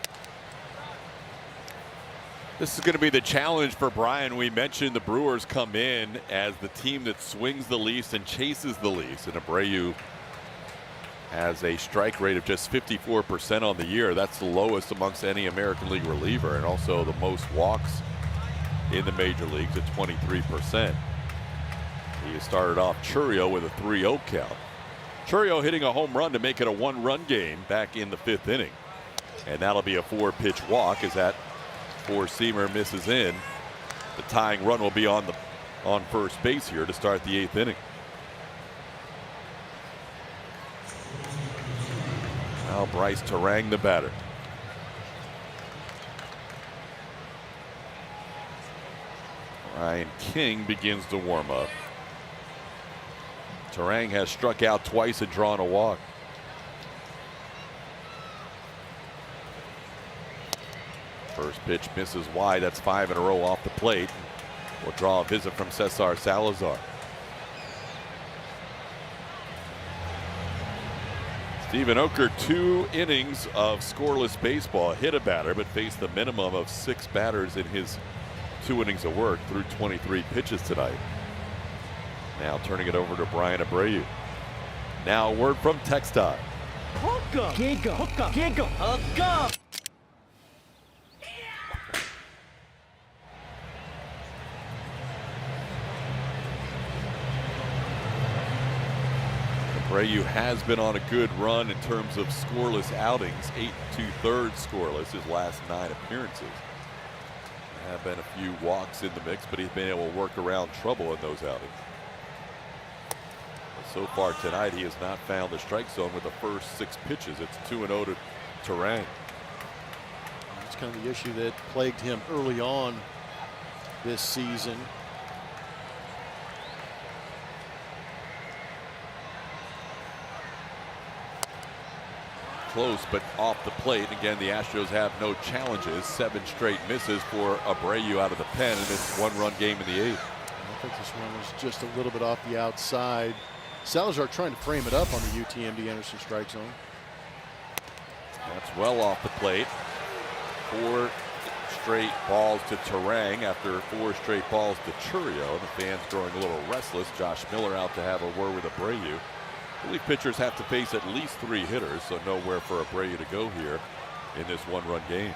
Speaker 6: This is going to be the challenge for Brian. We mentioned the Brewers come in as the team that swings the least and chases the least. And Abreu has a strike rate of just 54% on the year. That's the lowest amongst any American League reliever, and also the most walks in the major leagues at 23%. He started off Churio with a 3-0 count. Churio hitting a home run to make it a 1-run game back in the 5th inning. And that'll be a 4-pitch walk as that 4-seamer misses in. The tying run will be on first base here to start the 8th inning. Now Bryce Turang, the batter. Ryan King begins to warm up. Turang has struck out twice and drawn a walk. First pitch misses wide. That's 5 in a row off the plate. We'll draw a visit from Cesar Salazar. Stephen Oker, 2 innings of scoreless baseball. Hit a batter, but faced the minimum of 6 batters in his 2 innings of work through 23 pitches tonight. Now turning it over to Brian Abreu. Now a word from TxDOT.
Speaker 11: Hook up, kick up, hook up, kick up, hook up.
Speaker 6: Abreu has been on a good run in terms of scoreless outings. 8 2/3 scoreless his last 9 appearances. There have been a few walks in the mix, but he's been able to work around trouble in those outings. So far tonight, he has not found the strike zone with the first 6 pitches. It's 2-0 to Turang.
Speaker 7: That's kind of the issue that plagued him early on this season.
Speaker 6: Close, but off the plate. Again, the Astros have no challenges. 7 straight misses for Abreu out of the pen in this 1-run game in the 8th.
Speaker 7: I think this one was just a little bit off the outside. Salazar trying to frame it up on the UTMB Anderson strike zone.
Speaker 6: That's well off the plate. 4 straight balls to Turang after 4 straight balls to Chourio. The fans growing a little restless. Josh Miller out to have a word with Abreu. Relief pitchers have to face at least 3 hitters, so nowhere for Abreu to go here in this 1-run game.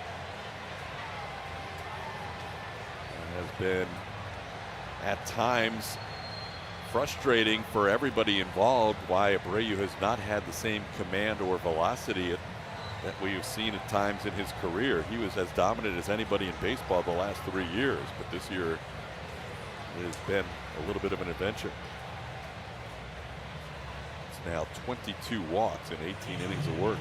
Speaker 6: It has been at times frustrating for everybody involved why Abreu has not had the same command or velocity that we've seen at times in his career. He was as dominant as anybody in baseball the last 3 years, but this year it has been a little bit of an adventure. Now 22 walks in 18 innings of work.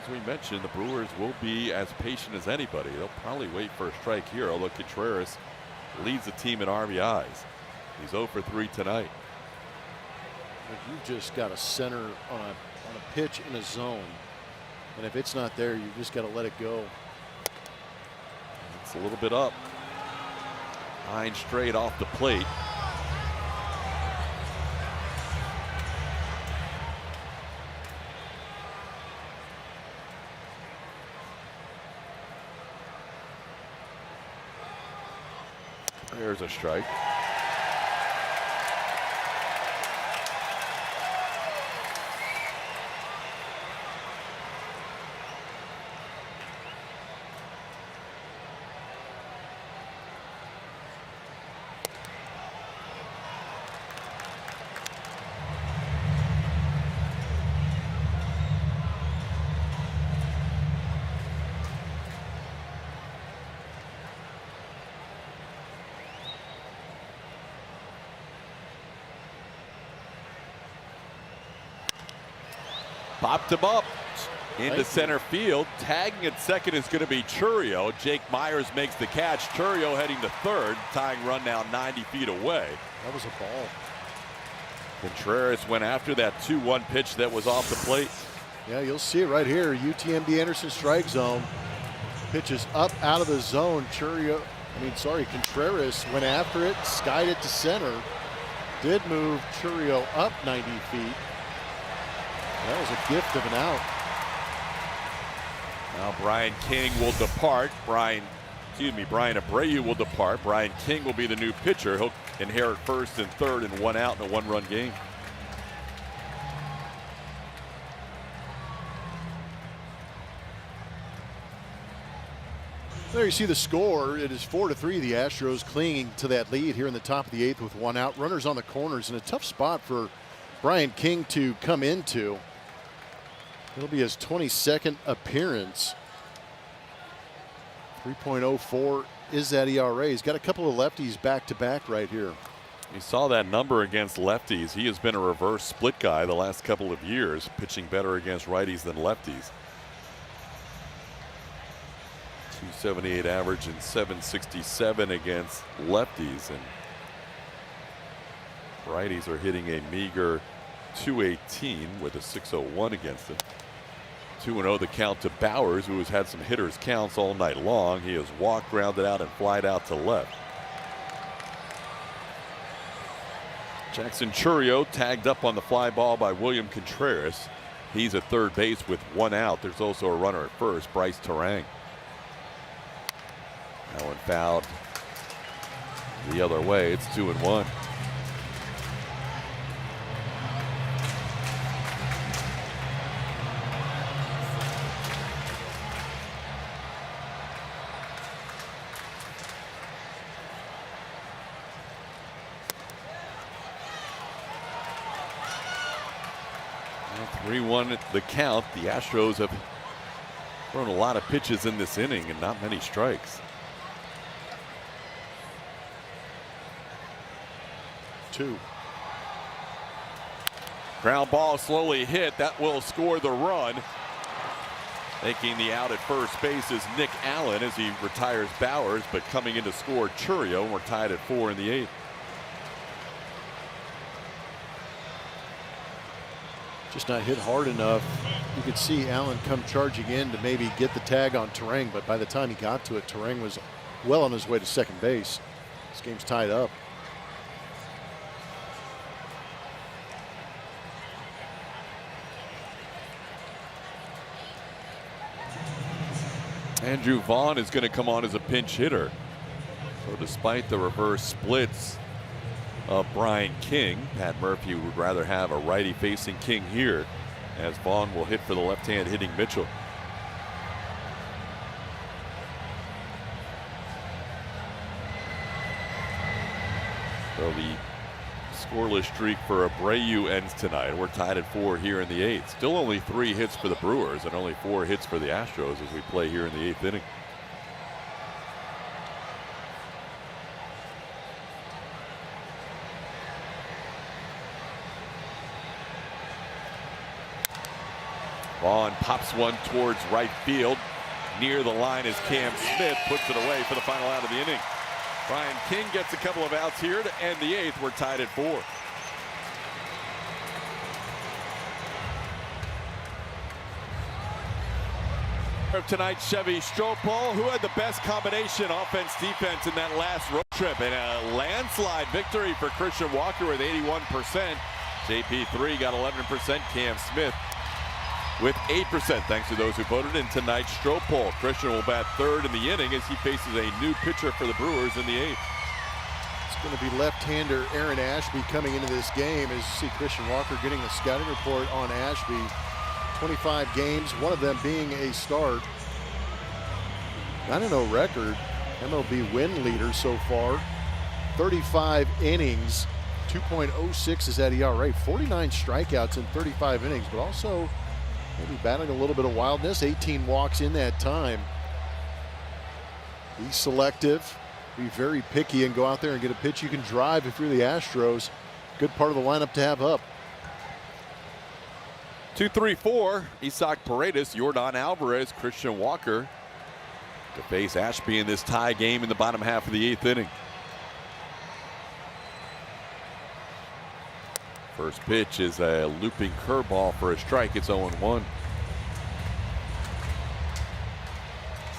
Speaker 6: As we mentioned, the Brewers will be as patient as anybody. They'll probably wait for a strike here, although Contreras leads the team in RBIs. He's 0 for 3 tonight.
Speaker 7: You've just got a center on a pitch in a zone, and if it's not there, you just got to let it go.
Speaker 6: It's a little bit up. 9 straight off the plate. There's a strike. Popped him up into center field. Tagging at second is going to be Chourio. Jake Myers makes the catch. Chourio heading to third. Tying run now 90 feet away.
Speaker 7: That was a ball.
Speaker 6: Contreras went after that 2-1 pitch that was off the plate.
Speaker 7: Yeah, you'll see it right here. UTMB Anderson strike zone. Pitches up out of the zone. Contreras went after it, skied it to center. Did move Chourio up 90 feet. That was a gift of an out.
Speaker 6: Now Brian King will depart. Brian Abreu will depart. Brian King will be the new pitcher. He'll inherit first and third and 1 out in a 1-run game.
Speaker 7: There you see the score. It is 4-3. The Astros clinging to that lead here in the top of the 8th with 1 out. Runners on the corners in a tough spot for Brian King to come into. It'll be his 22nd appearance. 3.04 is that ERA. He's got a couple of lefties back-to-back right here.
Speaker 6: You saw that number against lefties. He has been a reverse split guy the last couple of years, pitching better against righties than lefties. 278 average and 767 against lefties, and righties are hitting a meager 218 with a 601 against him. 2-0 the count to Bowers, who has had some hitters counts all night long. He has walked, grounded out, and flied out to left. Jackson Chourio tagged up on the fly ball by William Contreras. He's at third base with 1 out. There's also a runner at first, Bryce Turang. That one fouled the other way. It's 2-1. Now 3-1 the count. The Astros have thrown a lot of pitches in this inning and not many strikes.
Speaker 7: 2.
Speaker 6: Ground ball slowly hit. That will score the run. Making the out at first base is Nick Allen as he retires Bowers, but coming in to score Churio, and we're tied at 4 in the 8th.
Speaker 7: Just not hit hard enough. You could see Allen come charging in to maybe get the tag on Terang, but by the time he got to it, Terang was well on his way to second base. This game's tied up.
Speaker 6: Andrew Vaughn is going to come on as a pinch hitter. So despite the reverse splits of Brian King, Pat Murphy would rather have a righty facing King here, as Vaughn will hit for the left-hand hitting Mitchell. So the scoreless streak for Abreu ends tonight. We're tied at 4 here in the 8th. Still only 3 hits for the Brewers and only 4 hits for the Astros as we play here in the 8th inning. Vaughn pops one towards right field. Near the line is Cam Smith, puts it away for the final out of the inning. Brian King gets a couple of outs here to end the 8th. We're tied at 4. Of tonight's Chevy Stropel, who had the best combination offense-defense in that last road trip, and a landslide victory for Christian Walker with 81%. JP3 got 11%. Cam Smith with 8%, thanks to those who voted in tonight's Stropel. Christian will bat 3rd in the inning as he faces a new pitcher for the Brewers in the 8th.
Speaker 7: It's going to be left-hander Aaron Ashby coming into this game, as you see Christian Walker getting the scouting report on Ashby. 25 games, one of them being a start. 9-0 record, MLB win leader so far. 35 innings, 2.06 is that ERA. 49 strikeouts in 35 innings, but also maybe battling a little bit of wildness. 18 walks in that time. Be selective, be very picky, and go out there and get a pitch you can drive if you're the Astros. Good part of the lineup to have up.
Speaker 6: 2-3-4, Isaac Paredes, Yordan Alvarez, Christian Walker to face Ashby in this tie game in the bottom half of the 8th inning. First pitch is a looping curveball for a strike. It's 0-1.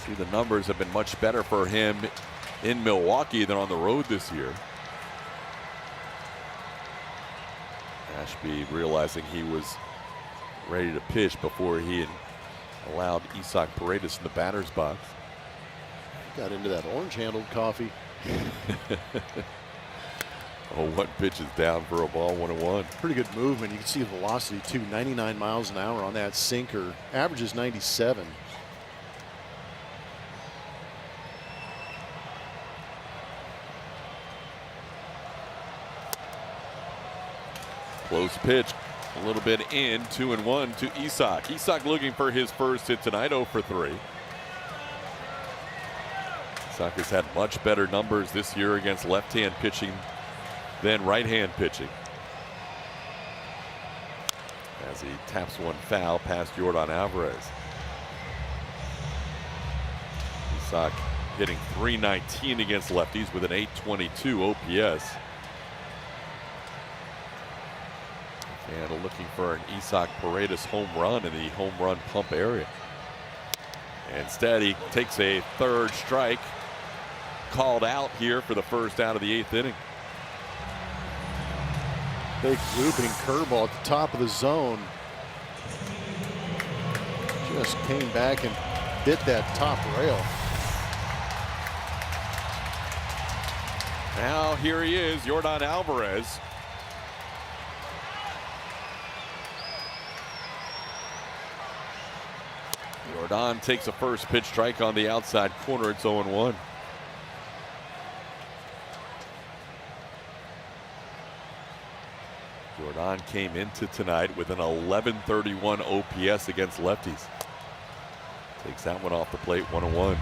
Speaker 6: See, the numbers have been much better for him in Milwaukee than on the road this year. Ashby realizing he was ready to pitch before he had allowed Isaac Paredes in the batter's box.
Speaker 7: Got into that orange-handled coffee.
Speaker 6: Oh, one pitch is down for a ball, 1-1.
Speaker 7: Pretty good movement. You can see the velocity too, 99 miles an hour on that sinker. Averages 97.
Speaker 6: Close pitch, a little bit in, 2-1 to Isaac. Isaac looking for his first hit tonight, 0 for 3. Isaac has had much better numbers this year against left-hand pitching than right-hand pitching. As he taps one foul past Yordan Alvarez. Isaac hitting .319 against lefties with an .822 OPS. And looking for an Isaac Paredes home run in the home run pump area. Instead, he takes a 3rd strike. Called out here for the first out of the 8th inning.
Speaker 7: Big looping curveball at the top of the zone. Just came back and bit that top rail.
Speaker 6: Now here he is, Yordan Alvarez. Yordan takes a first pitch strike on the outside corner. It's 0-1. Yordan came into tonight with an 1131 OPS against lefties. Takes that one off the plate, 1-1.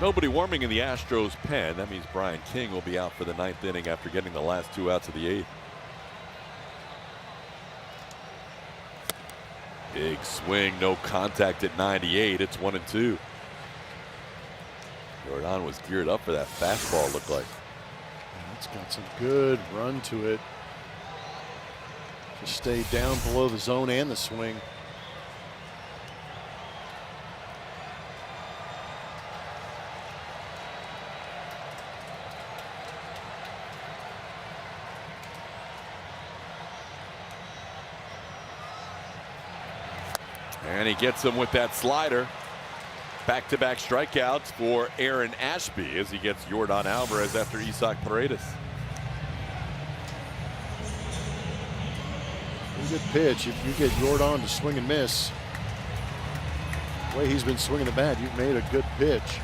Speaker 6: Nobody warming in the Astros pen. That means Brian King will be out for the 9th inning after getting the last 2 outs of the 8th. Big swing, no contact at 98. It's 1-2. Jordan was geared up for that fastball, it looked like.
Speaker 7: It's got some good run to it. Just stayed down below the zone and the swing.
Speaker 6: And he gets him with that slider. Back-to-back strikeouts for Aaron Ashby as he gets Yordan Alvarez after Isaac Paredes.
Speaker 7: Good pitch. If you get Yordan to swing and miss, the way he's been swinging the bat, you've made a good pitch.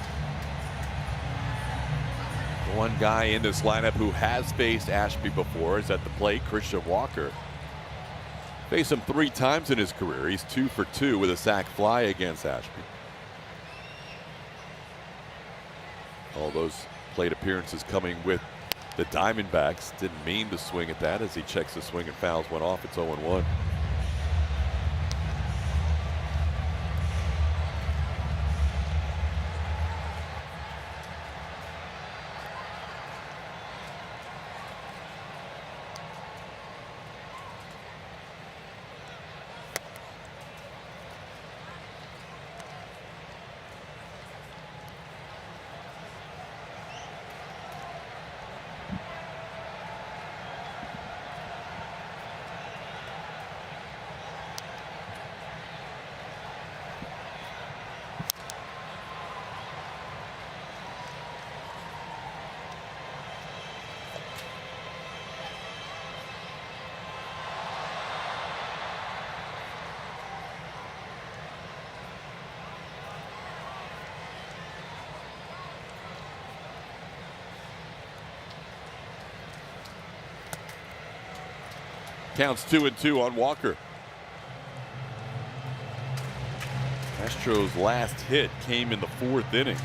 Speaker 6: The one guy in this lineup who has faced Ashby before is at the plate, Christian Walker. Faced him 3 times in his career. He's 2 for 2 with a sac fly against Ashby. All those plate appearances coming with the Diamondbacks. Didn't mean to swing at that as he checks the swing and fouls one off. It's 0-1. Counts 2-2 on Walker. Astros' last hit came in the 4th inning.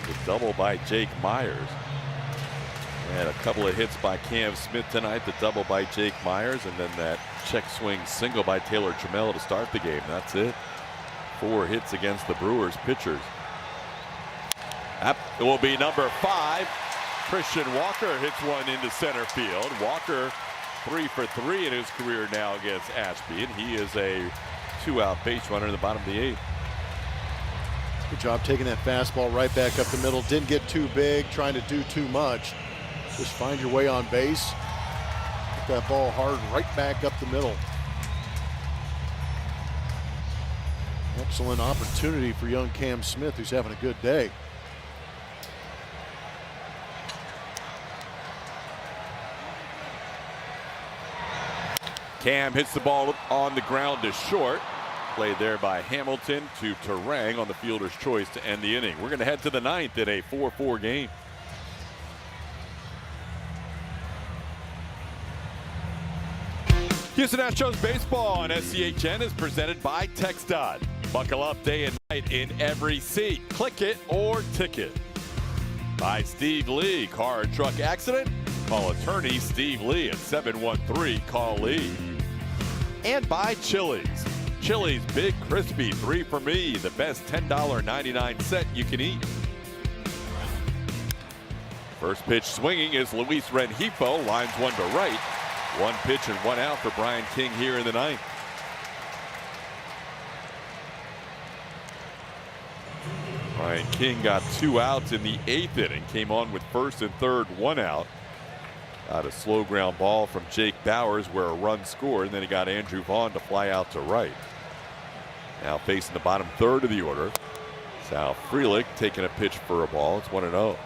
Speaker 6: The double by Jake Myers. And a couple of hits by Cam Smith tonight. The double by Jake Myers, and then that check swing single by Taylor Trammell to start the game. That's it. 4 hits against the Brewers pitchers. That will be number 5. Christian Walker hits one into center field. Walker 3 for 3 in his career now against Ashby, and he is a 2-out base runner in the bottom of the 8th.
Speaker 7: Good job taking that fastball right back up the middle. Didn't get too big, trying to do too much. Just find your way on base. Hit that ball hard right back up the middle. Excellent opportunity for young Cam Smith, who's having a good day.
Speaker 6: Cam hits the ball on the ground to short. Played there by Hamilton to Terang on the fielder's choice to end the inning. We're going to head to the 9th in a 4-4 game. Houston Astros baseball on SCHN is presented by TxDOT. Buckle up day and night in every seat. Click it or ticket. By Steve Lee. Car or truck accident? Call attorney Steve Lee at 713-CALL-LEE. And by Chili's. Chili's Big Crispy 3 for Me, the best $10.99 you can eat. First pitch swinging is Luis Rengifo, lines one to right. 1 pitch and 1 out for Brian King here in the 9th. Brian King got 2 outs in the 8th inning, came on with first and third, 1 out. Got a slow ground ball from Jake Bowers where a run scored, and then he got Andrew Vaughn to fly out to right. Now facing the bottom third of the order, Sal Frelick taking a pitch for a ball. It's 1-0.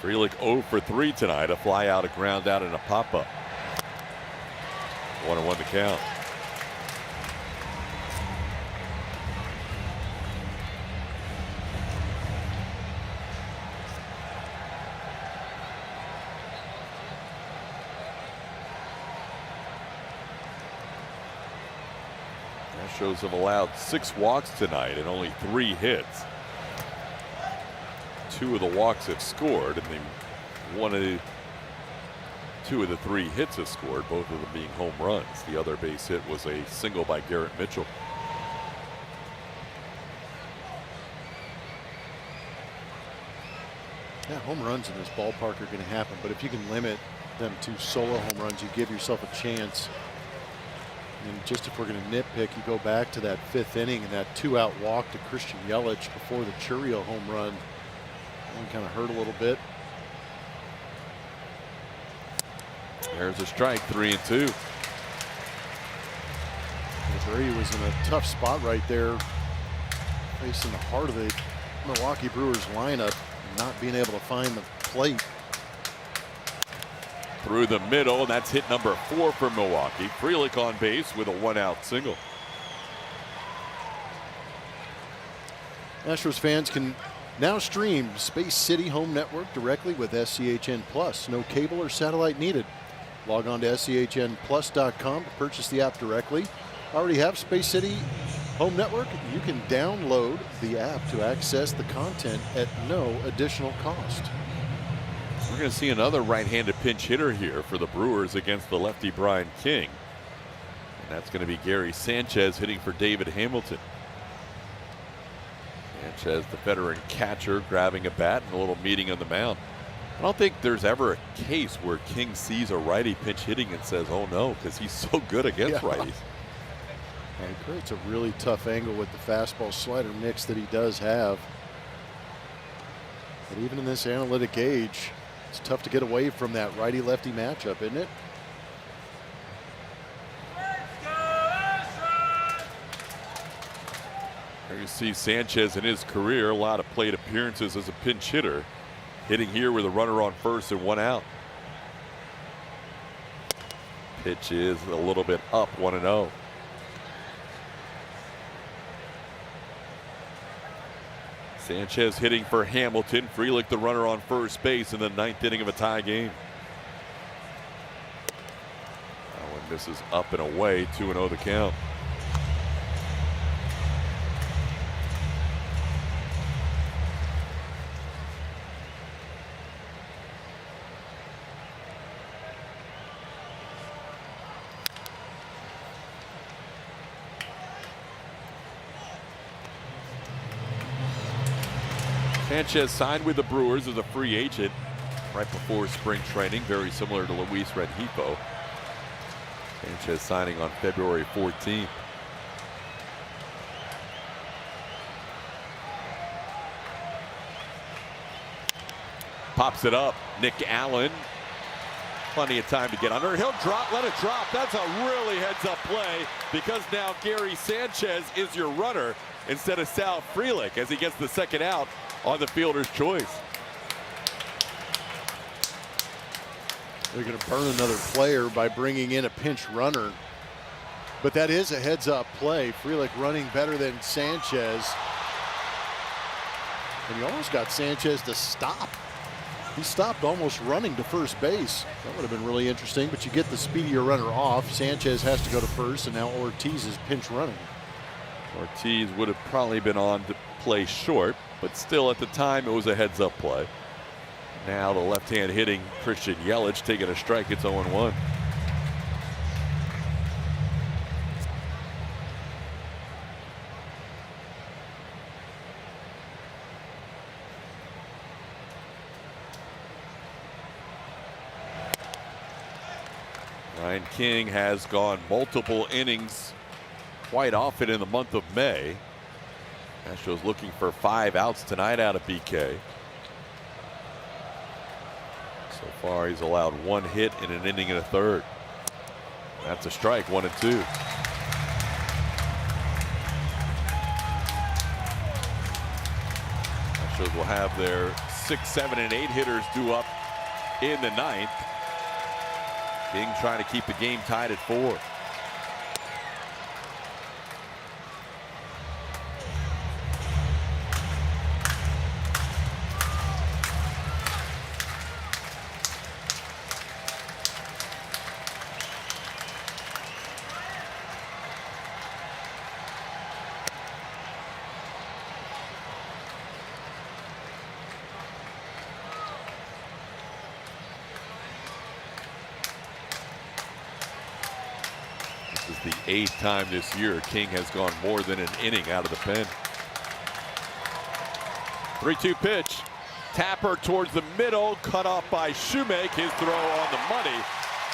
Speaker 6: Frelick 0 for 3 tonight, a fly out, a ground out, and a pop-up. 1-1 to count. Astros have allowed 6 walks tonight and only 3 hits. 2 of the walks have scored, and 2 of the 3 hits have scored, both of them being home runs. The other base hit was a single by Garrett Mitchell.
Speaker 7: Yeah, home runs in this ballpark are going to happen, but if you can limit them to solo home runs, you give yourself a chance. And just if we're going to nitpick, you go back to that 5th inning and that 2-out walk to Christian Yelich before the Churio home run. One kind of hurt a little bit.
Speaker 6: There's a strike, 3-2.
Speaker 7: Brady was in a tough spot right there, facing the heart of the Milwaukee Brewers lineup, not being able to find the plate.
Speaker 6: Through the middle, and that's hit number 4 for Milwaukee. Frelick on base with a 1-out single.
Speaker 7: Astros fans can now stream Space City Home Network directly with SCHN Plus. No cable or satellite needed. Log on to SCHNplus.com to purchase the app directly. Already have Space City Home Network? You can download the app to access the content at no additional cost.
Speaker 6: We're going to see another right-handed pinch hitter here for the Brewers against the lefty Brian King. And that's going to be Gary Sanchez hitting for David Hamilton. Sanchez, the veteran catcher, grabbing a bat and a little meeting on the mound. I don't think there's ever a case where King sees a righty pinch hitting and says, oh no, because he's so good against righties.
Speaker 7: And it creates a really tough angle with the fastball slider mix that he does have. But even in this analytic age, it's tough to get away from that righty-lefty matchup, isn't it?
Speaker 6: There you see Sanchez in his career, a lot of plate appearances as a pinch hitter. Hitting here with a runner on first and 1 out. Pitch is a little bit up, 1-0. Sanchez hitting for Hamilton. Frelick the runner on first base in the 9th inning of a tie game. That one misses up and away, 2-0 the count. Sanchez signed with the Brewers as a free agent right before spring training, very similar to Luis Rengifo. Sanchez signing on February 14th. Pops it up. Nick Allen. Plenty of time to get under. He'll drop, let it drop. That's a really heads-up play because now Gary Sanchez is your runner instead of Sal Frelick as he gets the second out on the fielder's choice.
Speaker 7: They're going to burn another player by bringing in a pinch runner. But that is a heads-up play. Frelick running better than Sanchez. And he almost got Sanchez to stop. He stopped almost running to first base. That would have been really interesting, but you get the speedier runner off. Sanchez has to go to first, and now Ortiz is pinch running.
Speaker 6: Ortiz would have probably been on to play short, but still at the time it was a heads-up play. Now the left-hand hitting Christian Yelich taking a strike. It's 0-1. Ryan King has gone multiple innings quite often in the month of May. Astros looking for 5 outs tonight out of BK. So far he's allowed 1 hit in an inning and a third. That's a strike, 1-2. Astros will have their 6, 7, and 8 hitters due up in the 9th. King trying to keep the game tied at 4. This is the 8th time this year King has gone more than an inning out of the pen. 3-2 pitch. Tapper towards the middle, cut off by Shoemake. His throw on the money.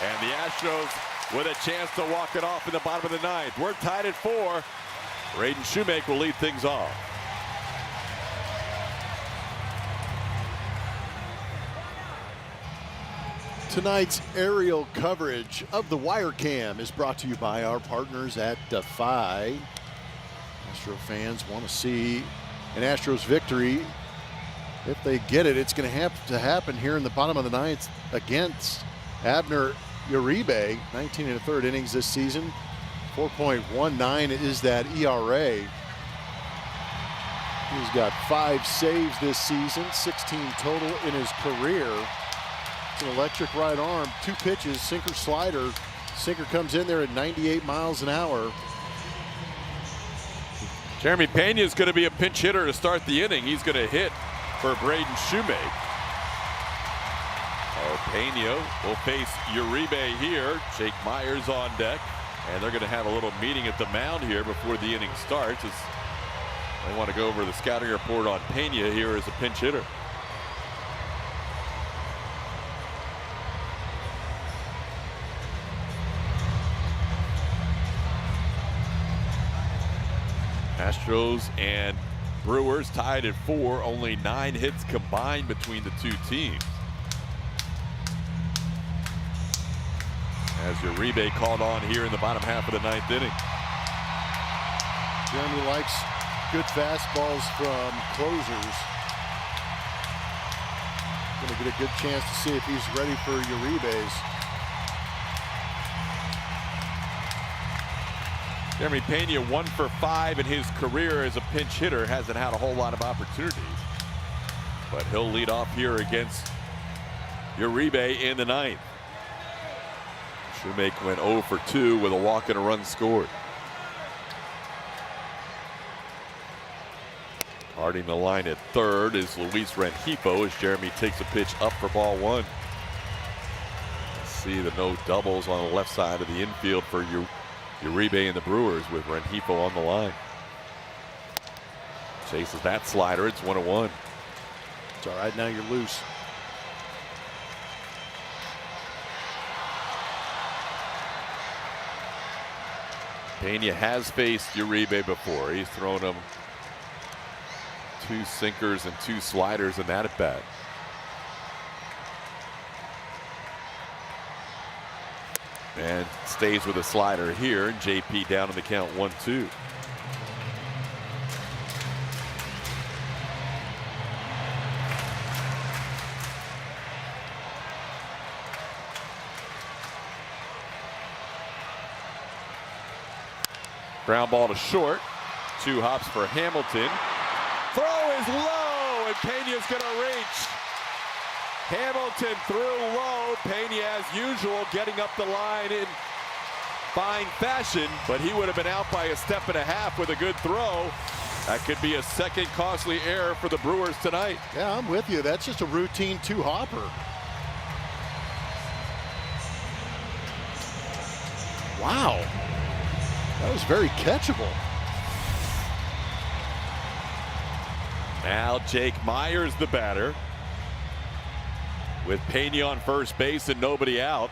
Speaker 6: And the Astros with a chance to walk it off in the bottom of the 9th. We're tied at 4. Braden Shoemake will lead things off.
Speaker 7: Tonight's aerial coverage of the Wire Cam is brought to you by our partners at Defy. Astro fans want to see an Astros victory. If they get it, it's going to have to happen here in the bottom of the 9th against Abner Uribe. 19 1/3 innings this season. 4.19 is that ERA. He's got 5 saves this season, 16 total in his career. It's an electric right arm, 2 pitches, sinker slider. Sinker comes in there at 98 miles an hour.
Speaker 6: Jeremy Pena is going to be a pinch hitter to start the inning. He's going to hit for Braden Shoemake. Pena will face Uribe here. Jake Myers on deck. And they're going to have a little meeting at the mound here before the inning starts, as they want to go over the scouting report on Pena here as a pinch hitter. Astros and Brewers tied at 4. Only 9 hits combined between the two teams. As Uribe called on here in the bottom half of the 9th inning.
Speaker 7: Jeremy likes good fastballs from closers. Going to get a good chance to see if he's ready for Uribe's.
Speaker 6: Jeremy Pena 1 for 5 in his career as a pinch hitter. Hasn't had a whole lot of opportunities. But he'll lead off here against Uribe in the 9th. Shoemake went 0 for 2 with a walk and a run scored. Guarding the line at third is Luis Rengifo as Jeremy takes a pitch up for ball 1. See the no doubles on the left side of the infield for Uribe and the Brewers with Rengifo on the line. Chases that slider. It's 1-1.
Speaker 7: It's all right. Now you're loose.
Speaker 6: Pena has faced Uribe before. He's thrown him 2 sinkers and 2 sliders in that at bat. And stays with a slider here. And JP down in the count 1-2. Ground ball to short. 2 hops for Hamilton. Throw is low, and Pena's going to reach. Hamilton threw low. Pena, as usual, getting up the line in fine fashion, but he would have been out by a step and a half with a good throw. That could be a second costly error for the Brewers tonight.
Speaker 7: Yeah, I'm with you. That's just a routine 2-hopper. Wow. That was very catchable.
Speaker 6: Now Jake Myers, the batter, with Pena on first base and nobody out.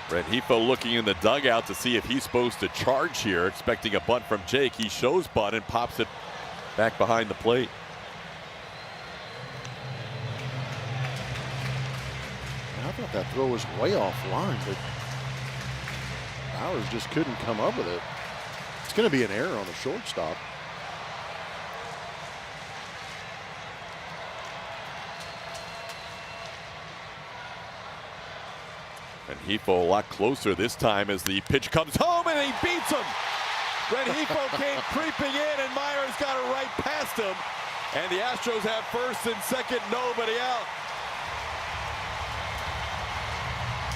Speaker 6: Rengifo looking in the dugout to see if he's supposed to charge here, expecting a bunt from Jake. He shows bunt and pops it back behind the plate.
Speaker 7: I thought that throw was way offline, but Bowers just couldn't come up with it. It's going to be an error on the shortstop.
Speaker 6: Rengifo a lot closer this time as the pitch comes home and he beats him. Rengifo came creeping in and Myers got it right past him. And the Astros have first and second, nobody out.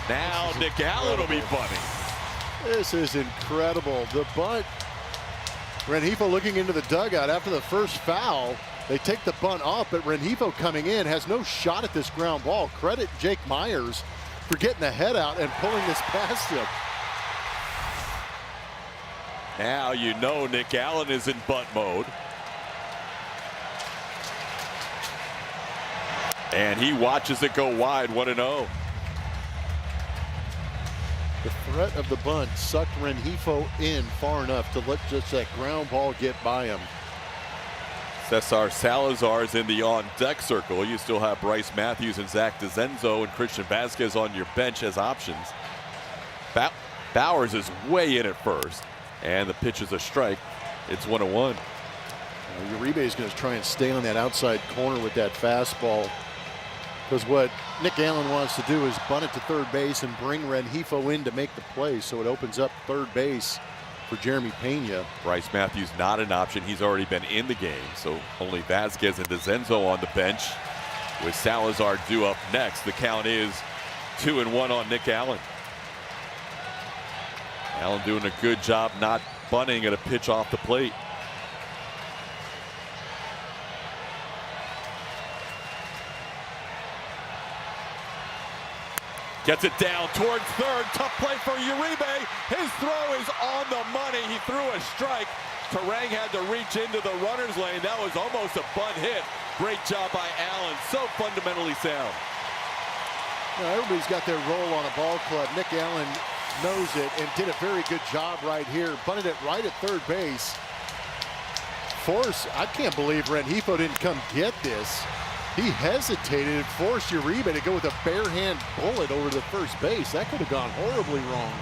Speaker 6: Now Nick Allen will be bunting.
Speaker 7: This is incredible. The bunt. Rengifo looking into the dugout after the first foul. They take the bunt off, but Rengifo coming in has no shot at this ground ball. Credit Jake Myers for getting the head out and pulling this past him.
Speaker 6: Now you know Nick Allen is in butt mode. And he watches it go wide, 1-0.
Speaker 7: The threat of the bunt sucked Rengifo in far enough to let just that ground ball get by him.
Speaker 6: Cesar Salazar is in the on-deck circle. You still have Bryce Matthews and Zach DeZenzo and Christian Vasquez on your bench as options. Bowers is way in at first, and the pitch is a strike. It's 1-1.
Speaker 7: Uribe is going to try and stay on that outside corner with that fastball, because what Nick Allen wants to do is bunt it to third base and bring Rengifo in to make the play, so it opens up third base for Jeremy Pena.
Speaker 6: Bryce Matthews not an option. He's already been in the game, so only Vasquez and DeZenzo on the bench with Salazar due up next. The count is 2-1 on Nick Allen. Allen doing a good job not bunting at a pitch off the plate. Gets it down towards third. Tough play for Uribe. His throw is on the money. He threw a strike. Terang had to reach into the runner's lane. That was almost a bunt hit. Great job by Allen. So fundamentally sound.
Speaker 7: Everybody's got their role on a ball club. Nick Allen knows it and did a very good job right here. Bunted it right at third base. Force, I can't believe Rengifo didn't come get this. He hesitated and forced Uribe to go with a bare hand bullet over to the first base. That could have gone horribly wrong.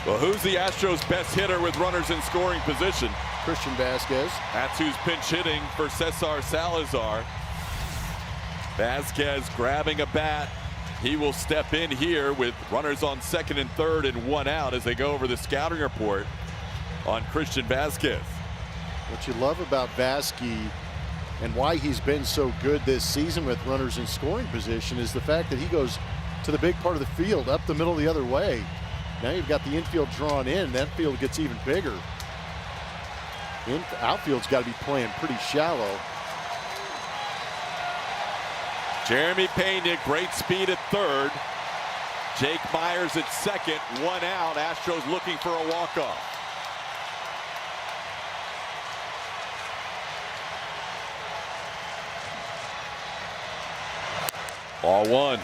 Speaker 6: Well, who's the Astros' best hitter with runners in scoring position?
Speaker 7: Christian Vasquez.
Speaker 6: That's who's pinch hitting for Cesar Salazar. Vasquez grabbing a bat. He will step in here with runners on second and third and one out as they go over the scouting report on Christian Vasquez.
Speaker 7: What you love about Vasquez and why he's been so good this season with runners in scoring position is the fact that he goes to the big part of the field, up the middle the other way. Now you've got the infield drawn in. That field gets even bigger. Outfield's got to be playing pretty shallow.
Speaker 6: Jeremy Pena, great speed at third. Jake Myers at second, one out. Astros looking for a walk-off. Ball one.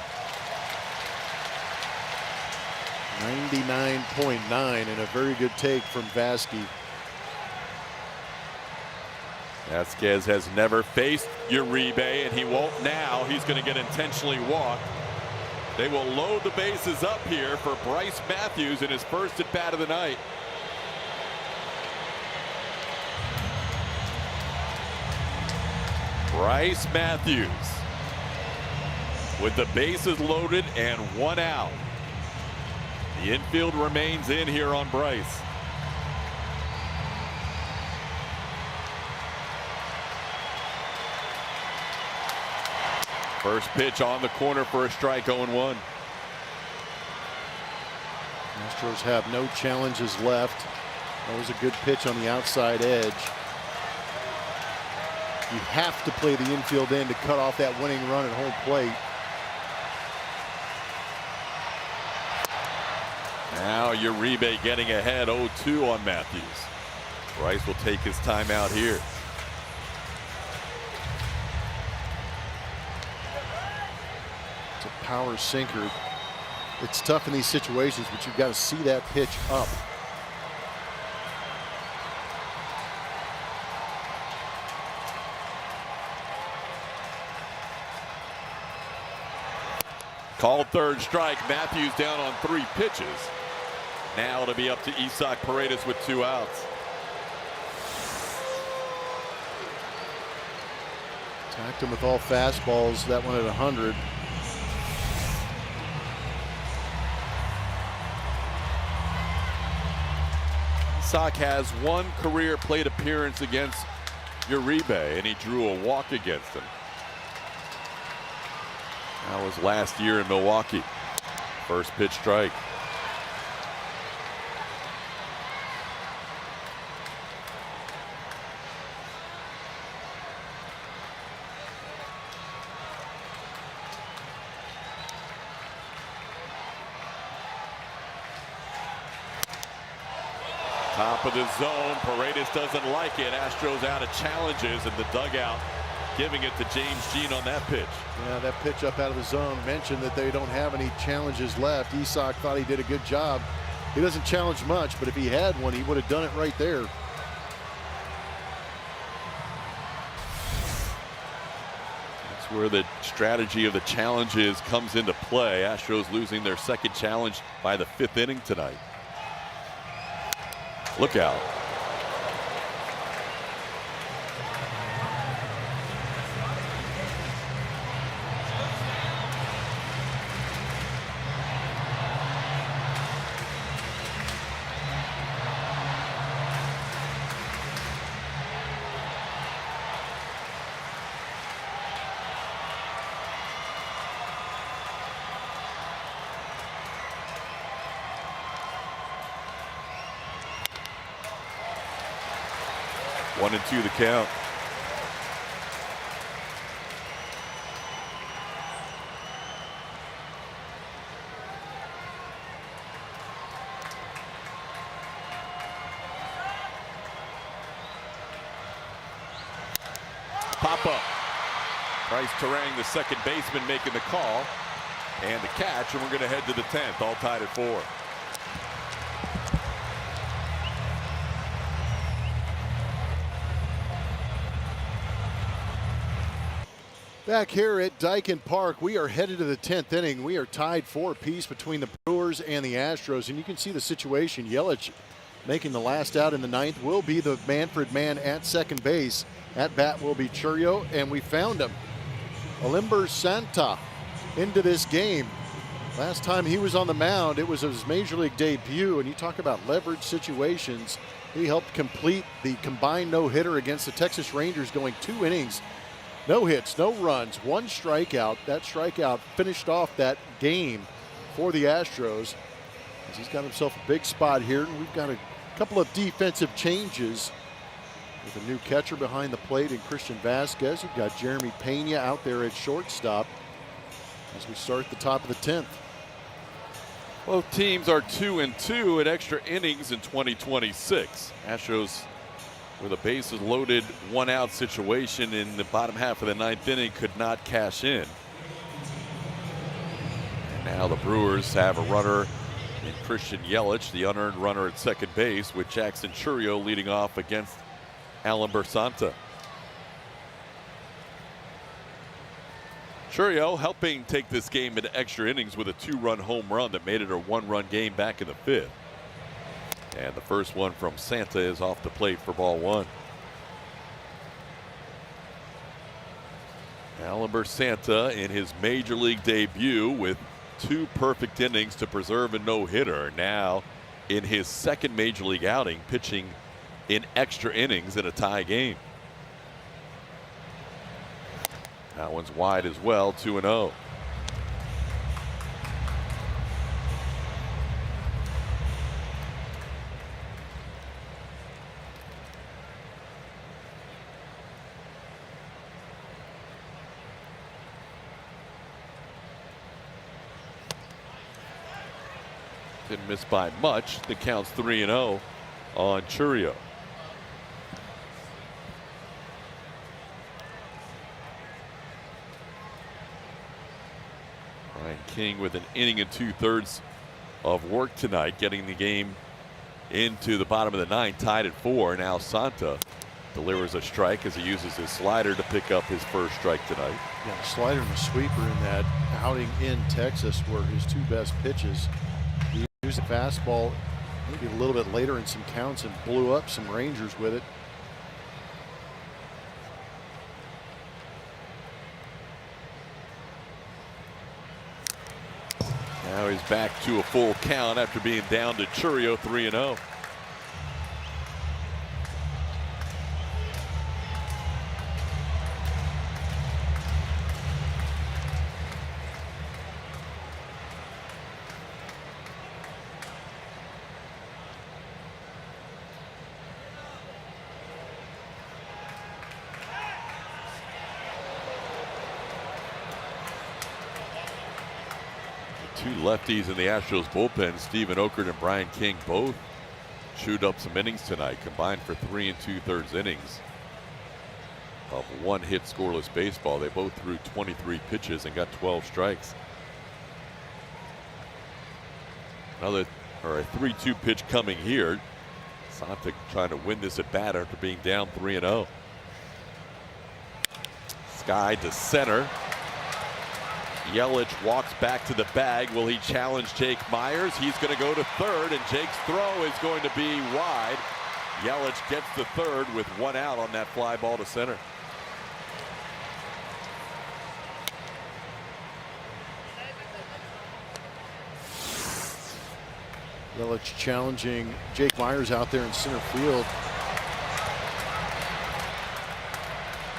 Speaker 7: 99.9 and a very good take from Vasquez.
Speaker 6: Vasquez has never faced Uribe, and he won't now. He's going to get intentionally walked. They will load the bases up here for Bryce Matthews in his first at bat of the night. Bryce Matthews with the bases loaded and one out. The infield remains in here on Bryce. First pitch on the corner for a strike, 0-1.
Speaker 7: Astros have no challenges left. That was a good pitch on the outside edge. You have to play the infield end to cut off that winning run at home plate.
Speaker 6: Now Uribe getting ahead, 0-2 on Matthews. Bryce will take his time out here.
Speaker 7: It's a power sinker. It's tough in these situations, but you've got to see that pitch up.
Speaker 6: Called third strike. Matthews down on 3 pitches. Now it'll be up to Isaac Paredes with 2 outs.
Speaker 7: Attacked him with all fastballs. That one at 100.
Speaker 6: Isaac has 1 career plate appearance against Uribe, and he drew a walk against him. That was last year in Milwaukee. First pitch strike. Top of the zone. Paredes doesn't like it. Astros out of challenges in the dugout, giving it to James Jean on that pitch.
Speaker 7: Yeah, that pitch up out of the zone mentioned that they don't have any challenges left. Isak thought he did a good job. He doesn't challenge much, but if he had one, he would have done it right there.
Speaker 6: That's where the strategy of the challenges comes into play. Astros losing their second challenge by the 5th inning tonight. Look out. One and two the count. Pop up. Bryce Terang, the second baseman, making the call. And the catch, and we're going to head to the 10th, all tied at 4.
Speaker 7: Back here at Daikin Park, we are headed to the 10th inning. We are tied 4 apiece between the Brewers and the Astros, and you can see the situation. Yelich making the last out in the 9th will be the Manfred man at second base. At bat will be Churro, and we found him. Alimber Santa into this game. Last time he was on the mound, it was his major league debut, and you talk about leverage situations. He helped complete the combined no-hitter against the Texas Rangers, going 2 innings. No hits, no runs, 1 strikeout. That strikeout finished off that game for the Astros. He's got himself a big spot here, and we've got a couple of defensive changes with a new catcher behind the plate in Christian Vasquez. You've got Jeremy Pena out there at shortstop as we start the top of the 10th.
Speaker 6: Both teams are 2-2 in extra innings in 2026. Astros with a bases loaded 1-out situation in the bottom half of the 9th inning could not cash in. And now the Brewers have a runner in Christian Yelich, the unearned runner at second base, with Jackson Churro leading off against Alimber Santa. Churro helping take this game into extra innings with a 2-run home run that made it a 1-run game back in the 5th. And the first one from Santa is off the plate for ball 1. Alimber Santa in his major league debut with 2 perfect innings to preserve a no-hitter. Now in his second major league outing, pitching in extra innings in a tie game. That one's wide as well, 2-0. Didn't miss by much. The count's 3-0 on Churro. Ryan King with an inning and 2/3 of work tonight, getting the game into the bottom of the 9th, tied at 4. Now Santa delivers a strike as he uses his slider to pick up his first strike tonight.
Speaker 7: Yeah, the slider and the sweeper in that outing in Texas were his 2 best pitches. He used a fastball maybe a little bit later in some counts and blew up some Rangers with it.
Speaker 6: Now he's back to a full count after being down to Churro, 3-0. Two lefties in the Astros bullpen, Stephen Okert and Brian King, both chewed up some innings tonight, combined for 3 2/3 innings of one-hit scoreless baseball. They both threw 23 pitches and got 12 strikes. A 3-2 pitch coming here. Santa trying to win this at bat after being down 3-0. Sky to center. Yelich walks back to the bag. Will he challenge Jake Myers? He's going to go to third, and Jake's throw is going to be wide. Yelich gets to third with 1 out on that fly ball to center.
Speaker 7: Yelich challenging Jake Myers out there in center field.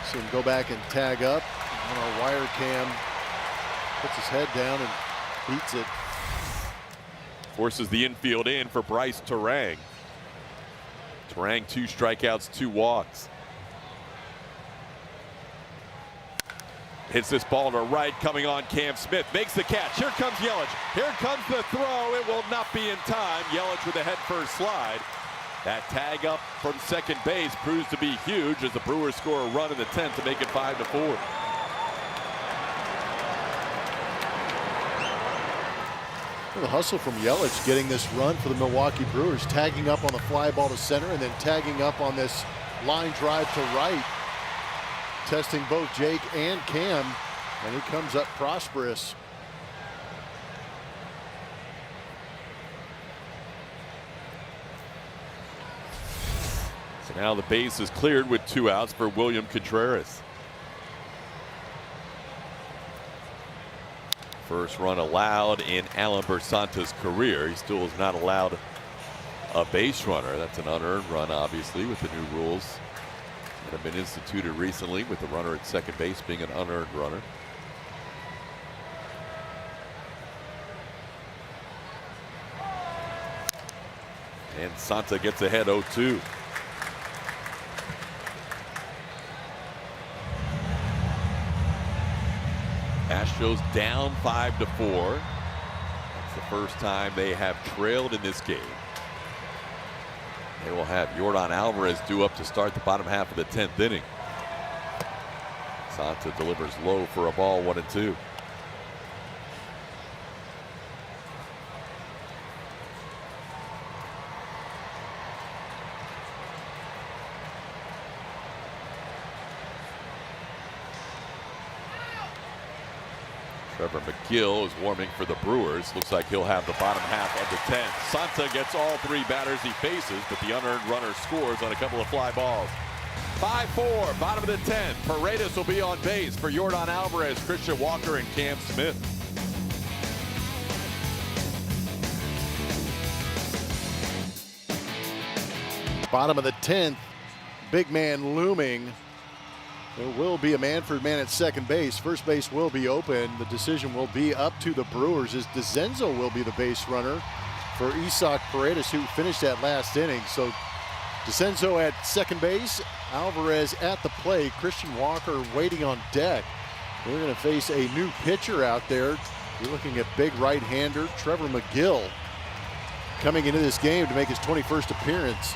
Speaker 7: See him go back and tag up on our wire cam. Puts his head down and beats it.
Speaker 6: Forces the infield in for Bryce Terang. Terang 2 strikeouts, 2 walks. Hits this ball to right, coming on Cam Smith. Makes the catch. Here comes Yelich. Here comes the throw. It will not be in time. Yelich with a head-first slide. That tag up from second base proves to be huge as the Brewers score a run in the 10th to make it 5-4.
Speaker 7: The hustle from Yelich getting this run for the Milwaukee Brewers, tagging up on the fly ball to center and then tagging up on this line drive to right. Testing both Jake and Cam, and he comes up prosperous.
Speaker 6: So now the base is cleared with 2 outs for William Contreras. First run allowed in Alan Bersanta's career. He still is not allowed a base runner. That's an unearned run, obviously, with the new rules that have been instituted recently, with the runner at second base being an unearned runner. And Santa gets ahead 0-2. Astros down 5-4. That's the first time they have trailed in this game. They will have Yordan Alvarez due up to start the bottom half of the 10th inning. Santa delivers low for a ball, 1-2. Trevor McGill is warming for the Brewers. Looks like he'll have the bottom half of the 10th. Santa gets all 3 batters he faces, but the unearned runner scores on a couple of fly balls. 5-4, bottom of the 10th. Paredes will be on base for Yordan Alvarez, Christian Walker, and Cam Smith.
Speaker 7: Bottom of the 10th, big man looming. There will be a Manfred man at second base. First base will be open. The decision will be up to the Brewers as DeZenzo will be the base runner for Isaac Paredes, who finished that last inning. So DeZenzo at second base, Alvarez at the plate, Christian Walker waiting on deck. We're going to face a new pitcher out there. You're looking at big right-hander Trevor McGill coming into this game to make his 21st appearance.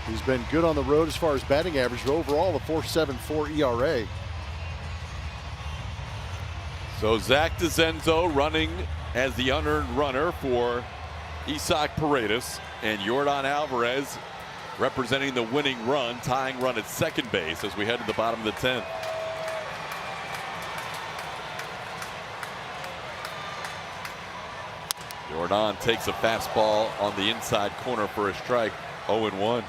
Speaker 7: He's been good on the road as far as batting average, but overall a 4.74 ERA.
Speaker 6: So Zach DeZenzo running as the unearned runner for Isaac Paredes, and Yordan Alvarez representing the winning run, tying run at second base as we head to the bottom of the 10th. Yordan takes a fastball on the inside corner for a strike, 0-1.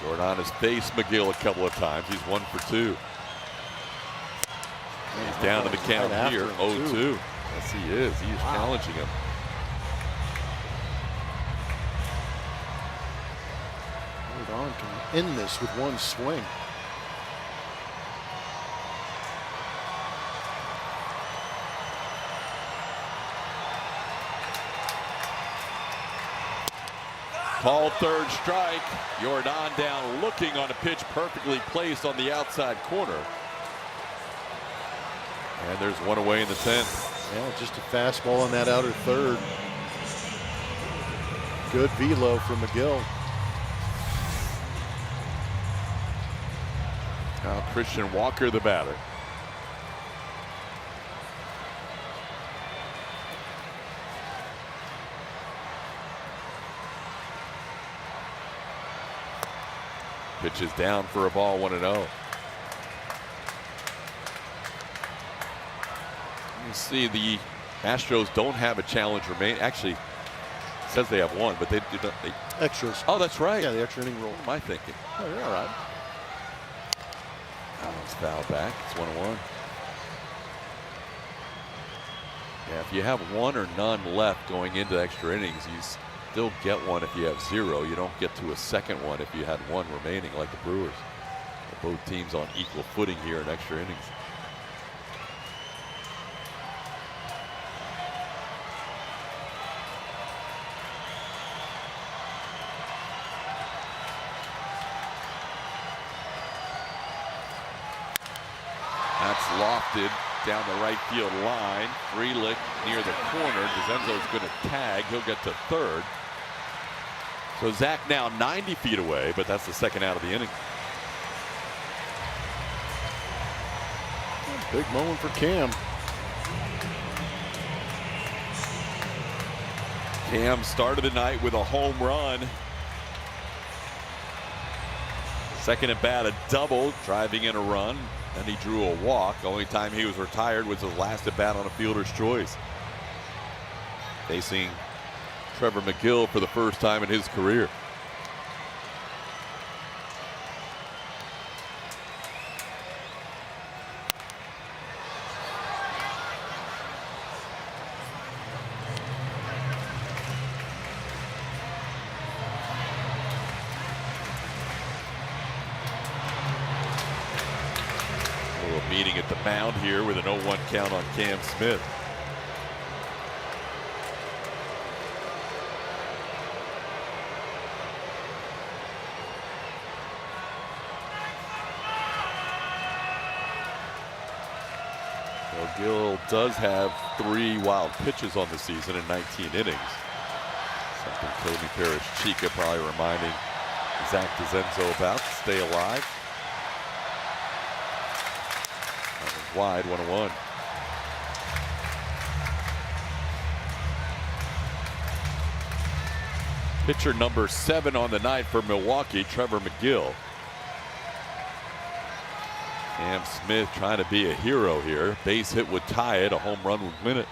Speaker 6: Yordan has faced McGill a couple of times. He's 1 for 2. He's down to the count here, 0-2. Yes, he is. He is challenging him.
Speaker 7: Yordan can end this with one swing.
Speaker 6: Called third strike. Yordan down looking on a pitch perfectly placed on the outside corner. And there's one away in the 10th.
Speaker 7: Yeah, just a fastball on that outer third. Good velo from McGill.
Speaker 6: Now Christian Walker, the batter. Pitches down for a ball, 1-0. You see the Astros don't have a challenge remain. Actually, it says they have one, but they do not.
Speaker 7: Extras.
Speaker 6: Oh, that's right.
Speaker 7: Yeah, the extra inning rule.
Speaker 6: What am I thinking?
Speaker 7: Oh, you're all right.
Speaker 6: Oh, it's foul back. It's 1-1. Yeah, if you have one or none left going into extra innings, you still get one if you have 0. You don't get to a second one if you had one remaining, like the Brewers. Both teams on equal footing here in extra innings. That's lofted down the right field line. Frelick near the corner. DeZenzo's going to tag. He'll get to third. So Zach now 90 feet away, but that's the second out of the inning.
Speaker 7: Big moment for Cam.
Speaker 6: Cam started the night with a home run. Second at bat, a double, driving in a run. Then he drew a walk. The only time he was retired was his last at bat on a fielder's choice. Facing Trevor McGill for the first time in his career. Meeting at the mound here with an 0-1 count on Cam Smith. Well, Gill does have 3 wild pitches on the season in 19 innings. Something Cody Parrish-Chica probably reminding Zach DeZenzo about to stay alive. Wide, 1-1. Pitcher number 7 on the night for Milwaukee, Trevor McGill. Cam Smith trying to be a hero here. Base hit would tie it. A home run would win it.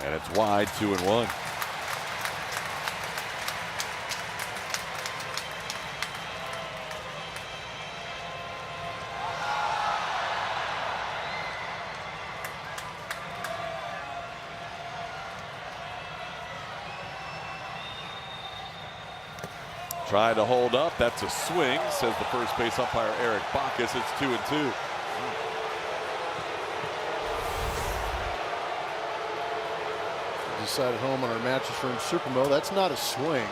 Speaker 6: And it's wide, 2-1. Try to hold up. That's a swing, says the first base umpire Eric Bacchus. It's 2-2.
Speaker 7: Decided home on our Mattress Firm Supermo. That's not a swing.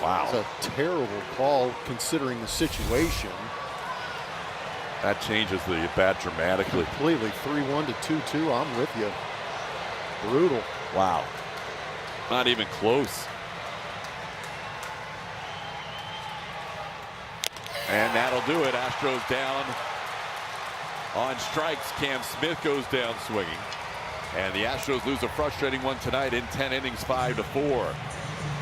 Speaker 6: Wow.
Speaker 7: It's a terrible call considering the situation.
Speaker 6: That changes the at bat dramatically.
Speaker 7: Completely. 3-1 to 2-2. I'm with you. Brutal.
Speaker 6: Wow. Not even close. And that'll do it. Astros down on strikes. Cam Smith goes down swinging. And the Astros lose a frustrating one tonight in 10 innings, 5-4.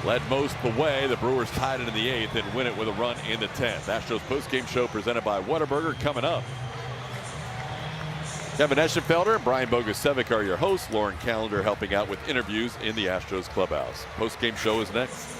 Speaker 6: Led most the way. The Brewers tied it in the 8th and win it with a run in the 10th. Astros postgame show presented by Whataburger coming up. Kevin Eschenfelder and Brian Bogusevic are your hosts. Lauren Callender helping out with interviews in the Astros clubhouse. Postgame show is next.